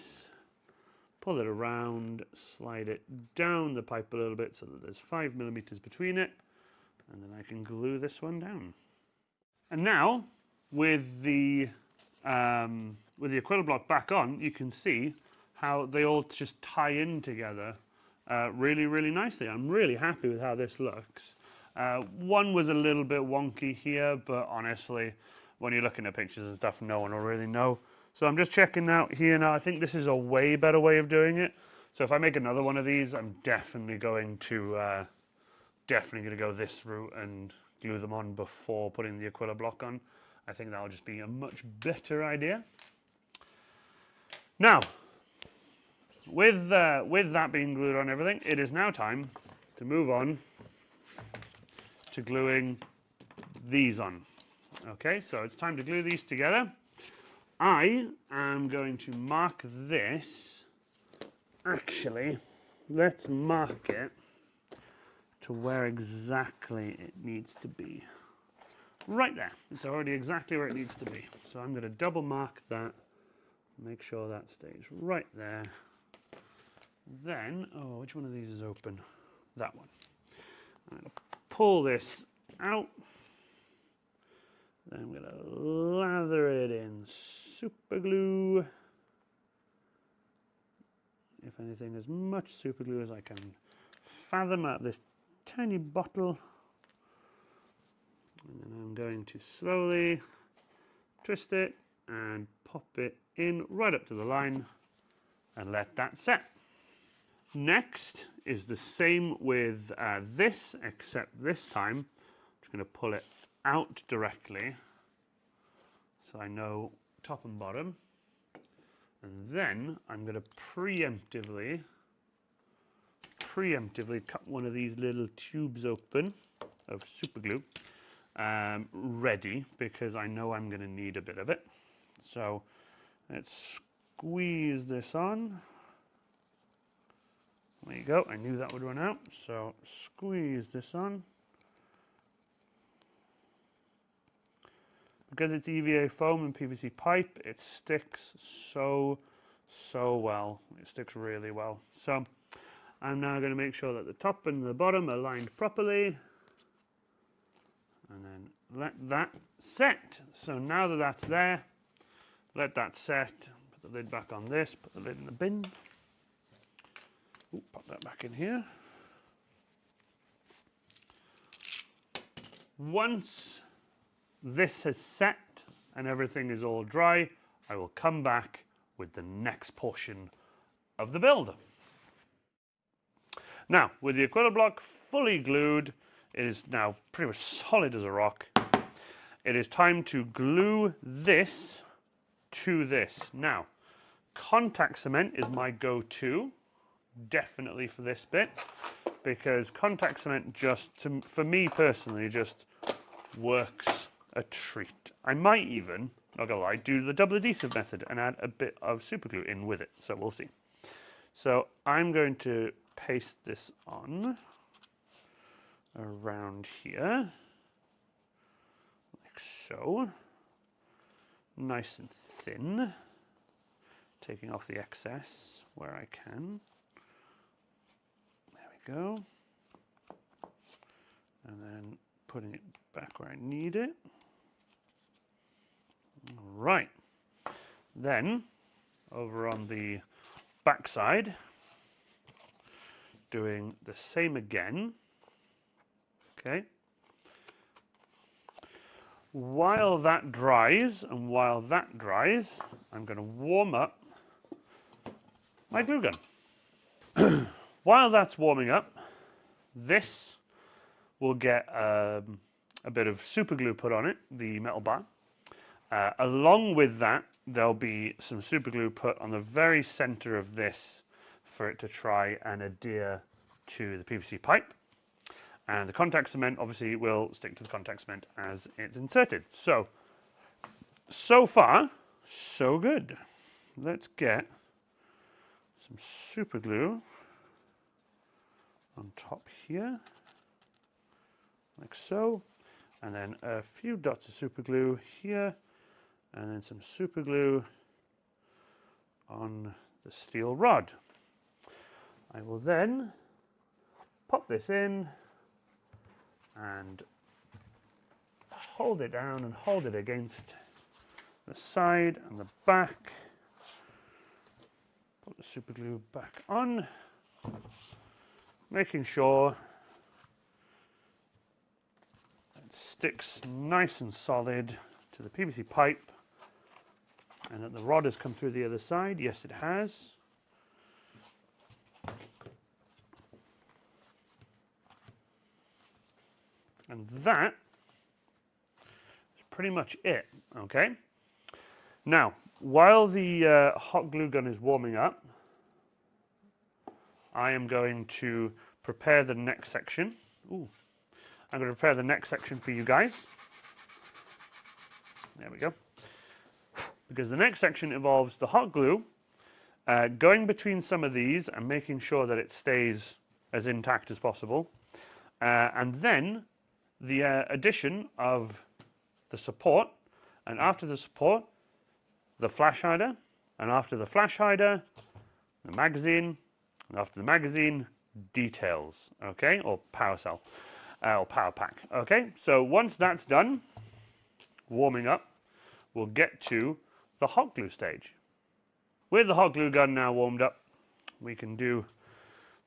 pull it around, slide it down the pipe a little bit so that there's 5 millimeters between it, and then I can glue this one down. And now, with the acrylic block back on, you can see how they all just tie in together really, really nicely. I'm really happy with how this looks. One was a little bit wonky here, but honestly, when you're looking at pictures and stuff, no one will really know. So I'm just checking out here now. I think this is a way better way of doing it. So if I make another one of these, I'm definitely going to go this route and glue them on before putting the acrylic block on. I think that'll just be a much better idea. Now, with that being glued on everything, it is now time to move on to gluing these on. Okay, so it's time to glue these together. I am going to mark this. Actually, let's mark it to where exactly it needs to be. right there. It's already exactly where it needs to be. So I'm going to double mark that, make sure that stays right there. Then, oh, which one of these is open? That one. I'm going to pull this out. Then I'm going to lather it in super glue. If anything, as much super glue as I can fathom out this tiny bottle. And then I'm going to slowly twist it and pop it in right up to the line and let that set. Next is the same with this, except this time I'm just going to pull it out directly so I know top and bottom. And then I'm going to preemptively cut one of these little tubes open of super glue ready, because I know I'm going to need a bit of it. So let's squeeze this on. There you go. I knew that would run out. So squeeze this on. Because it's EVA foam and PVC pipe, it sticks so well. It sticks really well. So I'm now going to make sure that the top and the bottom are lined properly. And then let that set. So now that that's there, let that set. Put the lid back on this, put the lid in the bin. Ooh, pop that back in here. Once this has set and everything is all dry, I will come back with the next portion of the build. Now, with the Aquila block fully glued, it is now pretty much solid as a rock. It is time to glue this to this. Now, contact cement is my go-to, definitely for this bit, because contact cement just, for me personally, just works a treat. I might even, not gonna lie, do the double adhesive method and add a bit of super glue in with it, so we'll see. So I'm going to paste this on around here, like so, nice and thin, taking off the excess where I can. There we go. And then putting it back where I need it. All right. Then, over on the back side, doing the same again. Okay. While that dries, I'm going to warm up my glue gun. While that's warming up, this will get a bit of super glue put on it, the metal bar. Along with that, there'll be some super glue put on the very center of this for it to try and adhere to the PVC pipe. And the contact cement obviously will stick to the contact cement as it's inserted. So far, so good. Let's get some super glue on top here, like so. And then a few dots of super glue here, and then some super glue on the steel rod. I will then pop this in and hold it down and hold it against the side and the back. Put the super glue back on, making sure it sticks nice and solid to the PVC pipe, and that the rod has come through the other side. Yes, it has. And that is pretty much it, okay? Now, while the hot glue gun is warming up, I am going to prepare the next section. Ooh. I'm going to prepare the next section for you guys. There we go. Because the next section involves the hot glue, going between some of these and making sure that it stays as intact as possible. And then the addition of the support, and after the support, the flash hider, and after the flash hider, the magazine, and after the magazine, details, okay, or power cell, or power pack, okay? So once that's done, warming up, we'll get to the hot glue stage. With the hot glue gun now warmed up, we can do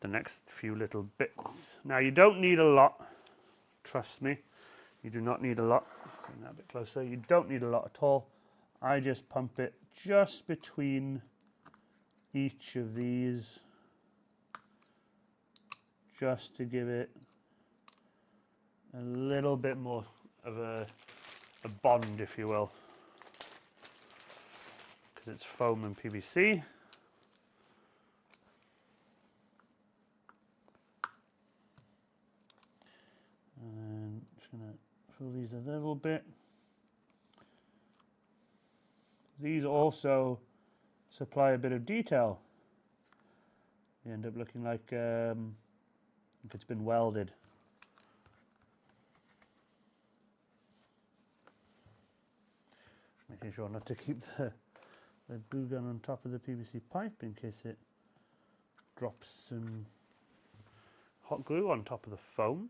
the next few little bits. Now you don't need a lot, trust me, you do not need a lot. Bring that a bit closer. You don't need a lot at all. I just pump it just between each of these, just to give it a little bit more of a bond, if you will, because it's foam and PVC. And just going to fill these a little bit. These also supply a bit of detail. They end up looking like it's been welded. Making sure not to keep the glue gun on top of the PVC pipe in case it drops some hot glue on top of the foam.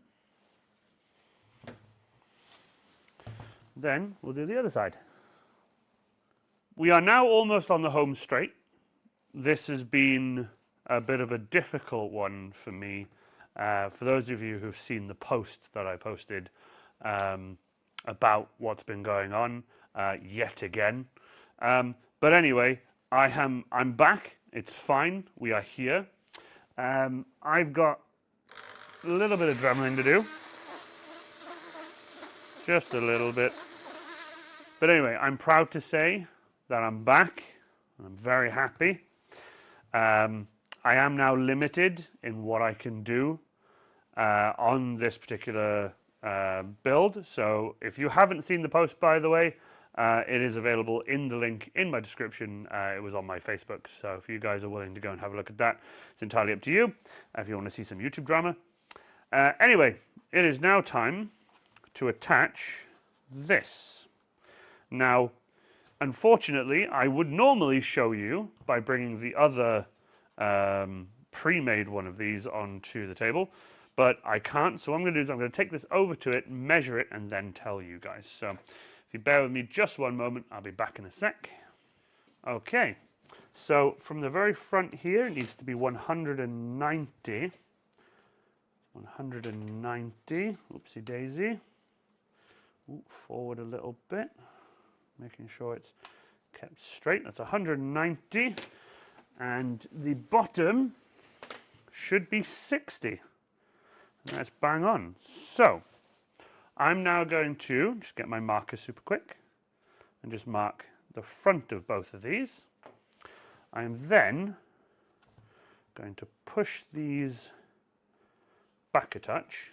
Then we'll do the other side. We are now almost on the home straight. This has been a bit of a difficult one for me. For those of you who've seen the post that I posted about what's been going on yet again. But anyway, I'm back. It's fine. We are here. I've got a little bit of dremeling to do. Just a little bit. But anyway, I'm proud to say that I'm back, and I'm very happy. I am now limited in what I can do on this particular build. So if you haven't seen the post, by the way, it is available in the link in my description. It was on my Facebook. So if you guys are willing to go and have a look at that, it's entirely up to you. If you want to see some YouTube drama. Anyway, it is now time to attach this. Now, unfortunately, I would normally show you by bringing the other pre-made one of these onto the table, but I can't. So what I'm going to do is I'm going to take this over to it, measure it, and then tell you guys. So if you bear with me just one moment, I'll be back in a sec. Okay, so from the very front here, it needs to be 190. 190, oopsie daisy. Ooh, forward a little bit, making sure it's kept straight. That's 190, and the bottom should be 60. And that's bang on. So I'm now going to just get my marker super quick and just mark the front of both of these. I'm then going to push these back a touch,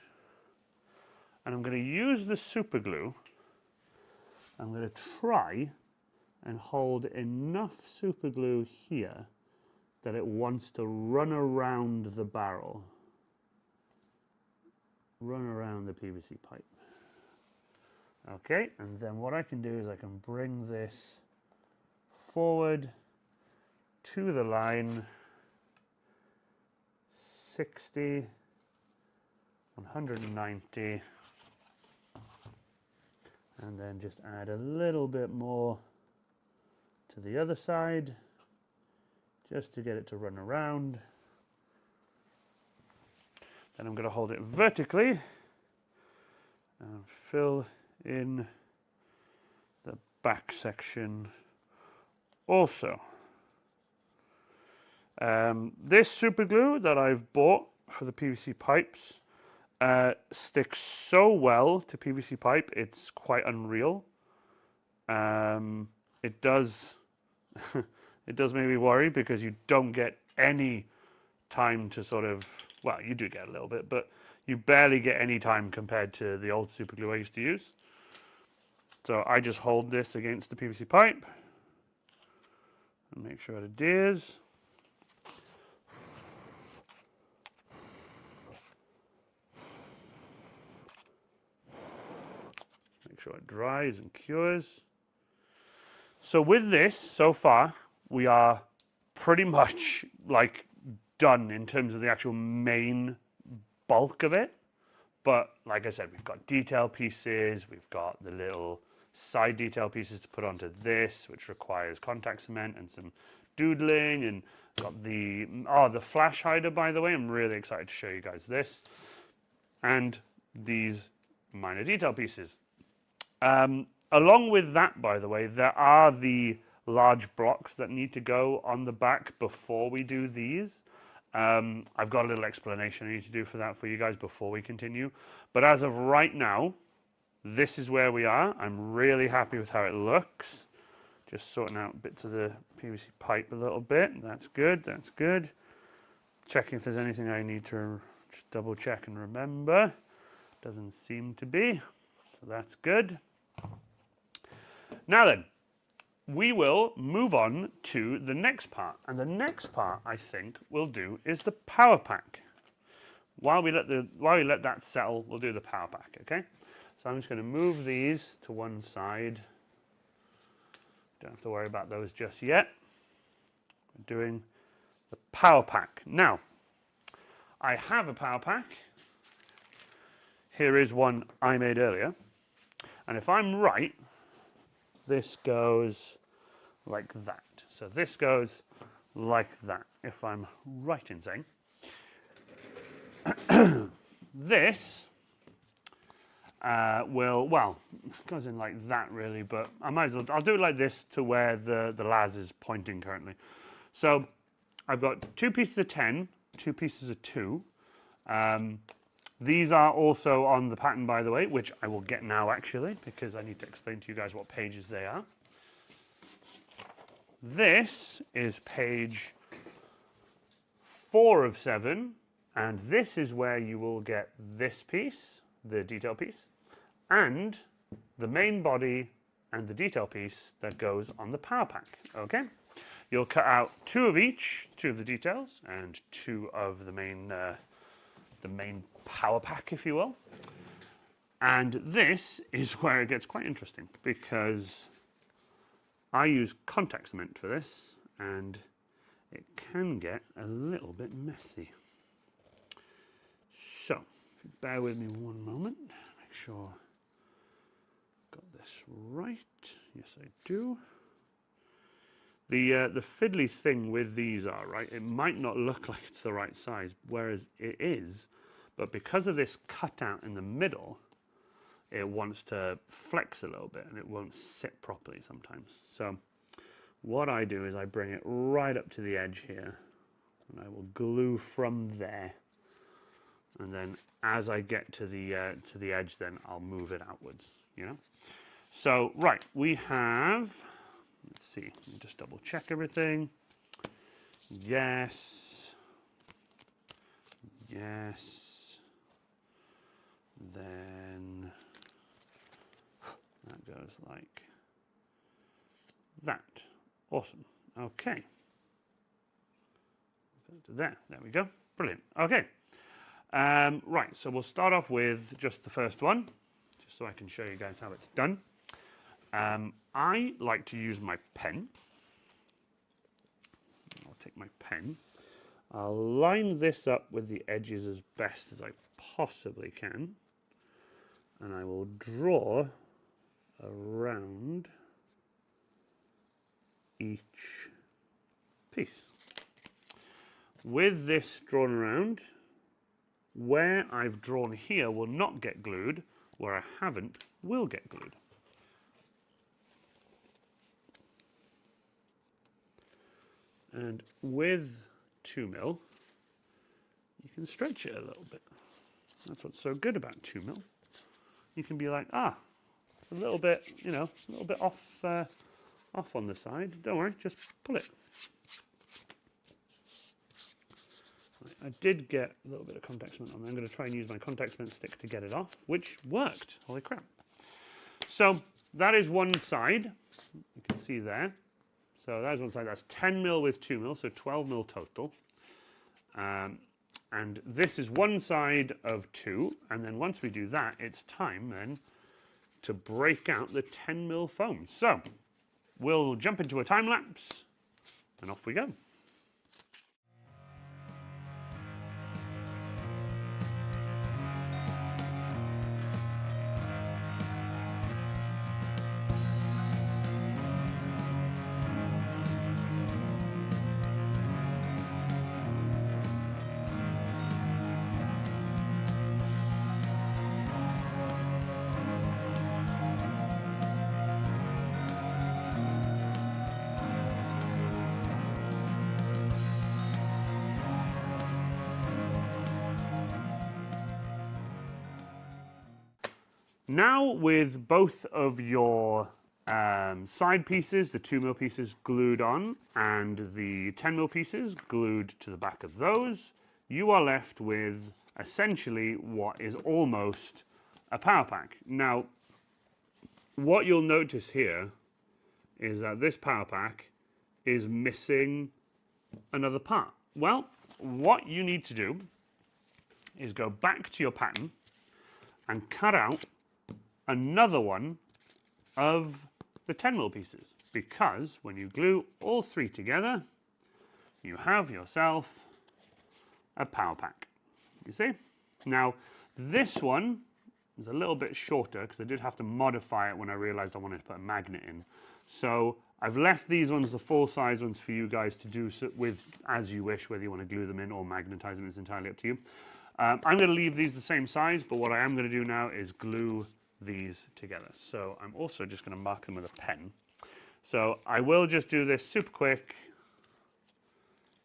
and I'm going to use the super glue. I'm going to try and hold enough super glue here that it wants to run around the barrel, run around the PVC pipe. Okay, and then what I can do is I can bring this forward to the line, 60, 190, and then just add a little bit more to the other side just to get it to run around. Then I'm going to hold it vertically and fill in the back section also. This super glue that I've bought for the PVC pipes sticks so well to PVC pipe, it's quite unreal. It does it does make me worry because you don't get any time to sort of, well, you do get a little bit, but you barely get any time compared to the old super glue I used to use. So I just hold this against the PVC pipe and make sure it adheres. Make make sure it dries and cures. So with this, so far, we are pretty much like done in terms of the actual main bulk of it. But like I said, we've got detail pieces, we've got the little side detail pieces to put onto this, which requires contact cement and some doodling, and got the flash hider, by the way. I'm really excited to show you guys this. And these minor detail pieces. Along with that, by the way, there are the large blocks that need to go on the back before we do these. I've got a little explanation I need to do for that for you guys before we continue. But as of right now, this is where we are. I'm really happy with how it looks. Just sorting out bits of the PVC pipe a little bit. That's good, that's good. Checking if there's anything I need to just double check and remember. Doesn't seem to be, so that's good. Now then, we will move on to the next part. And the next part, I think, we'll do is the power pack. While we let that settle, we'll do the power pack, okay? So I'm just going to move these to one side. Don't have to worry about those just yet. We're doing the power pack. Now, I have a power pack. Here is one I made earlier. And if I'm right, this goes like that. So this goes like that, if I'm right in saying. This goes in like that really, but I'll do it like this to where the las is pointing currently. So I've got 2 pieces of 10, 2 pieces of 2. These are also on the pattern, by the way, which I will get now actually, because I need to explain to you guys what pages they are. This is page 4 of 7, and this is where you will get this piece, the detail piece, and the main body and the detail piece that goes on the power pack, okay? You'll cut out 2 of each, 2 of the details, and 2 of the main power pack, if you will. And this is where it gets quite interesting, because I use contact cement for this, and it can get a little bit messy. So, if you bear with me one moment, make sure I've got this right. Yes, I do. The fiddly thing with these are, right, it might not look like it's the right size, whereas it is, but because of this cutout in the middle, it wants to flex a little bit and it won't sit properly sometimes. So what I do is I bring it right up to the edge here, and I will glue from there. And then as I get to the edge, then I'll move it outwards, you know? So, right, we have, let's see, let me just double check everything. Yes. Yes. Then that goes like that. Awesome. Okay. There we go. Brilliant. Okay. Right, so we'll start off with just the first one, just so I can show you guys how it's done. I like to use my pen. I'll take my pen. I'll line this up with the edges as best as I possibly can. And I will draw around each piece. With this drawn around, where I've drawn here will not get glued, where I haven't will get glued. And with 2mm, you can stretch it a little bit. That's what's so good about 2mm. You can be like, it's a little bit, you know, a little bit off on the side. Don't worry, just pull it. Right, I did get a little bit of contact cement on there. I'm going to try and use my contact cement stick to get it off, which worked. Holy crap. So that is one side. You can see there. So that's one side. That's 10mm with 2mm, so 12mm total. And this is one side of 2, and then once we do that, it's time then to break out the 10mm foam. So we'll jump into a time lapse and off we go. Now with both of your side pieces, the 2mm pieces glued on and the 10mm pieces glued to the back of those, you are left with essentially what is almost a power pack. Now, what you'll notice here is that this power pack is missing another part. Well, what you need to do is go back to your pattern and cut out another one of the 10mm pieces, because when you glue all three together, you have yourself a power pack. You see? Now, this one is a little bit shorter because I did have to modify it when I realized I wanted to put a magnet in. So I've left these ones, the full size ones, for you guys to do with as you wish, whether you want to glue them in or magnetize them, it's entirely up to you. I'm going to leave these the same size, but what I am going to do now is glue these together. So I'm also just going to mark them with a pen. So I will just do this super quick,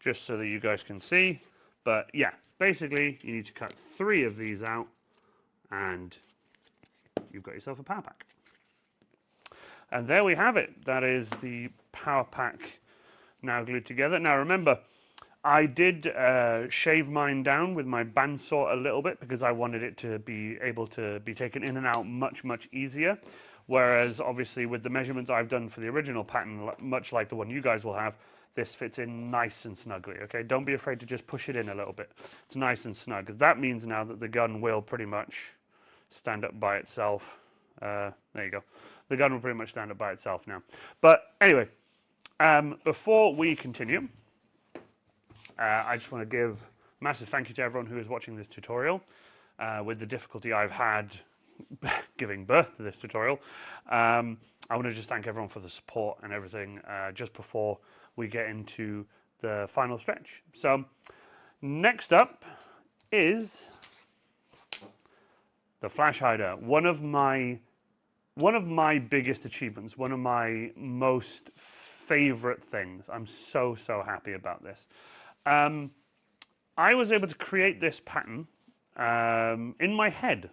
just so that you guys can see. But yeah, basically you need to cut 3 of these out and you've got yourself a power pack. And there we have it. That is the power pack now glued together. Now remember, I did shave mine down with my bandsaw a little bit because I wanted it to be able to be taken in and out much, much easier. Whereas obviously with the measurements I've done for the original pattern, much like the one you guys will have, this fits in nice and snugly, okay? Don't be afraid to just push it in a little bit. It's nice and snug. That means now that the gun will pretty much stand up by itself. There you go. The gun will pretty much stand up by itself now. But anyway, before we continue, I just want to give a massive thank you to everyone who is watching this tutorial. With the difficulty I've had giving birth to this tutorial, I want to just thank everyone for the support and everything just before we get into the final stretch. So next up is the flash hider. One of my biggest achievements, one of my most favorite things. I'm so happy about this. I was able to create this pattern in my head,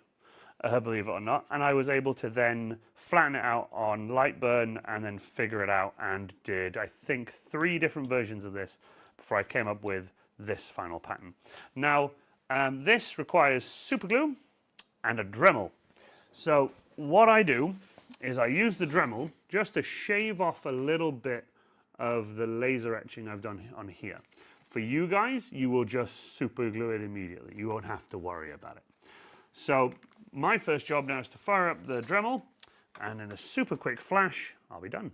believe it or not, and I was able to then flatten it out on Lightburn and then figure it out, and did, I think, 3 different versions of this before I came up with this final pattern. Now, this requires super glue and a Dremel. So what I do is I use the Dremel just to shave off a little bit of the laser etching I've done on here. For you guys, you will just super glue it immediately. You won't have to worry about it. So my first job now is to fire up the Dremel, and in a super quick flash, I'll be done.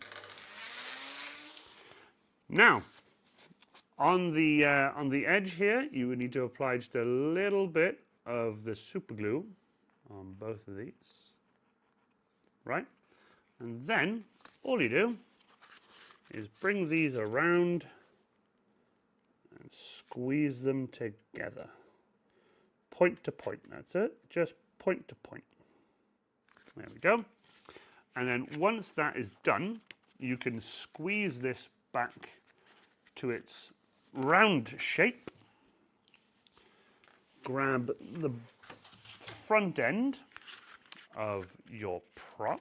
Now, on the edge here, you would need to apply just a little bit of the super glue on both of these, right? And then all you do is bring these around and squeeze them together. Point to point, that's it. Just point to point. There we go. And then once that is done, you can squeeze this back to its round shape. Grab the front end of your prop.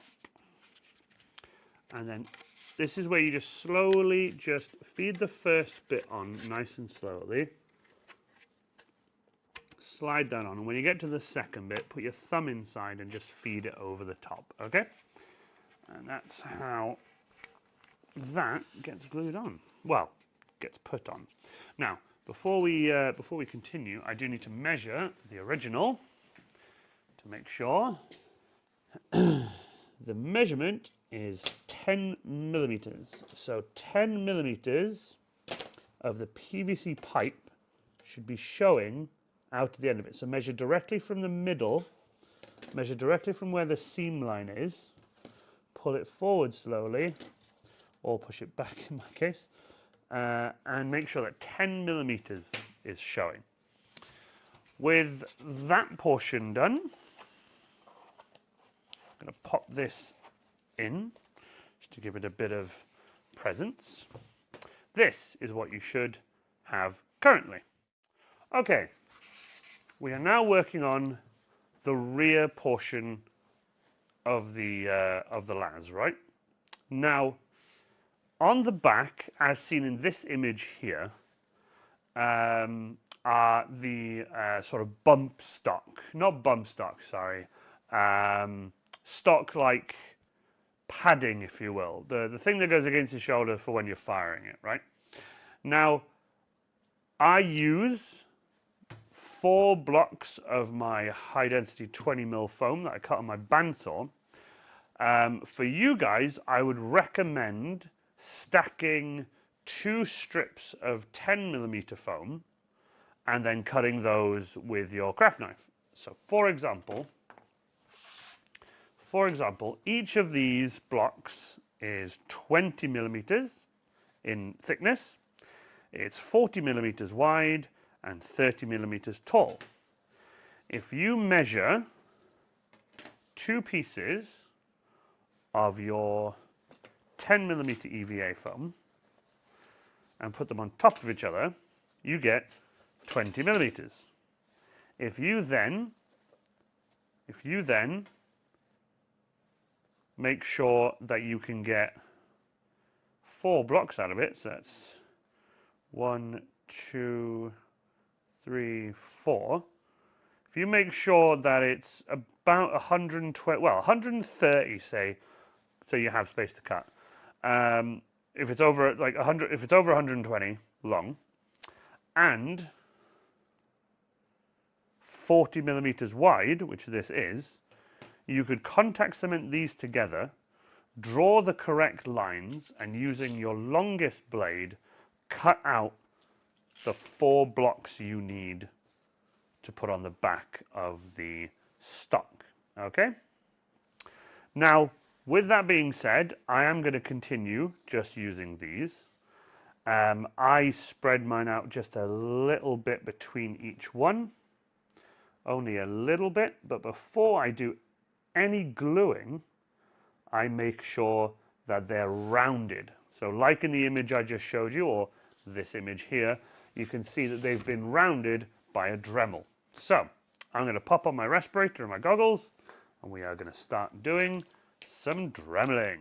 And then this is where you just slowly just feed the first bit on nice and slowly. Slide that on, and when you get to the second bit, put your thumb inside and just feed it over the top, okay? And that's how that gets glued on. Well, gets put on. Now, before we continue, I do need to measure the original to make sure the measurement is 10 millimeters. So 10 millimeters of the PVC pipe should be showing out to the end of it. So measure directly from the middle, measure directly from where the seam line is, pull it forward slowly, or push it back in my case, and make sure that 10 millimeters is showing. With that portion done, I'm going to pop this in just to give it a bit of presence. This is what you should have currently. Okay, we are now working on the rear portion of the las, right? Now, on the back, as seen in this image here, are the sort of bump stock, not bump stock, sorry, stock like padding, if you will, the thing that goes against your shoulder for when you're firing it, right? Now, I use 4 blocks of my high density 20mm foam that I cut on my bandsaw. For you guys, I would recommend stacking 2 strips of 10mm foam and then cutting those with your craft knife. So for example, each of these blocks is 20mm in thickness. It's 40mm wide and 30mm tall. If you measure 2 pieces of your 10mm EVA foam and put them on top of each other, you get 20mm. If you then make sure that you can get 4 blocks out of it, so that's 1, 2, 3, 4. If you make sure that it's about 120, well, 130, say, so you have space to cut. If it's over like 100, if it's over 120 long, and 40mm wide, which this is, you could contact cement these together, draw the correct lines, and using your longest blade, cut out the 4 blocks you need to put on the back of the stock. Okay? Now, with that being said, I am going to continue just using these. I spread mine out just a little bit between each one. Only a little bit, but before I do any gluing, I make sure that they're rounded. So like in the image I just showed you, or this image here, you can see that they've been rounded by a Dremel. So I'm going to pop on my respirator and my goggles, and we are going to start doing some dremeling.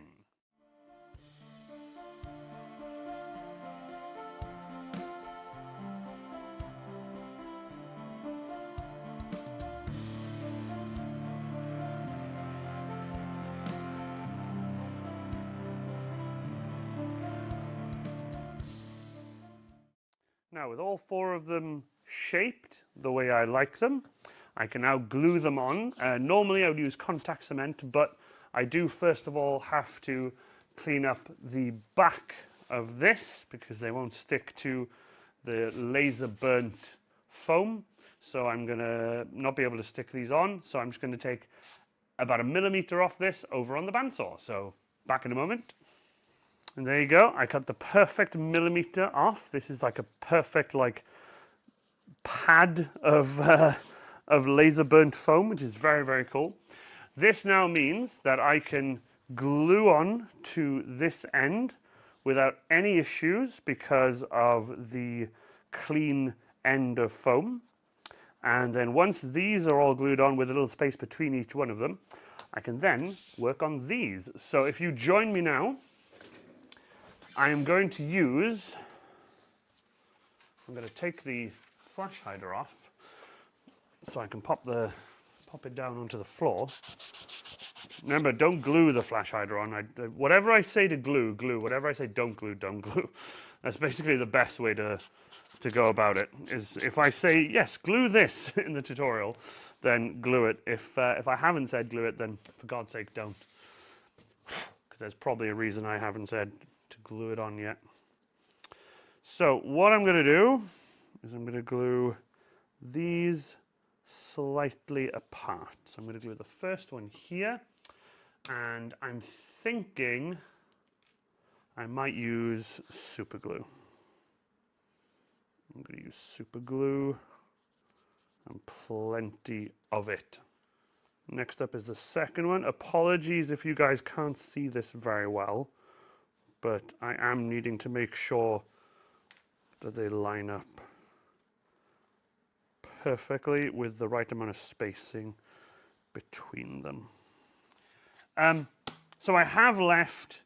Now, with all 4 of them shaped the way I like them, I can now glue them on. Normally I would use contact cement, but I do first of all have to clean up the back of this because they won't stick to the laser burnt foam. So I'm going to not be able to stick these on. So I'm just going to take about 1 millimeter off this over on the bandsaw. So back in a moment. And there you go. I cut the perfect millimeter off. This is like a perfect like pad of laser burnt foam, which is very, very cool. This now means that I can glue on to this end without any issues because of the clean end of foam. And then once these are all glued on with a little space between each one of them, I can then work on these. So if you join me now, I am going to use, I'm going to take the flash hider off so I can pop it down onto the floor. Remember, don't glue the flash hider on. Whatever I say to glue, glue. Whatever I say don't glue, don't glue. That's basically the best way to go about it. Is if I say, yes, glue this in the tutorial, then glue it. If I haven't said glue it, then for God's sake, don't. because there's probably a reason I haven't said to glue it on yet. So what I'm going to do is I'm going to glue these slightly apart. So I'm going to glue the first one here, and I'm thinking I might use super glue. I'm going to use super glue and plenty of it. Next up is the second one. Apologies if you guys can't see this very well, but I am needing to make sure that they line up perfectly with the right amount of spacing between them. So I have left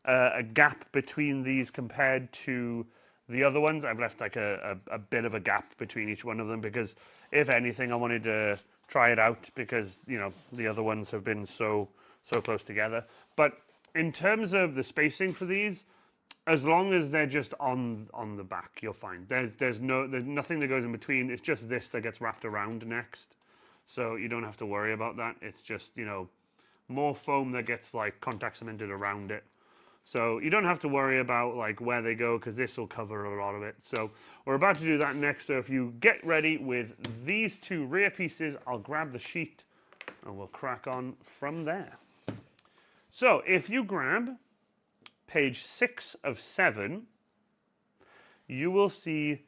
a gap between these compared to the other ones. I've left like a bit of a gap between each one of them because, if anything, I wanted to try it out because, you know, the other ones have been so close together. But in terms of the spacing for these, as long as they're just on the back, you're fine. There's nothing that goes in between. It's just this that gets wrapped around next. So you don't have to worry about that. It's just, you know, more foam that gets like contact cemented around it. So you don't have to worry about like where they go because this will cover a lot of it. So we're about to do that next. So if you get ready with these two rear pieces, I'll grab the sheet and we'll crack on from there. So if you grab page 6 of 7, you will see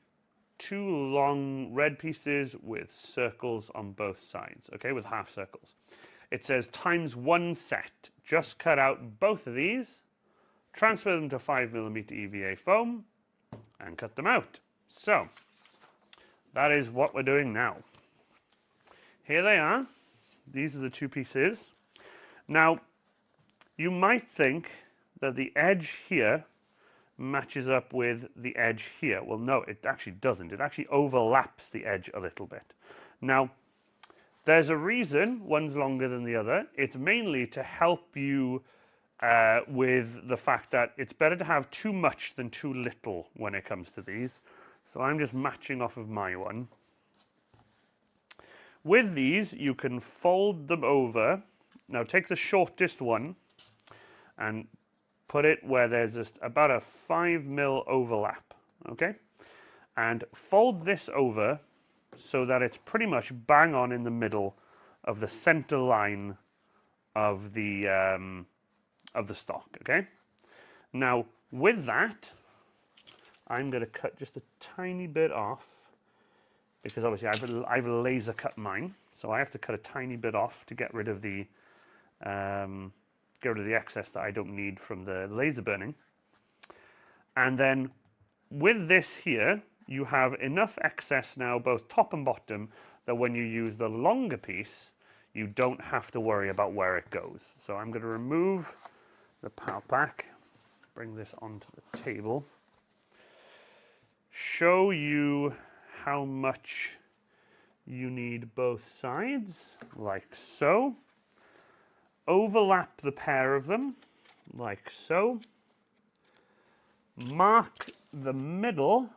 2 long red pieces with circles on both sides, okay, with half circles. It says ×1 set. Just cut out both of these, transfer them to 5mm EVA foam, and cut them out. So that is what we're doing now. Here they are. These are the 2 pieces. Now, you might think that the edge here matches up with the edge here. Well, no, it actually doesn't. It actually overlaps the edge a little bit. Now, there's a reason one's longer than the other. It's mainly to help you with the fact that it's better to have too much than too little when it comes to these. So I'm just matching off of my one. With these, you can fold them over. Now take the shortest one and put it where there's just about a 5mm overlap, okay? And fold this over so that it's pretty much bang on in the middle of the center line of the stock, okay? Now, with that, I'm going to cut just a tiny bit off because obviously I've laser cut mine, so I have to cut a tiny bit off to get rid of the excess that I don't need from the laser burning. And then with this here, you have enough excess now, both top and bottom, that when you use the longer piece, you don't have to worry about where it goes. So I'm going to remove the power pack, bring this onto the table, show you how much you need both sides, like so. Overlap the pair of them, like so. Mark the middle,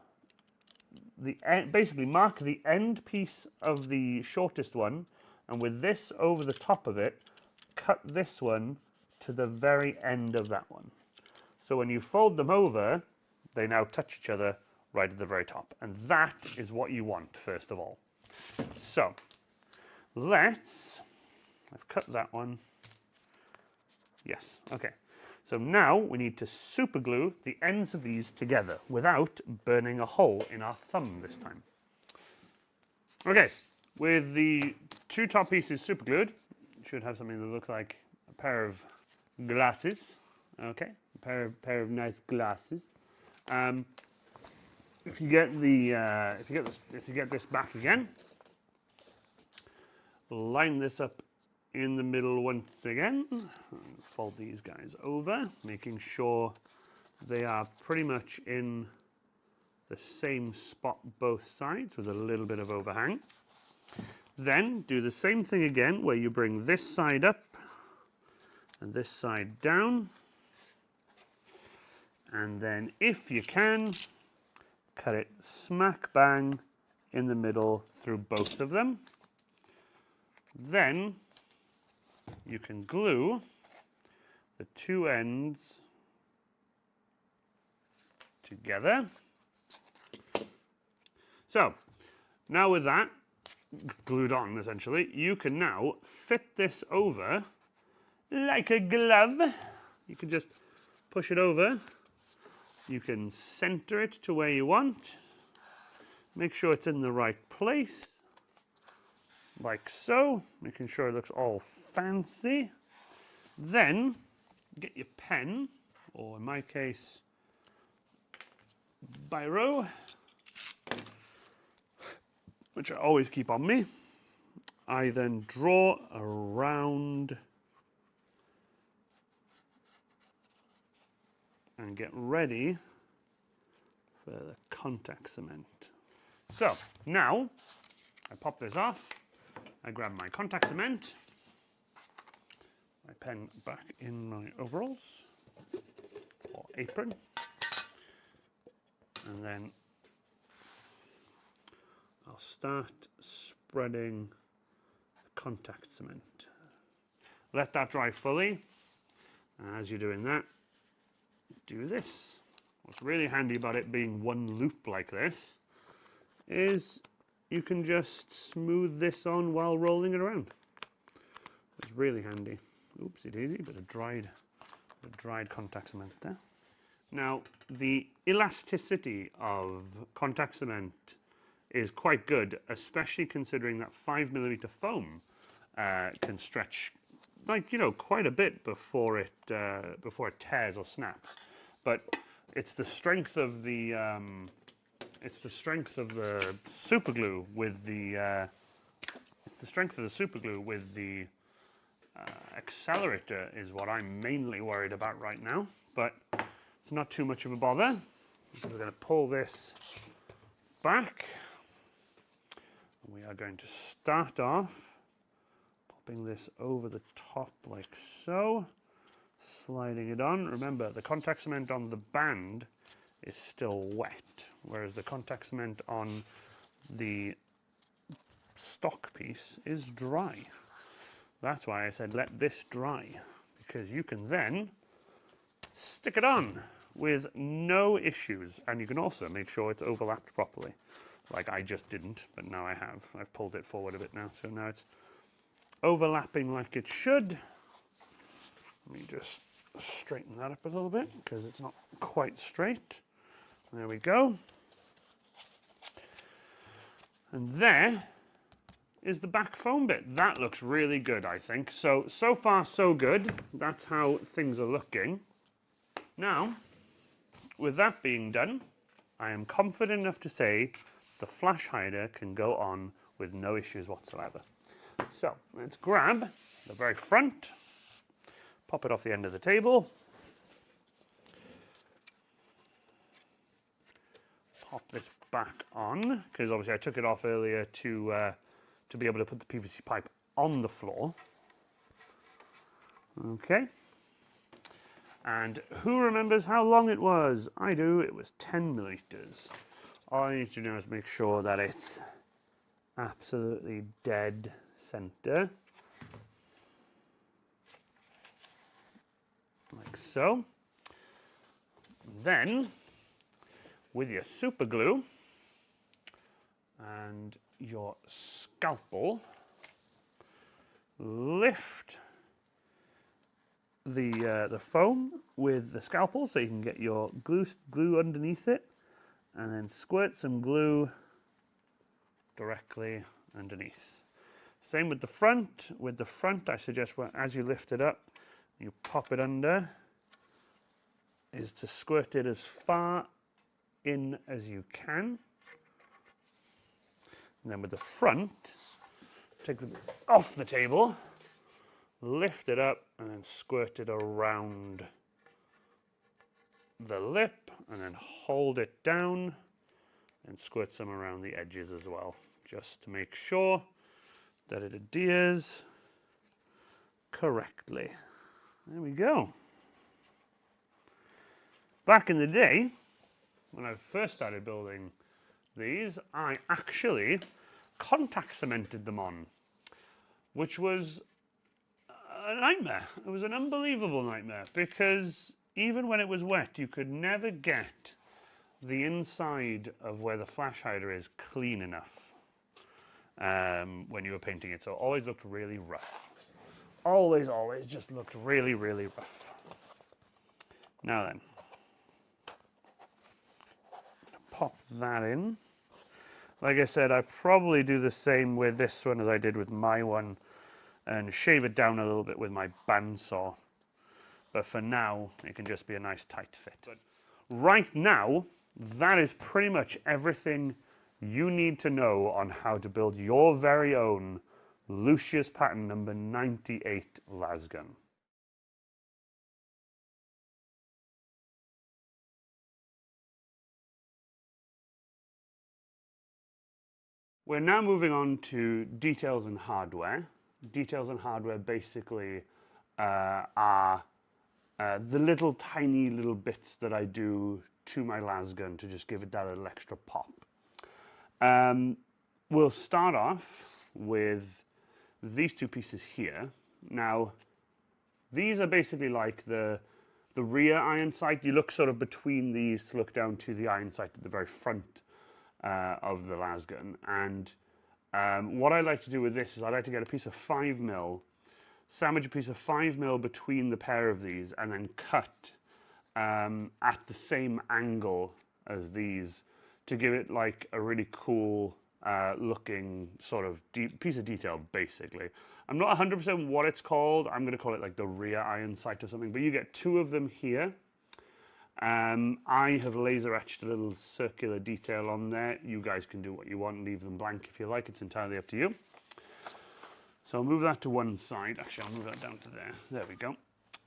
basically mark the end piece of the shortest one, and with this over the top of it, cut this one to the very end of that one. So when you fold them over, they now touch each other right at the very top. And that is what you want, first of all. So I've cut that one. Yes, okay. So now we need to super glue the ends of these together without burning a hole in our thumb this time. Okay, with the 2 top pieces super glued, you should have something that looks like a pair of glasses. Okay, a pair of nice glasses. If you get this back again, line this up in the middle once again, fold these guys over, making sure they are pretty much in the same spot both sides with a little bit of overhang. Then do the same thing again where you bring this side up and this side down, and then if you can, cut it smack bang in the middle through both of them. Then you can glue the two ends together. So, now with that glued on, essentially, you can now fit this over like a glove. You can just push it over. You can center it to where you want. Make sure it's in the right place, like so, making sure it looks all fancy. Then, get your pen, or in my case, biro, which I always keep on me. I then draw around and get ready for the contact cement. So now I pop this off, I grab my contact cement, my pen back in my overalls or apron, and then I'll start spreading the contact cement. Let that dry fully, and as you're doing that, do this. What's really handy about it being one loop like this is you can just smooth this on while rolling it around. It's really handy. Oopsie daisy, bit of dried contact cement there. Now, the elasticity of contact cement is quite good, especially considering that 5mm foam can stretch, like, you know, quite a bit before it tears or snaps. But it's the strength of the super glue with the accelerator is what I'm mainly worried about right now. But it's not too much of a bother. So we're going to pull this back. And we are going to start off popping this over the top like so, sliding it on. Remember, the contact cement on the band is still wet, whereas the contact cement on the stock piece is dry. That's why I said let this dry, because you can then stick it on with no issues, and you can also make sure it's overlapped properly. Like I just didn't, but now I have. I've pulled it forward a bit now, so now it's overlapping like it should. Let me just straighten that up a little bit, because it's not quite straight. There we go. And there is the back foam bit. That looks really good, I think. So far so good. That's how things are looking. Now, with that being done, I am confident enough to say the flash hider can go on with no issues whatsoever. So let's grab the very front, pop it off the end of the table, pop this back on, because obviously I took it off earlier to be able to put the PVC pipe on the floor. Okay. And who remembers how long it was? I do. It was 10mm. All I need to do is make sure that it's absolutely dead center. Like so. Then, with your super glue and your scalpel, lift the foam with the scalpel so you can get your glue underneath it, and then squirt some glue directly underneath. Same with the front. With the front, I suggest as you lift it up, you pop it under, is to squirt it as far in as you can. And then with the front, take it off the table, lift it up, and then squirt it around the lip, and then hold it down and squirt some around the edges as well, just to make sure that it adheres correctly. There we go. Back in the day, when I first started building these, I actually contact cemented them on, which was a nightmare. It was an unbelievable nightmare because even when it was wet, you could never get the inside of where the flash hider is clean enough when you were painting it. So it always looked really rough. Always just looked really, really rough. Now then, pop that in. Like I said, I probably do the same with this one as I did with my one and shave it down a little bit with my bandsaw. But for now, it can just be a nice tight fit. But right now, that is pretty much everything you need to know on how to build your very own Lucius pattern number 98 lasgun. We're now moving on to details and hardware. Details and hardware basically are the little tiny little bits that I do to my lasgun to just give it that little extra pop. We'll start off with these two pieces here. Now, these are basically like the rear iron sight. You look sort of between these to look down to the iron sight at the very front of the lasgun. And what I like to do with this is I like to get a piece of 5mm, sandwich a piece of 5mm between the pair of these, and then cut at the same angle as these to give it like a really cool looking sort of piece of detail, basically. I'm not 100% what it's called. I'm going to call it like the rear iron sight or something, but you get two of them here. I have laser etched a little circular detail on there. You guys can do what you want, leave them blank if you like. It's entirely up to you. So I'll move that to one side. Actually, I'll move that down to there. There we go.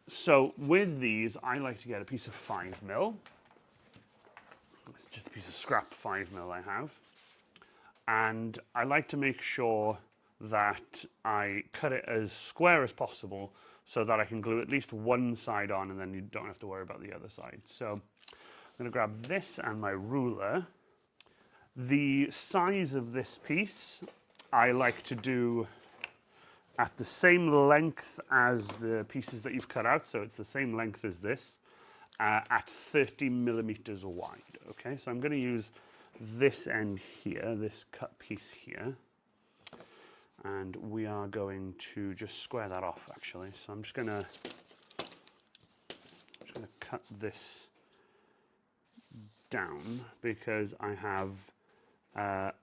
So with these, I like to get a piece of 5mm. It's just a piece of scrap 5mm I have. And I like to make sure that I cut it as square as possible so that I can glue at least one side on and then you don't have to worry about the other side. So I'm going to grab this and my ruler. The size of this piece I like to do at the same length as the pieces that you've cut out, so it's the same length as this, at 30mm wide. Okay, so I'm going to use this end here, this cut piece here, and we are going to just square that off actually. So I'm just going to cut this down because I have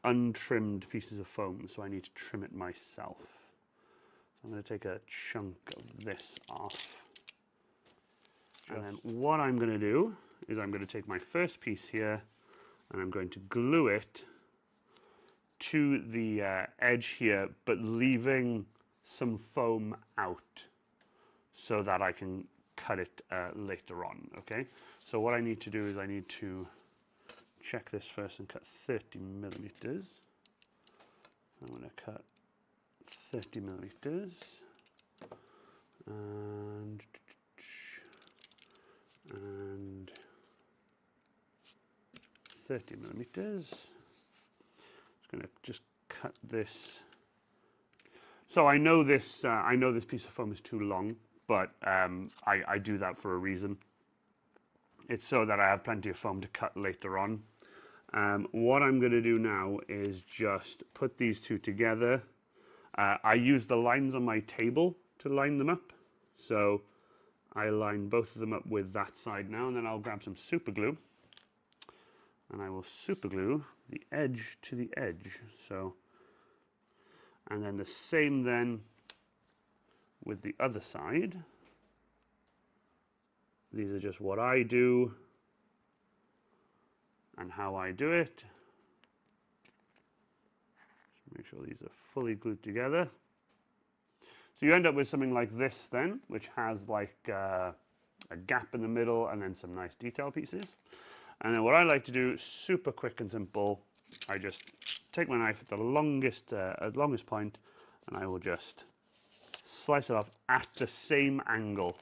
untrimmed pieces of foam, so I need to trim it myself. So I'm going to take a chunk of this off. And then what I'm going to do is I'm going to take my first piece here and I'm going to glue it to the edge here, but leaving some foam out so that I can cut it later on, okay? So what I need to do is I need to check this first and cut 30mm. I'm going to cut 30mm and 30mm. Just going to just cut this. So I know this piece of foam is too long, but I do that for a reason. It's so that I have plenty of foam to cut later on. What I'm going to do now is just put these two together. I use the lines on my table to line them up. So I line both of them up with that side now, and then I'll grab some super glue and I will super glue the edge to the edge. So, and then the same then with the other side. These are just what I do and how I do it. Just make sure these are fully glued together. So you end up with something like this then, which has like a gap in the middle and then some nice detail pieces. And then what I like to do, super quick and simple, I just take my knife at the longest point and I will just slice it off at the same angle.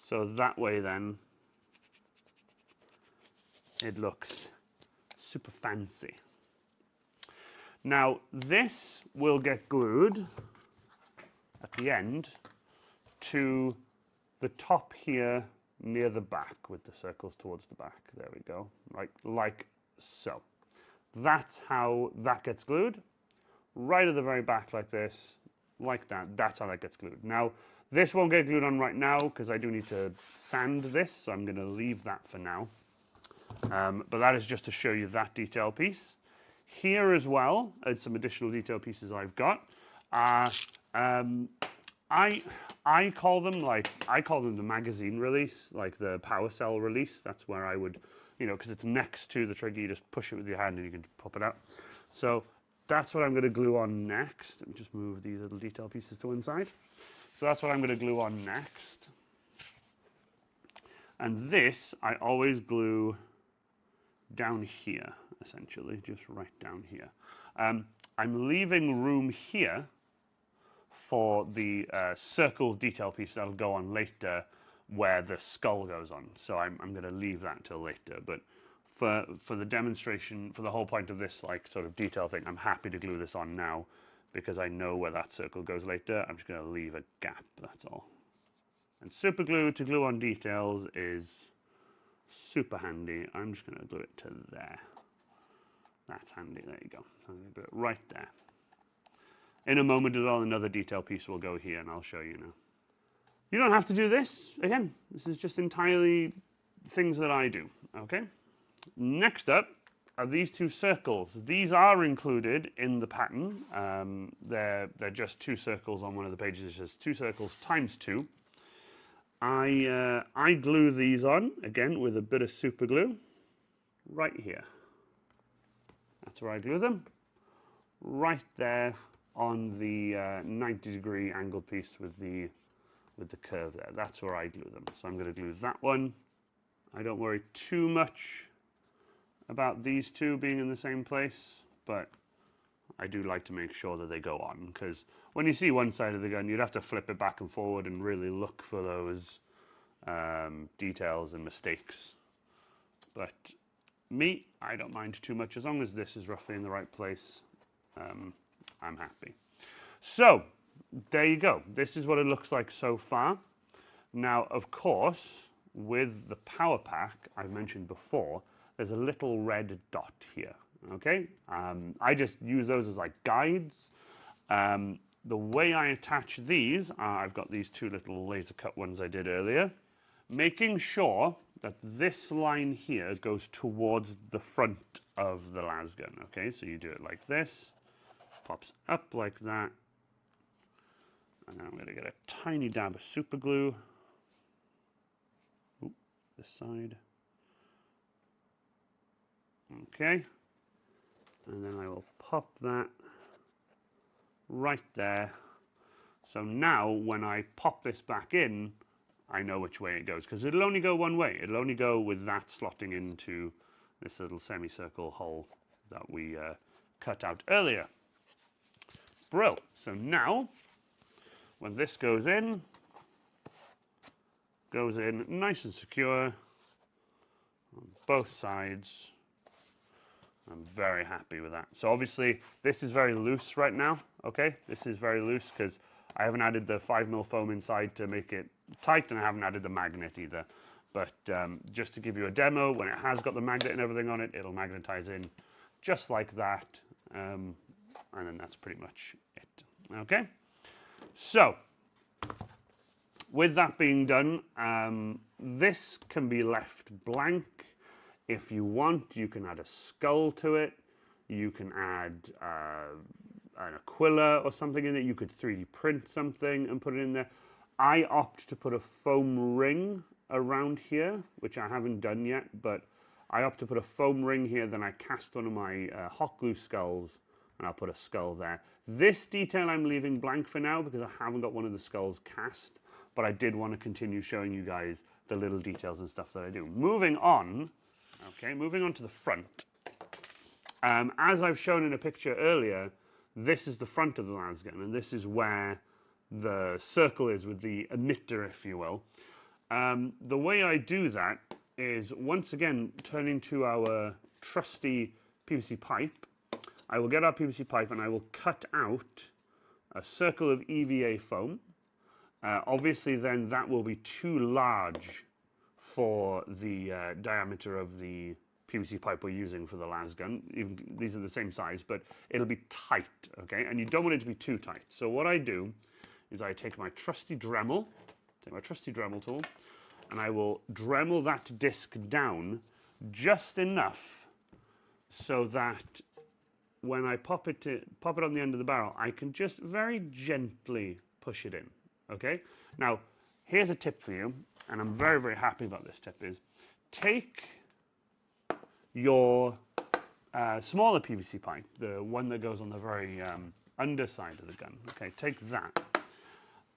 So that way then it looks super fancy. Now this will get glued at the end to the top here near the back with the circles towards the back. There we go, like so. That's how that gets glued. Right at the very back like this, like that. That's how that gets glued. Now, this won't get glued on right now because I do need to sand this, so I'm going to leave that for now. But that is just to show you that detail piece. Here as well, some additional detail pieces I've got. I call them the magazine release, like the power cell release. That's where I would, because it's next to the trigger, you just push it with your hand and you can pop it out. So that's what I'm going to glue on next. Let me just move these little detail pieces to one side. So that's what I'm going to glue on next. And this, I always glue down here, essentially, just right down here. I'm leaving room here for the circle detail piece that'll go on later where the skull goes on. So I'm going to leave that till later. But for the demonstration, for the whole point of this sort of detail thing, I'm happy to glue this on now because I know where that circle goes later. I'm just going to leave a gap, that's all. And super glue to glue on details is super handy. I'm just going to glue it to there. That's handy, there you go. I'm going to do it right there. In a moment as well, another detail piece will go here, and I'll show you now. You don't have to do this. Again, this is just entirely things that I do, okay? Next up are these two circles. These are included in the pattern. They're just two circles on one of the pages. It's just 2 circles times 2. I glue these on, again, with a bit of super glue, right here. That's where I glue them, right there on the 90-degree angled piece with the curve there. That's where I glue them. So I'm going to glue that one. I don't worry too much about these two being in the same place, but I do like to make sure that they go on, because when you see one side of the gun, you'd have to flip it back and forward and really look for those details and mistakes. But me, I don't mind too much. As long as this is roughly in the right place, I'm happy. So, there you go. This is what it looks like so far. Now, of course, with the power pack, I've mentioned before, there's a little red dot here, okay? I just use those as like guides. The way I attach these, I've got these 2 little laser cut ones I did earlier, making sure that this line here goes towards the front of the las gun, okay? So you do it like this, pops up like that, and then I'm going to get a tiny dab of super glue. Oop, this side. Okay, and then I will pop that right there. So now when I pop this back in, I know which way it goes, because it'll only go one way. It'll only go with that slotting into this little semicircle hole that we cut out earlier. Brill. So now, when this goes in nice and secure on both sides. I'm very happy with that. So obviously, this is very loose right now, okay? This is very loose because I haven't added the 5mm foam inside to make it tight, and I haven't added the magnet either. But just to give you a demo, when it has got the magnet and everything on it, it'll magnetize in just like that. And then that's pretty much it, okay? So, with that being done, this can be left blank. If you want, you can add a skull to it. You can add an Aquila or something in it. You could 3D print something and put it in there. I opt to put a foam ring around here, which I haven't done yet, but I opt to put a foam ring here, then I cast one of my hot glue skulls, and I'll put a skull there. This detail I'm leaving blank for now because I haven't got one of the skulls cast, but I did want to continue showing you guys the little details and stuff that I do. Moving on to the front. As I've shown in a picture earlier, this is the front of the las gun, and this is where the circle is with the emitter, if you will. The way I do that is, once again, turning to our trusty PVC pipe. I will get our PVC pipe and I will cut out a circle of EVA foam, Obviously then that will be too large for the diameter of the PVC pipe we're using for the las gun. Even, these are the same size, but it'll be tight, okay? And you don't want it to be too tight. So what I do is I take my trusty Dremel, tool, and I will Dremel that disc down just enough so that when I pop it on the end of the barrel, I can just very gently push it in, okay? Now, here's a tip for you, and I'm very, very happy about this tip, is take your smaller PVC pipe, the one that goes on the very underside of the gun, okay? Take that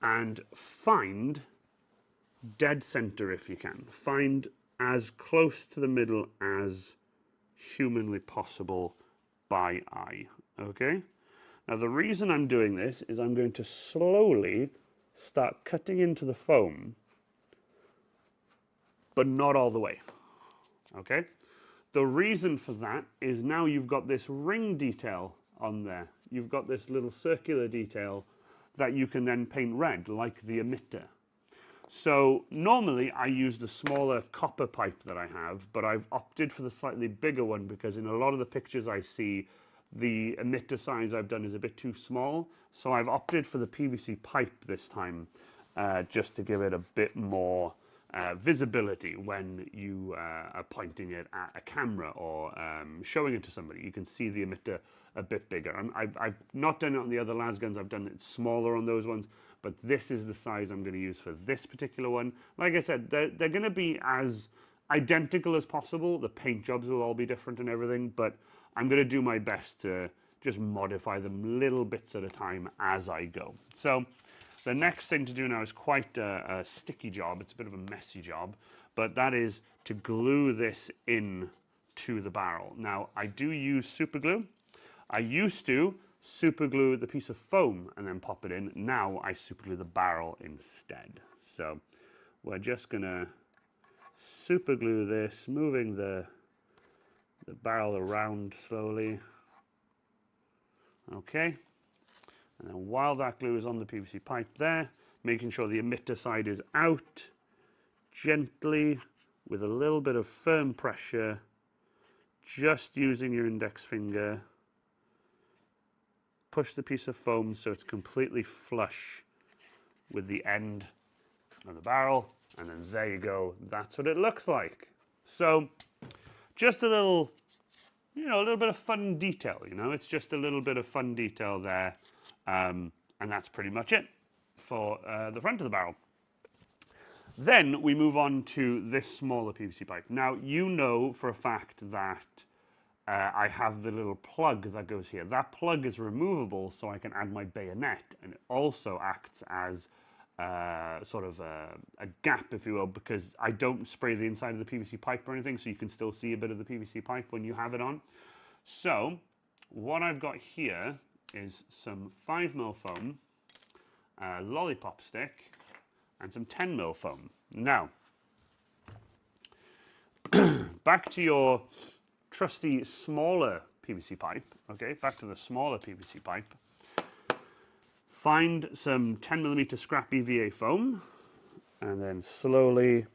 and find dead center if you can. Find as close to the middle as humanly possible by eye, okay? Now the reason I'm doing this is I'm going to slowly start cutting into the foam, but not all the way, okay? The reason for that is now you've got this ring detail on there. You've got this little circular detail that you can then paint red, like the emitter. So normally I use the smaller copper pipe that I have, but I've opted for the slightly bigger one because in a lot of the pictures I see, the emitter size I've done is a bit too small. So I've opted for the PVC pipe this time, just to give it a bit more visibility when you are pointing it at a camera or showing it to somebody. You can see the emitter a bit bigger. I've not done it on the other las guns, I've done it smaller on those ones, but this is the size I'm going to use for this particular one. Like I said, they're going to be as identical as possible. The paint jobs will all be different and everything, but I'm going to do my best to just modify them little bits at a time as I go. So the next thing to do now is quite a sticky job. It's a bit of a messy job, but that is to glue this in to the barrel. Now, I do use super glue. I used to super glue the piece of foam and then pop it in. Now I super glue the barrel instead. So we're just gonna super glue this, moving the barrel around slowly. Okay. And then while that glue is on the PVC pipe there, making sure the emitter side is out, gently, with a little bit of firm pressure, just using your index finger, push the piece of foam so it's completely flush with the end of the barrel, and then there you go, that's what it looks like. So just a little, you know, a little bit of fun detail, you know, it's just a little bit of fun detail there, and that's pretty much it for the front of the barrel. Then we move on to this smaller PVC pipe. Now, you know for a fact that I have the little plug that goes here. That plug is removable so I can add my bayonet, and it also acts as sort of a gap, if you will, because I don't spray the inside of the PVC pipe or anything, so you can still see a bit of the PVC pipe when you have it on. So what I've got here is some 5mm foam, a lollipop stick, and some 10mm foam. Now, back to your trusty smaller PVC pipe, okay, back to the smaller PVC pipe. Find some 10mm scrap EVA foam and then slowly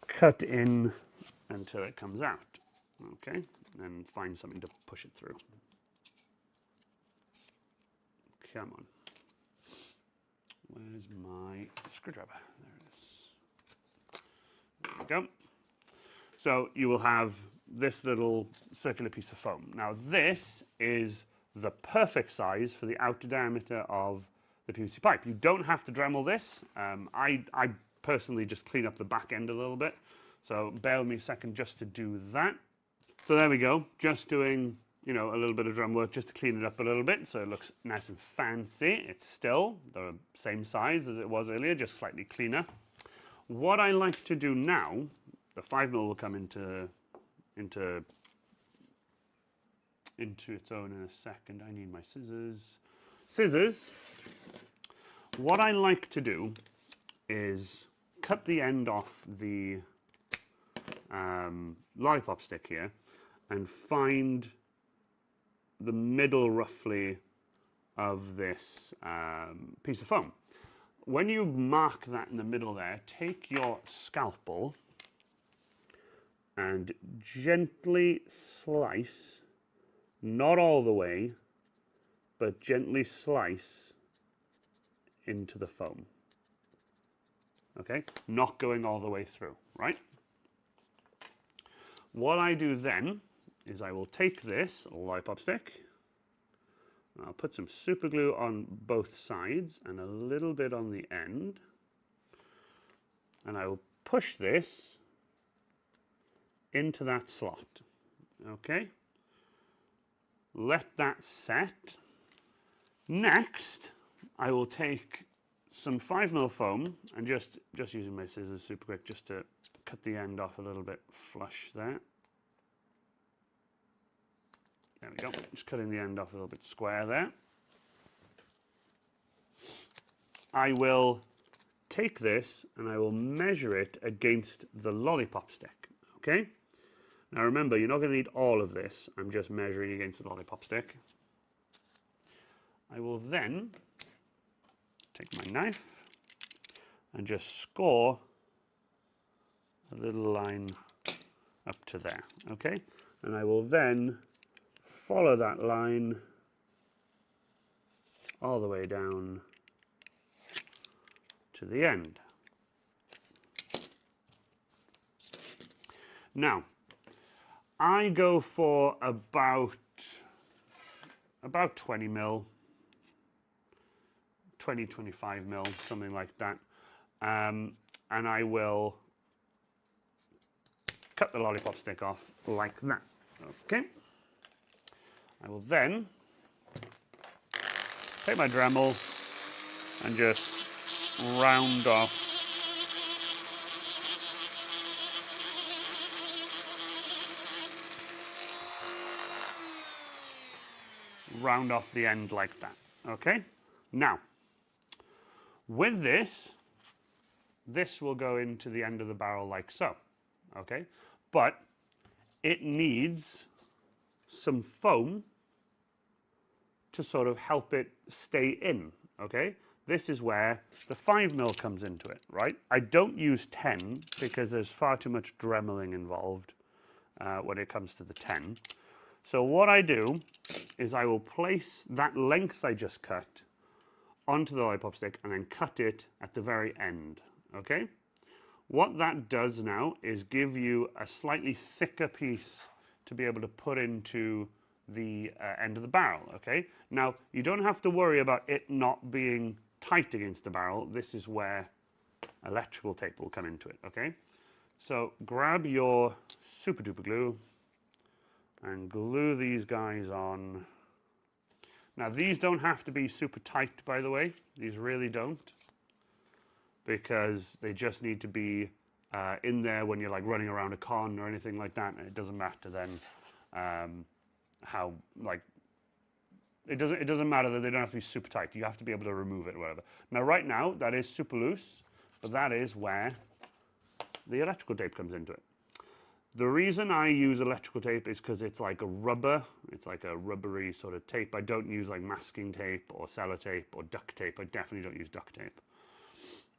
cut in until it comes out, okay, and find something to push it through. Come on. Where's my screwdriver? There it is. There we go. So you will have this little circular piece of foam. Now this is the perfect size for the outer diameter of the PVC pipe. You don't have to Dremel this. I personally just clean up the back end a little bit. So bear with me a second just to do that. So there we go, just doing, you know, a little bit of Dremel work just to clean it up a little bit so it looks nice and fancy. It's still the same size as it was earlier, just slightly cleaner. What I like to do now, the 5mm will come into its own in a second. I need my scissors. Scissors. What I like to do is cut the end off the lollipop stick here and find the middle roughly of this piece of foam. When you mark that in the middle there, take your scalpel and gently slice, not all the way, but gently slice into the foam. Okay, not going all the way through, right? What I do then is I will take this lollipop stick, and I'll put some super glue on both sides and a little bit on the end, and I will push this into that slot. Okay, let that set. Next, I will take some 5mm foam and just using my scissors super quick just to cut the end off a little bit flush there. There we go, just cutting the end off a little bit square there. I will take this and I will measure it against the lollipop stick, okay? Now remember, you're not going to need all of this. I'm just measuring against the lollipop stick. I will then take my knife and just score a little line up to there, okay? And I will then follow that line all the way down to the end. Now, I go for about 20mm, 25mm, something like that. And I will cut the lollipop stick off like that, okay? I will then take my Dremel and just round off the end like that, okay? Now, with this will go into the end of the barrel like so, okay? But it needs some foam to sort of help it stay in, okay? This is where the 5mm comes into it, right? I don't use 10 because there's far too much dremeling involved when it comes to the 10. So what I do is I will place that length I just cut onto the lollipop stick and then cut it at the very end, okay? What that does now is give you a slightly thicker piece to be able to put into the end of the barrel, okay? Now, you don't have to worry about it not being tight against the barrel. This is where electrical tape will come into it, okay? So grab your super duper glue and glue these guys on. Now, these don't have to be super tight, by the way. These really don't, because they just need to be in there when you're like running around a con or anything like that, and it doesn't matter then how, like, it doesn't matter that they don't have to be super tight. You have to be able to remove it or whatever. Now, right now, that is super loose, but that is where the electrical tape comes into it. The reason I use electrical tape is because it's like a rubber. It's like a rubbery sort of tape. I don't use like masking tape or sellotape or duct tape. I definitely don't use duct tape.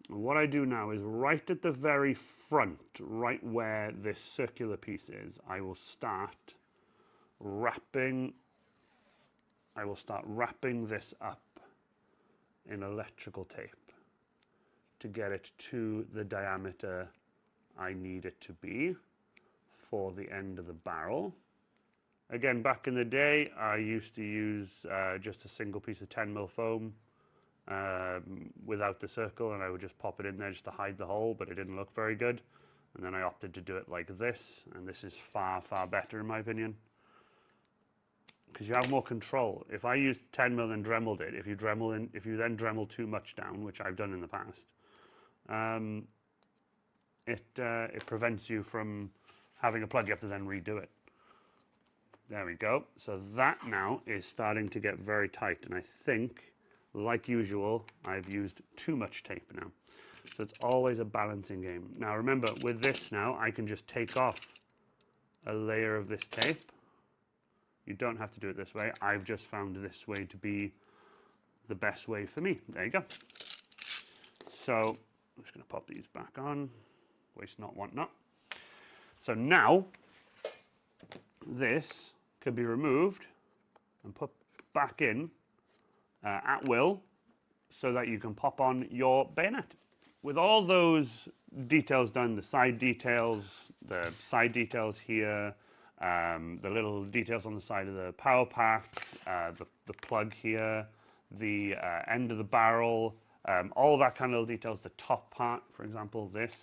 And what I do now is right at the very front, right where this circular piece is, I will start wrapping this up in electrical tape to get it to the diameter I need it to be for the end of the barrel. Again, back in the day, I used to use just a single piece of 10mm foam without the circle, and I would just pop it in there just to hide the hole, but it didn't look very good. And then I opted to do it like this, and this is far, far better in my opinion, because you have more control. If I used 10mm and Dremeled it, if you then Dremel too much down, which I've done in the past, it prevents you from having a plug. You have to then redo it. There we go. So that now is starting to get very tight, and I think, like usual, I've used too much tape now. So it's always a balancing game. Now remember, with this now, I can just take off a layer of this tape. You don't have to do it this way. I've just found this way to be the best way for me. There you go. So I'm just going to pop these back on. Waste not, want not. So now this could be removed and put back in at will so that you can pop on your bayonet. With all those details done, the side details here, the little details on the side of the power pack, the plug here, the end of the barrel, all that kind of little details, the top part, for example, this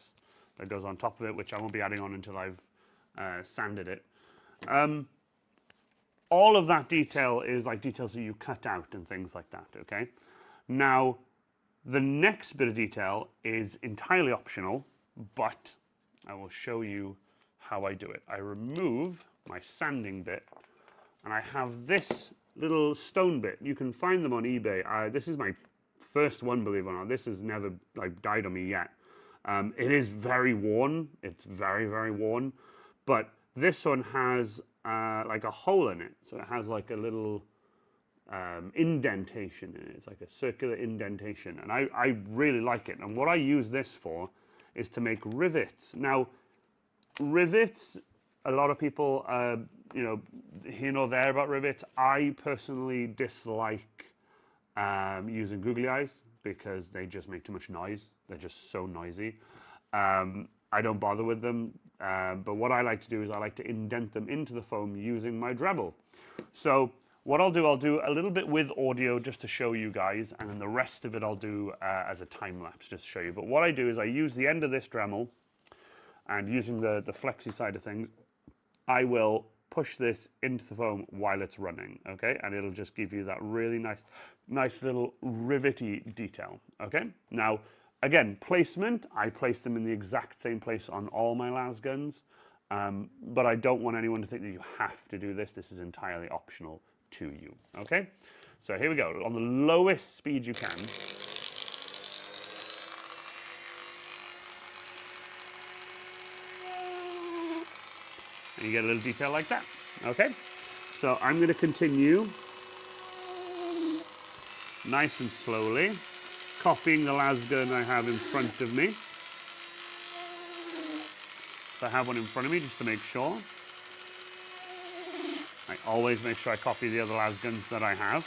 that goes on top of it, which I won't be adding on until I've sanded it. All of that detail is like details that you cut out and things like that, okay? Now, the next bit of detail is entirely optional, but I will show you how I do it. I remove my sanding bit, and I have this little stone bit. You can find them on eBay. This is my first one, believe it or not. This has never like died on me yet. It is very worn. It's very, very worn. But this one has like a hole in it. So it has like a little indentation in it. It's like a circular indentation. And I really like it. And what I use this for is to make rivets. Now, rivets, a lot of people, you know, here nor there about rivets. I personally dislike using googly eyes because they just make too much noise. They're just so noisy. I don't bother with them, but what I like to do is I like to indent them into the foam using my Dremel. So what I'll do a little bit with audio just to show you guys, and then the rest of it I'll do as a time lapse just to show you. But what I do is I use the end of this Dremel, and using the flexi side of things, I will push this into the foam while it's running, okay? And it'll just give you that really nice little rivety detail, okay? Now, again, placement, I place them in the exact same place on all my las guns, but I don't want anyone to think that you have to do this. This is entirely optional to you, okay? So here we go, on the lowest speed you can. And you get a little detail like that, okay? So I'm going to continue nice and slowly, copying the las gun I have in front of me. So I have one in front of me just to make sure. I always make sure I copy the other las guns that I have.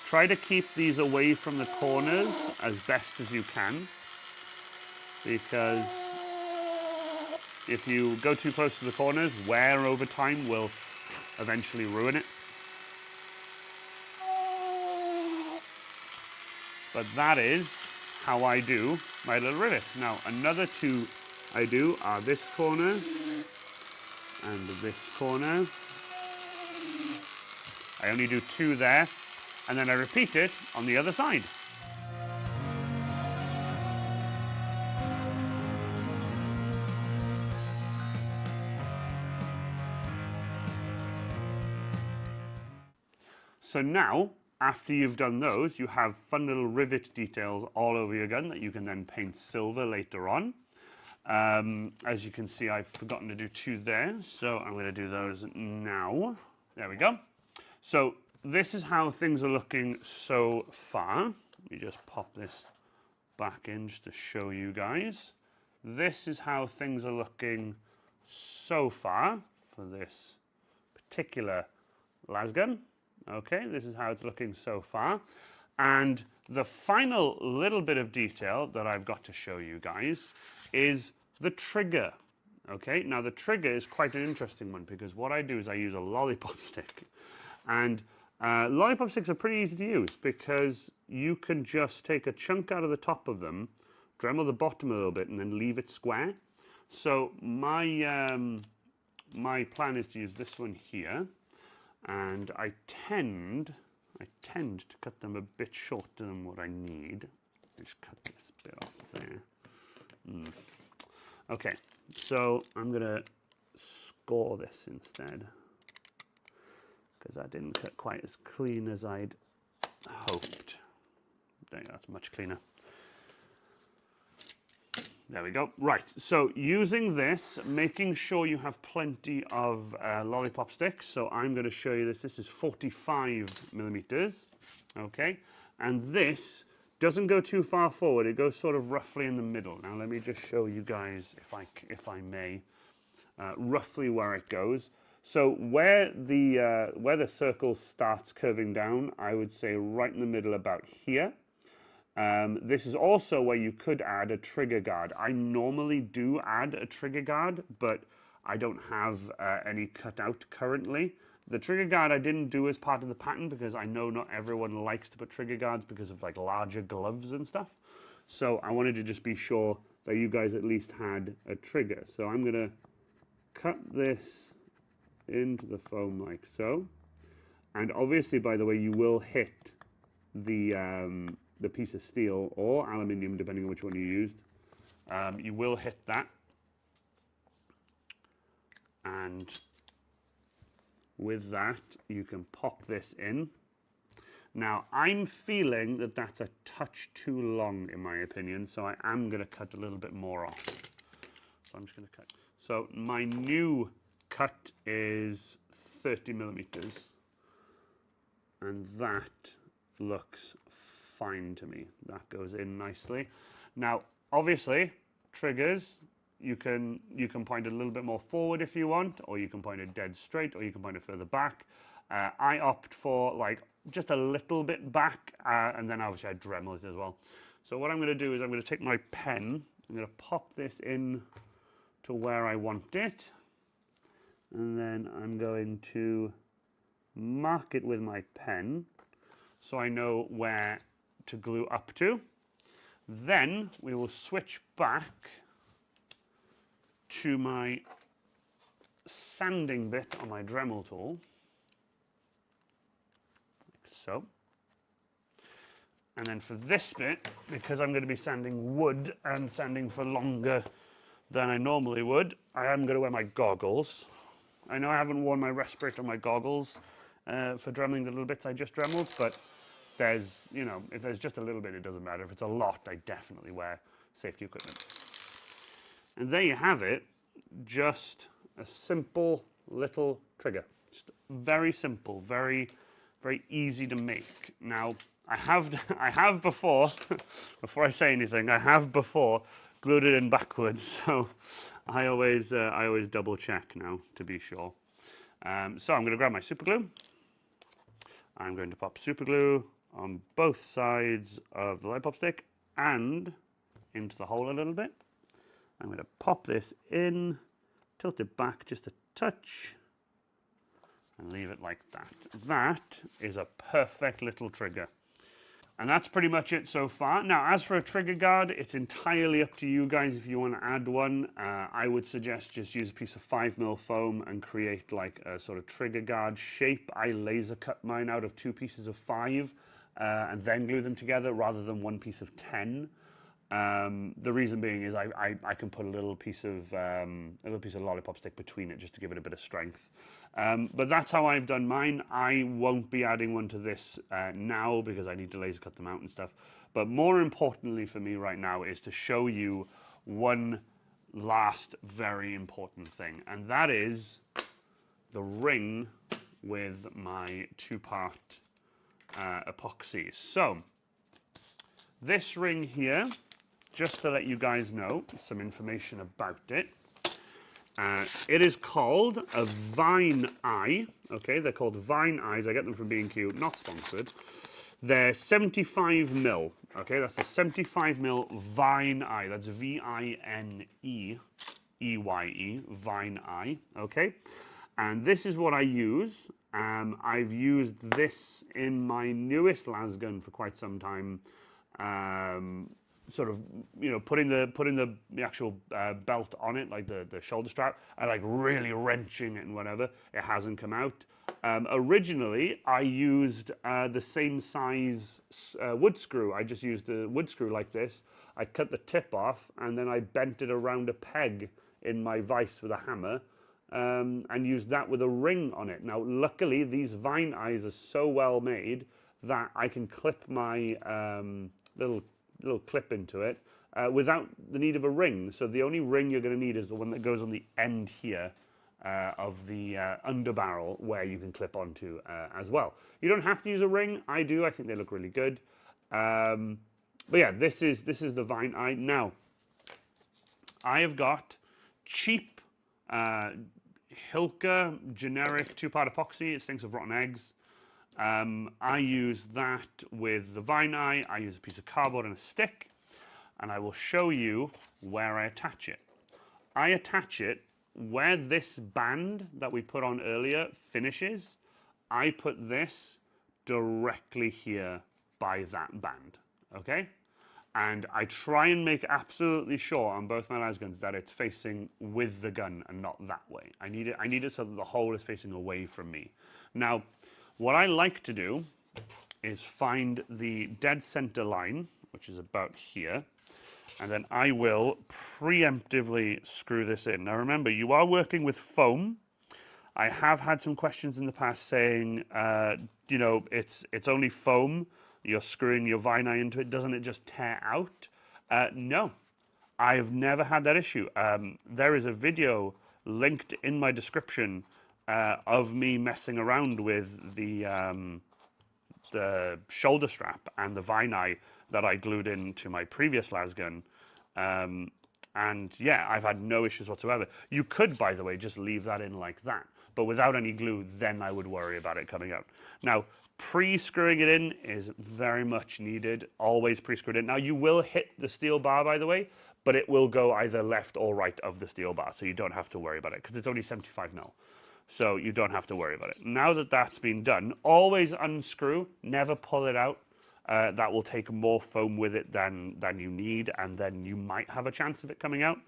Try to keep these away from the corners as best as you can, because if you go too close to the corners, wear over time will eventually ruin it. But that is how I do my little rivets. Now, another two I do are this corner and this corner. I only do two there, and then I repeat it on the other side. So now, after you've done those, you have fun little rivet details all over your gun that you can then paint silver later on. As you can see, I've forgotten to do two there, so I'm going to do those now. There we go. So this is how things are looking so far. Let me just pop this back in just to show you guys. This is how things are looking so far for this particular las gun. Okay, this is how it's looking so far. And the final little bit of detail that I've got to show you guys is the trigger. Okay, now the trigger is quite an interesting one because what I do is I use a lollipop stick. And lollipop sticks are pretty easy to use because you can just take a chunk out of the top of them, Dremel the bottom a little bit, and then leave it square. So my plan is to use this one here. And I tend to cut them a bit shorter than what I need. Just cut this bit off there. Okay, so I'm gonna score this instead because that didn't cut quite as clean as I'd hoped. There, that's much cleaner. There we go. Right, so using this, making sure you have plenty of lollipop sticks. So I'm going to show you this. This is 45 millimeters, okay? And this doesn't go too far forward. It goes sort of roughly in the middle. Now let me just show you guys, if I may, roughly where it goes. So where the circle starts curving down, I would say right in the middle about here. This is also where you could add a trigger guard. I normally do add a trigger guard, but I don't have any cut out currently. The trigger guard I didn't do as part of the pattern because I know not everyone likes to put trigger guards because of like larger gloves and stuff. So I wanted to just be sure that you guys at least had a trigger. So I'm gonna cut this into the foam like so. And obviously, by the way, you will hit the piece of steel or aluminium, depending on which one you used. You will hit that. And with that, you can pop this in. Now, I'm feeling that that's a touch too long, in my opinion, so I am going to cut a little bit more off. So I'm just going to cut. So my new cut is 30 millimeters. And that looks fine to me. That goes in nicely. Now, obviously, triggers, you can point it a little bit more forward if you want, or you can point it dead straight, or you can point it further back. I opt for like just a little bit back, and then obviously I Dremel it as well. So what I'm going to do is I'm going to take my pen, I'm going to pop this in to where I want it, and then I'm going to mark it with my pen so I know where to glue up to. Then we will switch back to my sanding bit on my Dremel tool, like so. And then for this bit, because I'm going to be sanding wood and sanding for longer than I normally would, I am going to wear my goggles. I know I haven't worn my respirator or my goggles for dremeling the little bits I just dremeled, but there's, you know, if there's just a little bit, it doesn't matter. If it's a lot, I definitely wear safety equipment. And there you have it, just a simple little trigger. Just very simple, very, very easy to make. Now, I have before, before I say anything, I have before glued it in backwards, so I always double check now to be sure. So I'm going to grab my super glue. I'm going to pop super glue on both sides of the lollipop stick and into the hole a little bit. I'm going to pop this in, tilt it back just a touch, and leave it like that. That is a perfect little trigger. And that's pretty much it so far. Now, as for a trigger guard, it's entirely up to you guys if you want to add one. I would suggest just use a piece of 5mm foam and create like a sort of trigger guard shape. I laser cut mine out of 2 pieces of 5 and then glue them together rather than 1 piece of 10. The reason being is I can put a little piece of lollipop stick between it just to give it a bit of strength. But that's how I've done mine. I won't be adding one to this now because I need to laser cut them out and stuff. But more importantly for me right now is to show you one last very important thing, and that is the ring with my 2-part epoxy. So this ring here, just to let you guys know some information about it. It is called a Vine Eye. Okay, they're called Vine Eyes. I get them from B&Q, not sponsored. They're 75mm. Okay, that's a 75mm Vine Eye. That's V-I-N-E-E-Y-E, Vine Eye. Okay, and this is what I use. I've used this in my newest las gun for quite some time. Sort of, you know, putting the actual belt on it, like the shoulder strap, and like really wrenching it and whatever. It hasn't come out. Originally, I used the same size wood screw. I just used a wood screw like this. I cut the tip off, and then I bent it around a peg in my vise with a hammer, and used that with a ring on it. Now, luckily, these Vine Eyes are so well made that I can clip my little clip into it without the need of a ring. So the only ring you're going to need is the one that goes on the end here of the underbarrel, where you can clip onto as well. You don't have to use a ring. I do. I think they look really good. But yeah, this is the Vine Eye. Now, I have got cheap Hilka generic 2-part epoxy. It stinks of rotten eggs. I use that with the Vine Eye. I use a piece of cardboard and a stick, and I will show you where I attach it. I attach it where this band that we put on earlier finishes. I put this directly here by that band, okay? And I try and make absolutely sure on both my lasguns that it's facing with the gun and not that way. I need it so that the hole is facing away from me. Now, what I like to do is find the dead center line, which is about here, and then I will preemptively screw this in. Now remember, you are working with foam. I have had some questions in the past saying, you know, it's only foam. You're screwing your Vine Eye into it. Doesn't it just tear out? No, I've never had that issue. There is a video linked in my description of me messing around with the shoulder strap and the Vine Eye that I glued into my previous lasgun. And yeah, I've had no issues whatsoever. You could, by the way, just leave that in like that, but without any glue, then I would worry about it coming out. Now, pre-screwing it in is very much needed. Always pre-screwed in. Now, you will hit the steel bar, by the way, but it will go either left or right of the steel bar, so you don't have to worry about it, because it's only 75 mil. So you don't have to worry about it. Now that that's been done, always unscrew, never pull it out. That will take more foam with it than you need, and then you might have a chance of it coming out.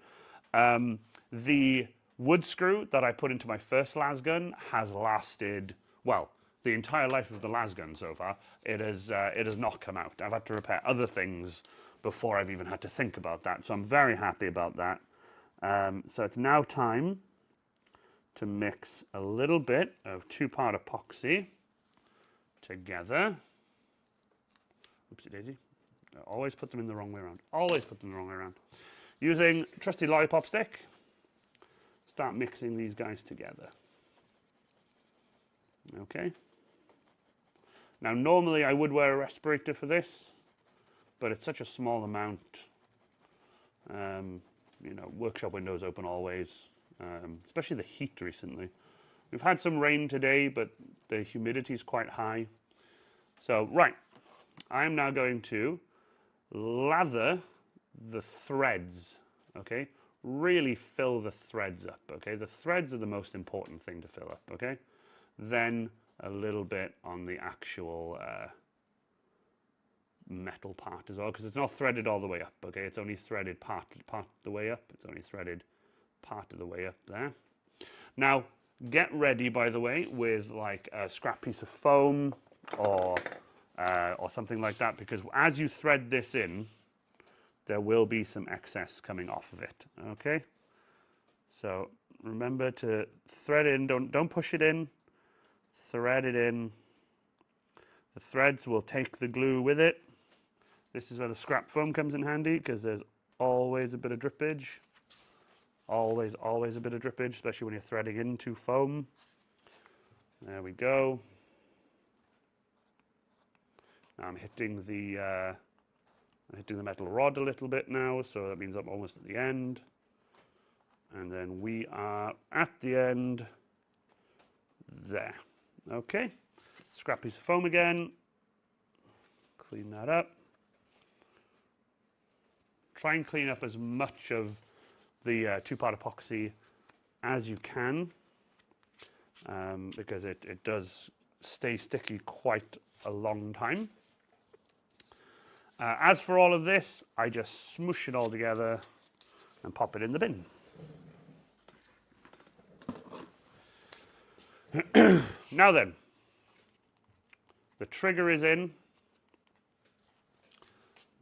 The wood screw that I put into my first lasgun has lasted, well, the entire life of the lasgun so far. It has not come out. I've had to repair other things before I've even had to think about that, so I'm very happy about that. So it's now time to mix a little bit of 2-part epoxy together. Oopsie daisy. I always put them in the wrong way around. Always put them the wrong way around. Using trusty lollipop stick, start mixing these guys together. Okay. Now normally I would wear a respirator for this, but it's such a small amount. You know, workshop windows open always, especially the heat recently. We've had some rain today, but the humidity is quite high. So, right. I am now going to lather the threads, okay? Really fill the threads up, okay? The threads are the most important thing to fill up, okay? Then a little bit on the actual metal part as well, because it's not threaded all the way up, okay? It's only threaded part of the way up. It's only threaded part of the way up there. Now, get ready, by the way, with like a scrap piece of foam or something like that, because as you thread this in, there will be some excess coming off of it, okay? So remember to thread in, don't push it in, thread it in. The threads will take the glue with it. This is where the scrap foam comes in handy, because there's always a bit of drippage. Always a bit of drippage, especially when you're threading into foam. There we go. Now I'm hitting the metal rod a little bit now, so that means I'm almost at the end. And then we are at the end there. Okay, scrap piece of foam again. Clean that up. Try and clean up as much of the 2-part epoxy as you can, because it does stay sticky quite a long time. As for all of this, I just smoosh it all together and pop it in the bin. Now then, the trigger is in,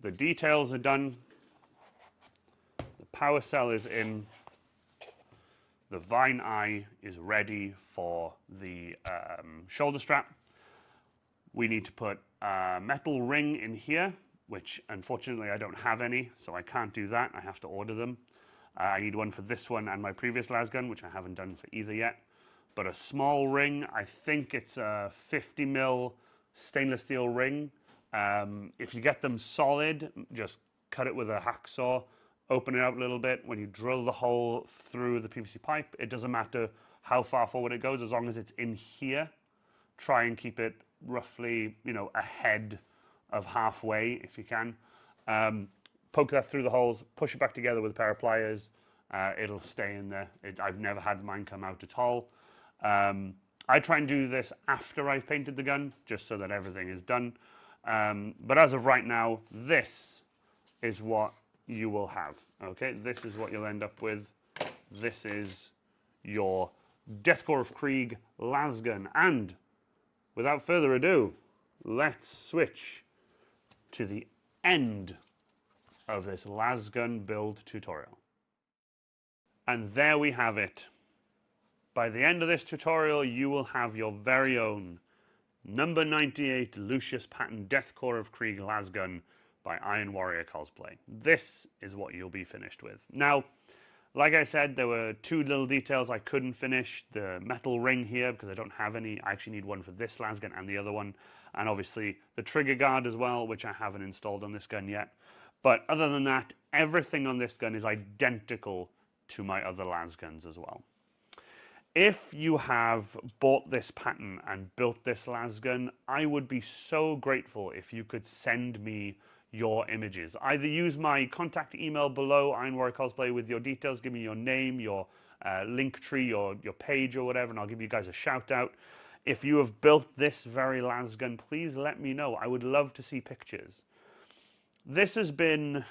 the details are done, the power cell is in, the Vine Eye is ready for the shoulder strap. We need to put a metal ring in here. which unfortunately I don't have any, so I can't do that. I have to order them. I need one for this one and my previous lasgun, which I haven't done for either yet. But a small ring, I think it's a 50 mil stainless steel ring. If you get them solid, just cut it with a hacksaw, open it up a little bit. When you drill the hole through the PVC pipe, it doesn't matter how far forward it goes, as long as it's in here. Try and keep it roughly, ahead of halfway if you can. Poke that through the holes, push it back together with a pair of pliers. It'll stay in there. I've never had mine come out at all. I try and do this after I've painted the gun, just so that everything is done. But as of right now, this is what you will have. Okay, this is what you'll end up with. This is your Death Korps of Krieg lasgun. And without further ado, let's switch to the end of this lasgun build tutorial. And there we have it. By the end of this tutorial, you will have your very own number 98 Lucius Patton Death Korps of Krieg lasgun by Iron Warrior Cosplay. This is what you'll be finished with. Now, like I said, there were two little details I couldn't finish. The metal ring here, because I don't have any. I actually need one for this lasgun and the other one. And obviously the trigger guard as well, which I haven't installed on this gun yet. But other than that, everything on this gun is identical to my other lasguns as well. If you have bought this pattern and built this lasgun, I would be so grateful if you could send me your images. Either use my contact email below, Iron Warrior Cosplay, with your details. Give me your name, your link tree, your page or whatever, and I'll give you guys a shout out. If you have built this very lasgun, please let me know. I would love to see pictures. This has been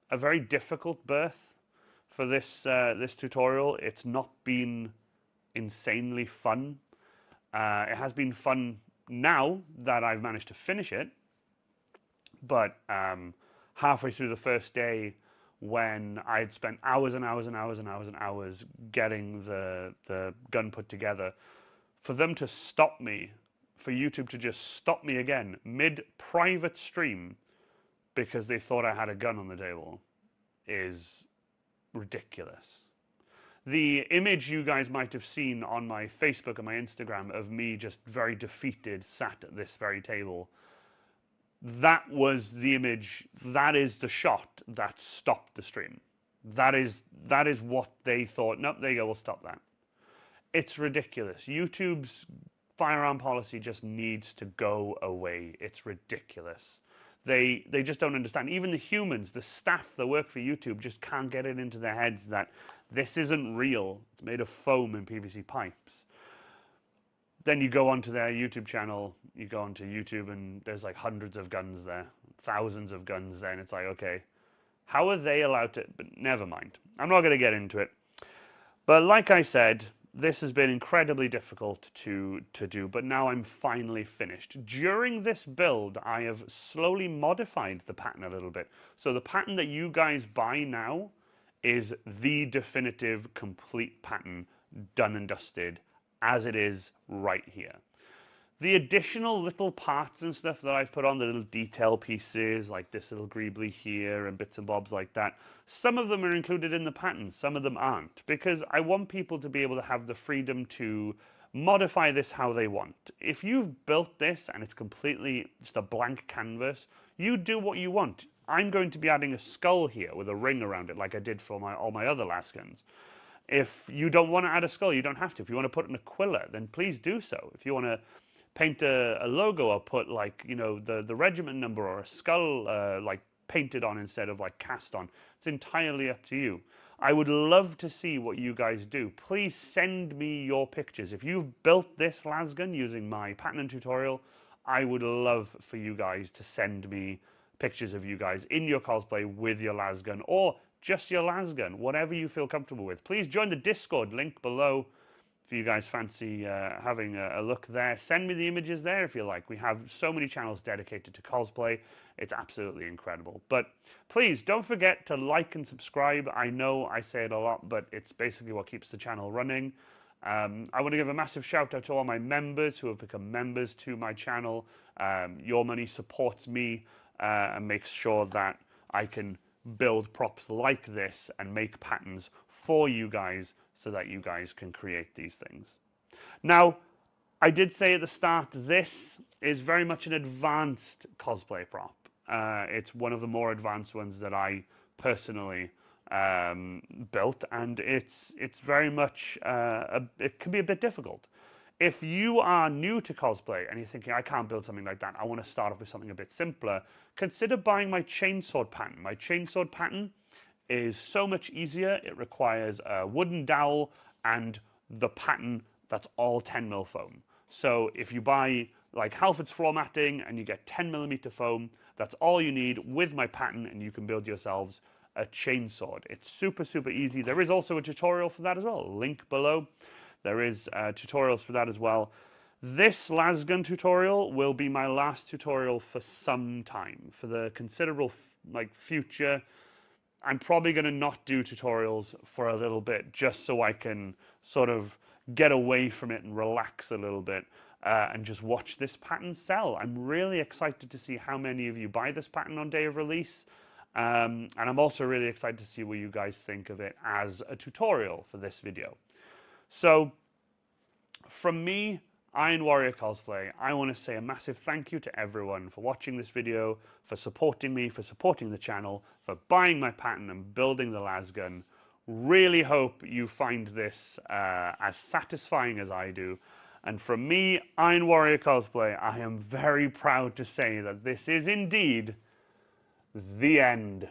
a very difficult birth for this tutorial. It's not been insanely fun. It has been fun now that I've managed to finish it, but halfway through the first day, when I had spent hours and hours and hours and hours and hours getting the gun put together, for them to stop me, for YouTube to just stop me again mid-private stream because they thought I had a gun on the table is ridiculous. The image you guys might have seen on my Facebook and my Instagram of me just very defeated, sat at this very table, that was the image, that is the shot that stopped the stream. That is what they thought, nope, there you go, we'll stop that. It's ridiculous. YouTube's firearm policy just needs to go away. It's ridiculous. They just don't understand. Even the humans, the staff that work for YouTube, just can't get it into their heads that this isn't real. It's made of foam and PVC pipes. Then you go onto their YouTube channel, you go onto YouTube and there's like hundreds of guns there, thousands of guns there, and it's like, okay, how are they allowed to, but never mind. I'm not going to get into it. But like I said, this has been incredibly difficult to do, but now I'm finally finished. During this build, I have slowly modified the pattern a little bit. So the pattern that you guys buy now is the definitive complete pattern, done and dusted, as it is right here. The additional little parts and stuff that I've put on, the little detail pieces, like this little greebly here and bits and bobs like that, some of them are included in the pattern, some of them aren't, because I want people to be able to have the freedom to modify this how they want. If you've built this and it's completely just a blank canvas, you do what you want. I'm going to be adding a skull here with a ring around it like I did for all my other lasguns. If you don't want to add a skull, you don't have to. If you want to put an aquila, then please do so. If you want to paint a logo or put like, the regiment number or a skull like painted on instead of like cast on, it's entirely up to you. I would love to see what you guys do. Please send me your pictures. If you've built this lasgun using my pattern and tutorial, I would love for you guys to send me pictures of you guys in your cosplay with your lasgun, or just your lasgun, whatever you feel comfortable with. Please join the Discord link below if you guys fancy having a look there. Send me the images there if you like. We have so many channels dedicated to cosplay. It's absolutely incredible. But please don't forget to like and subscribe. I know I say it a lot, but it's basically what keeps the channel running. I want to give a massive shout out to all my members who have become members to my channel. Your money supports me and makes sure that I can build props like this and make patterns for you guys so that you guys can create these things. Now, I did say at the start, this is very much an advanced cosplay prop. It's one of the more advanced ones that I personally built, and it's very much, it can be a bit difficult. If you are new to cosplay and you're thinking, I can't build something like that, I want to start off with something a bit simpler, consider buying my Chainsword pattern. My Chainsword pattern is so much easier. It requires a wooden dowel and the pattern that's all 10mm foam. So if you buy like Halford's floor matting and you get 10mm foam, that's all you need with my pattern, and you can build yourselves a chainsword. It's super, super easy. There is also a tutorial for that as well. Link below. There is tutorials for that as well. This lasgun tutorial will be my last tutorial for some time. For the considerable future, I'm probably going to not do tutorials for a little bit, just so I can sort of get away from it and relax a little bit and just watch this pattern sell. I'm really excited to see how many of you buy this pattern on day of release. And I'm also really excited to see what you guys think of it as a tutorial for this video. So from me, Iron Warrior Cosplay, I want to say a massive thank you to everyone for watching this video, for supporting me, for supporting the channel, for buying my pattern and building the lasgun. Really hope you find this as satisfying as I do. And from me, Iron Warrior Cosplay, I am very proud to say that this is indeed the end.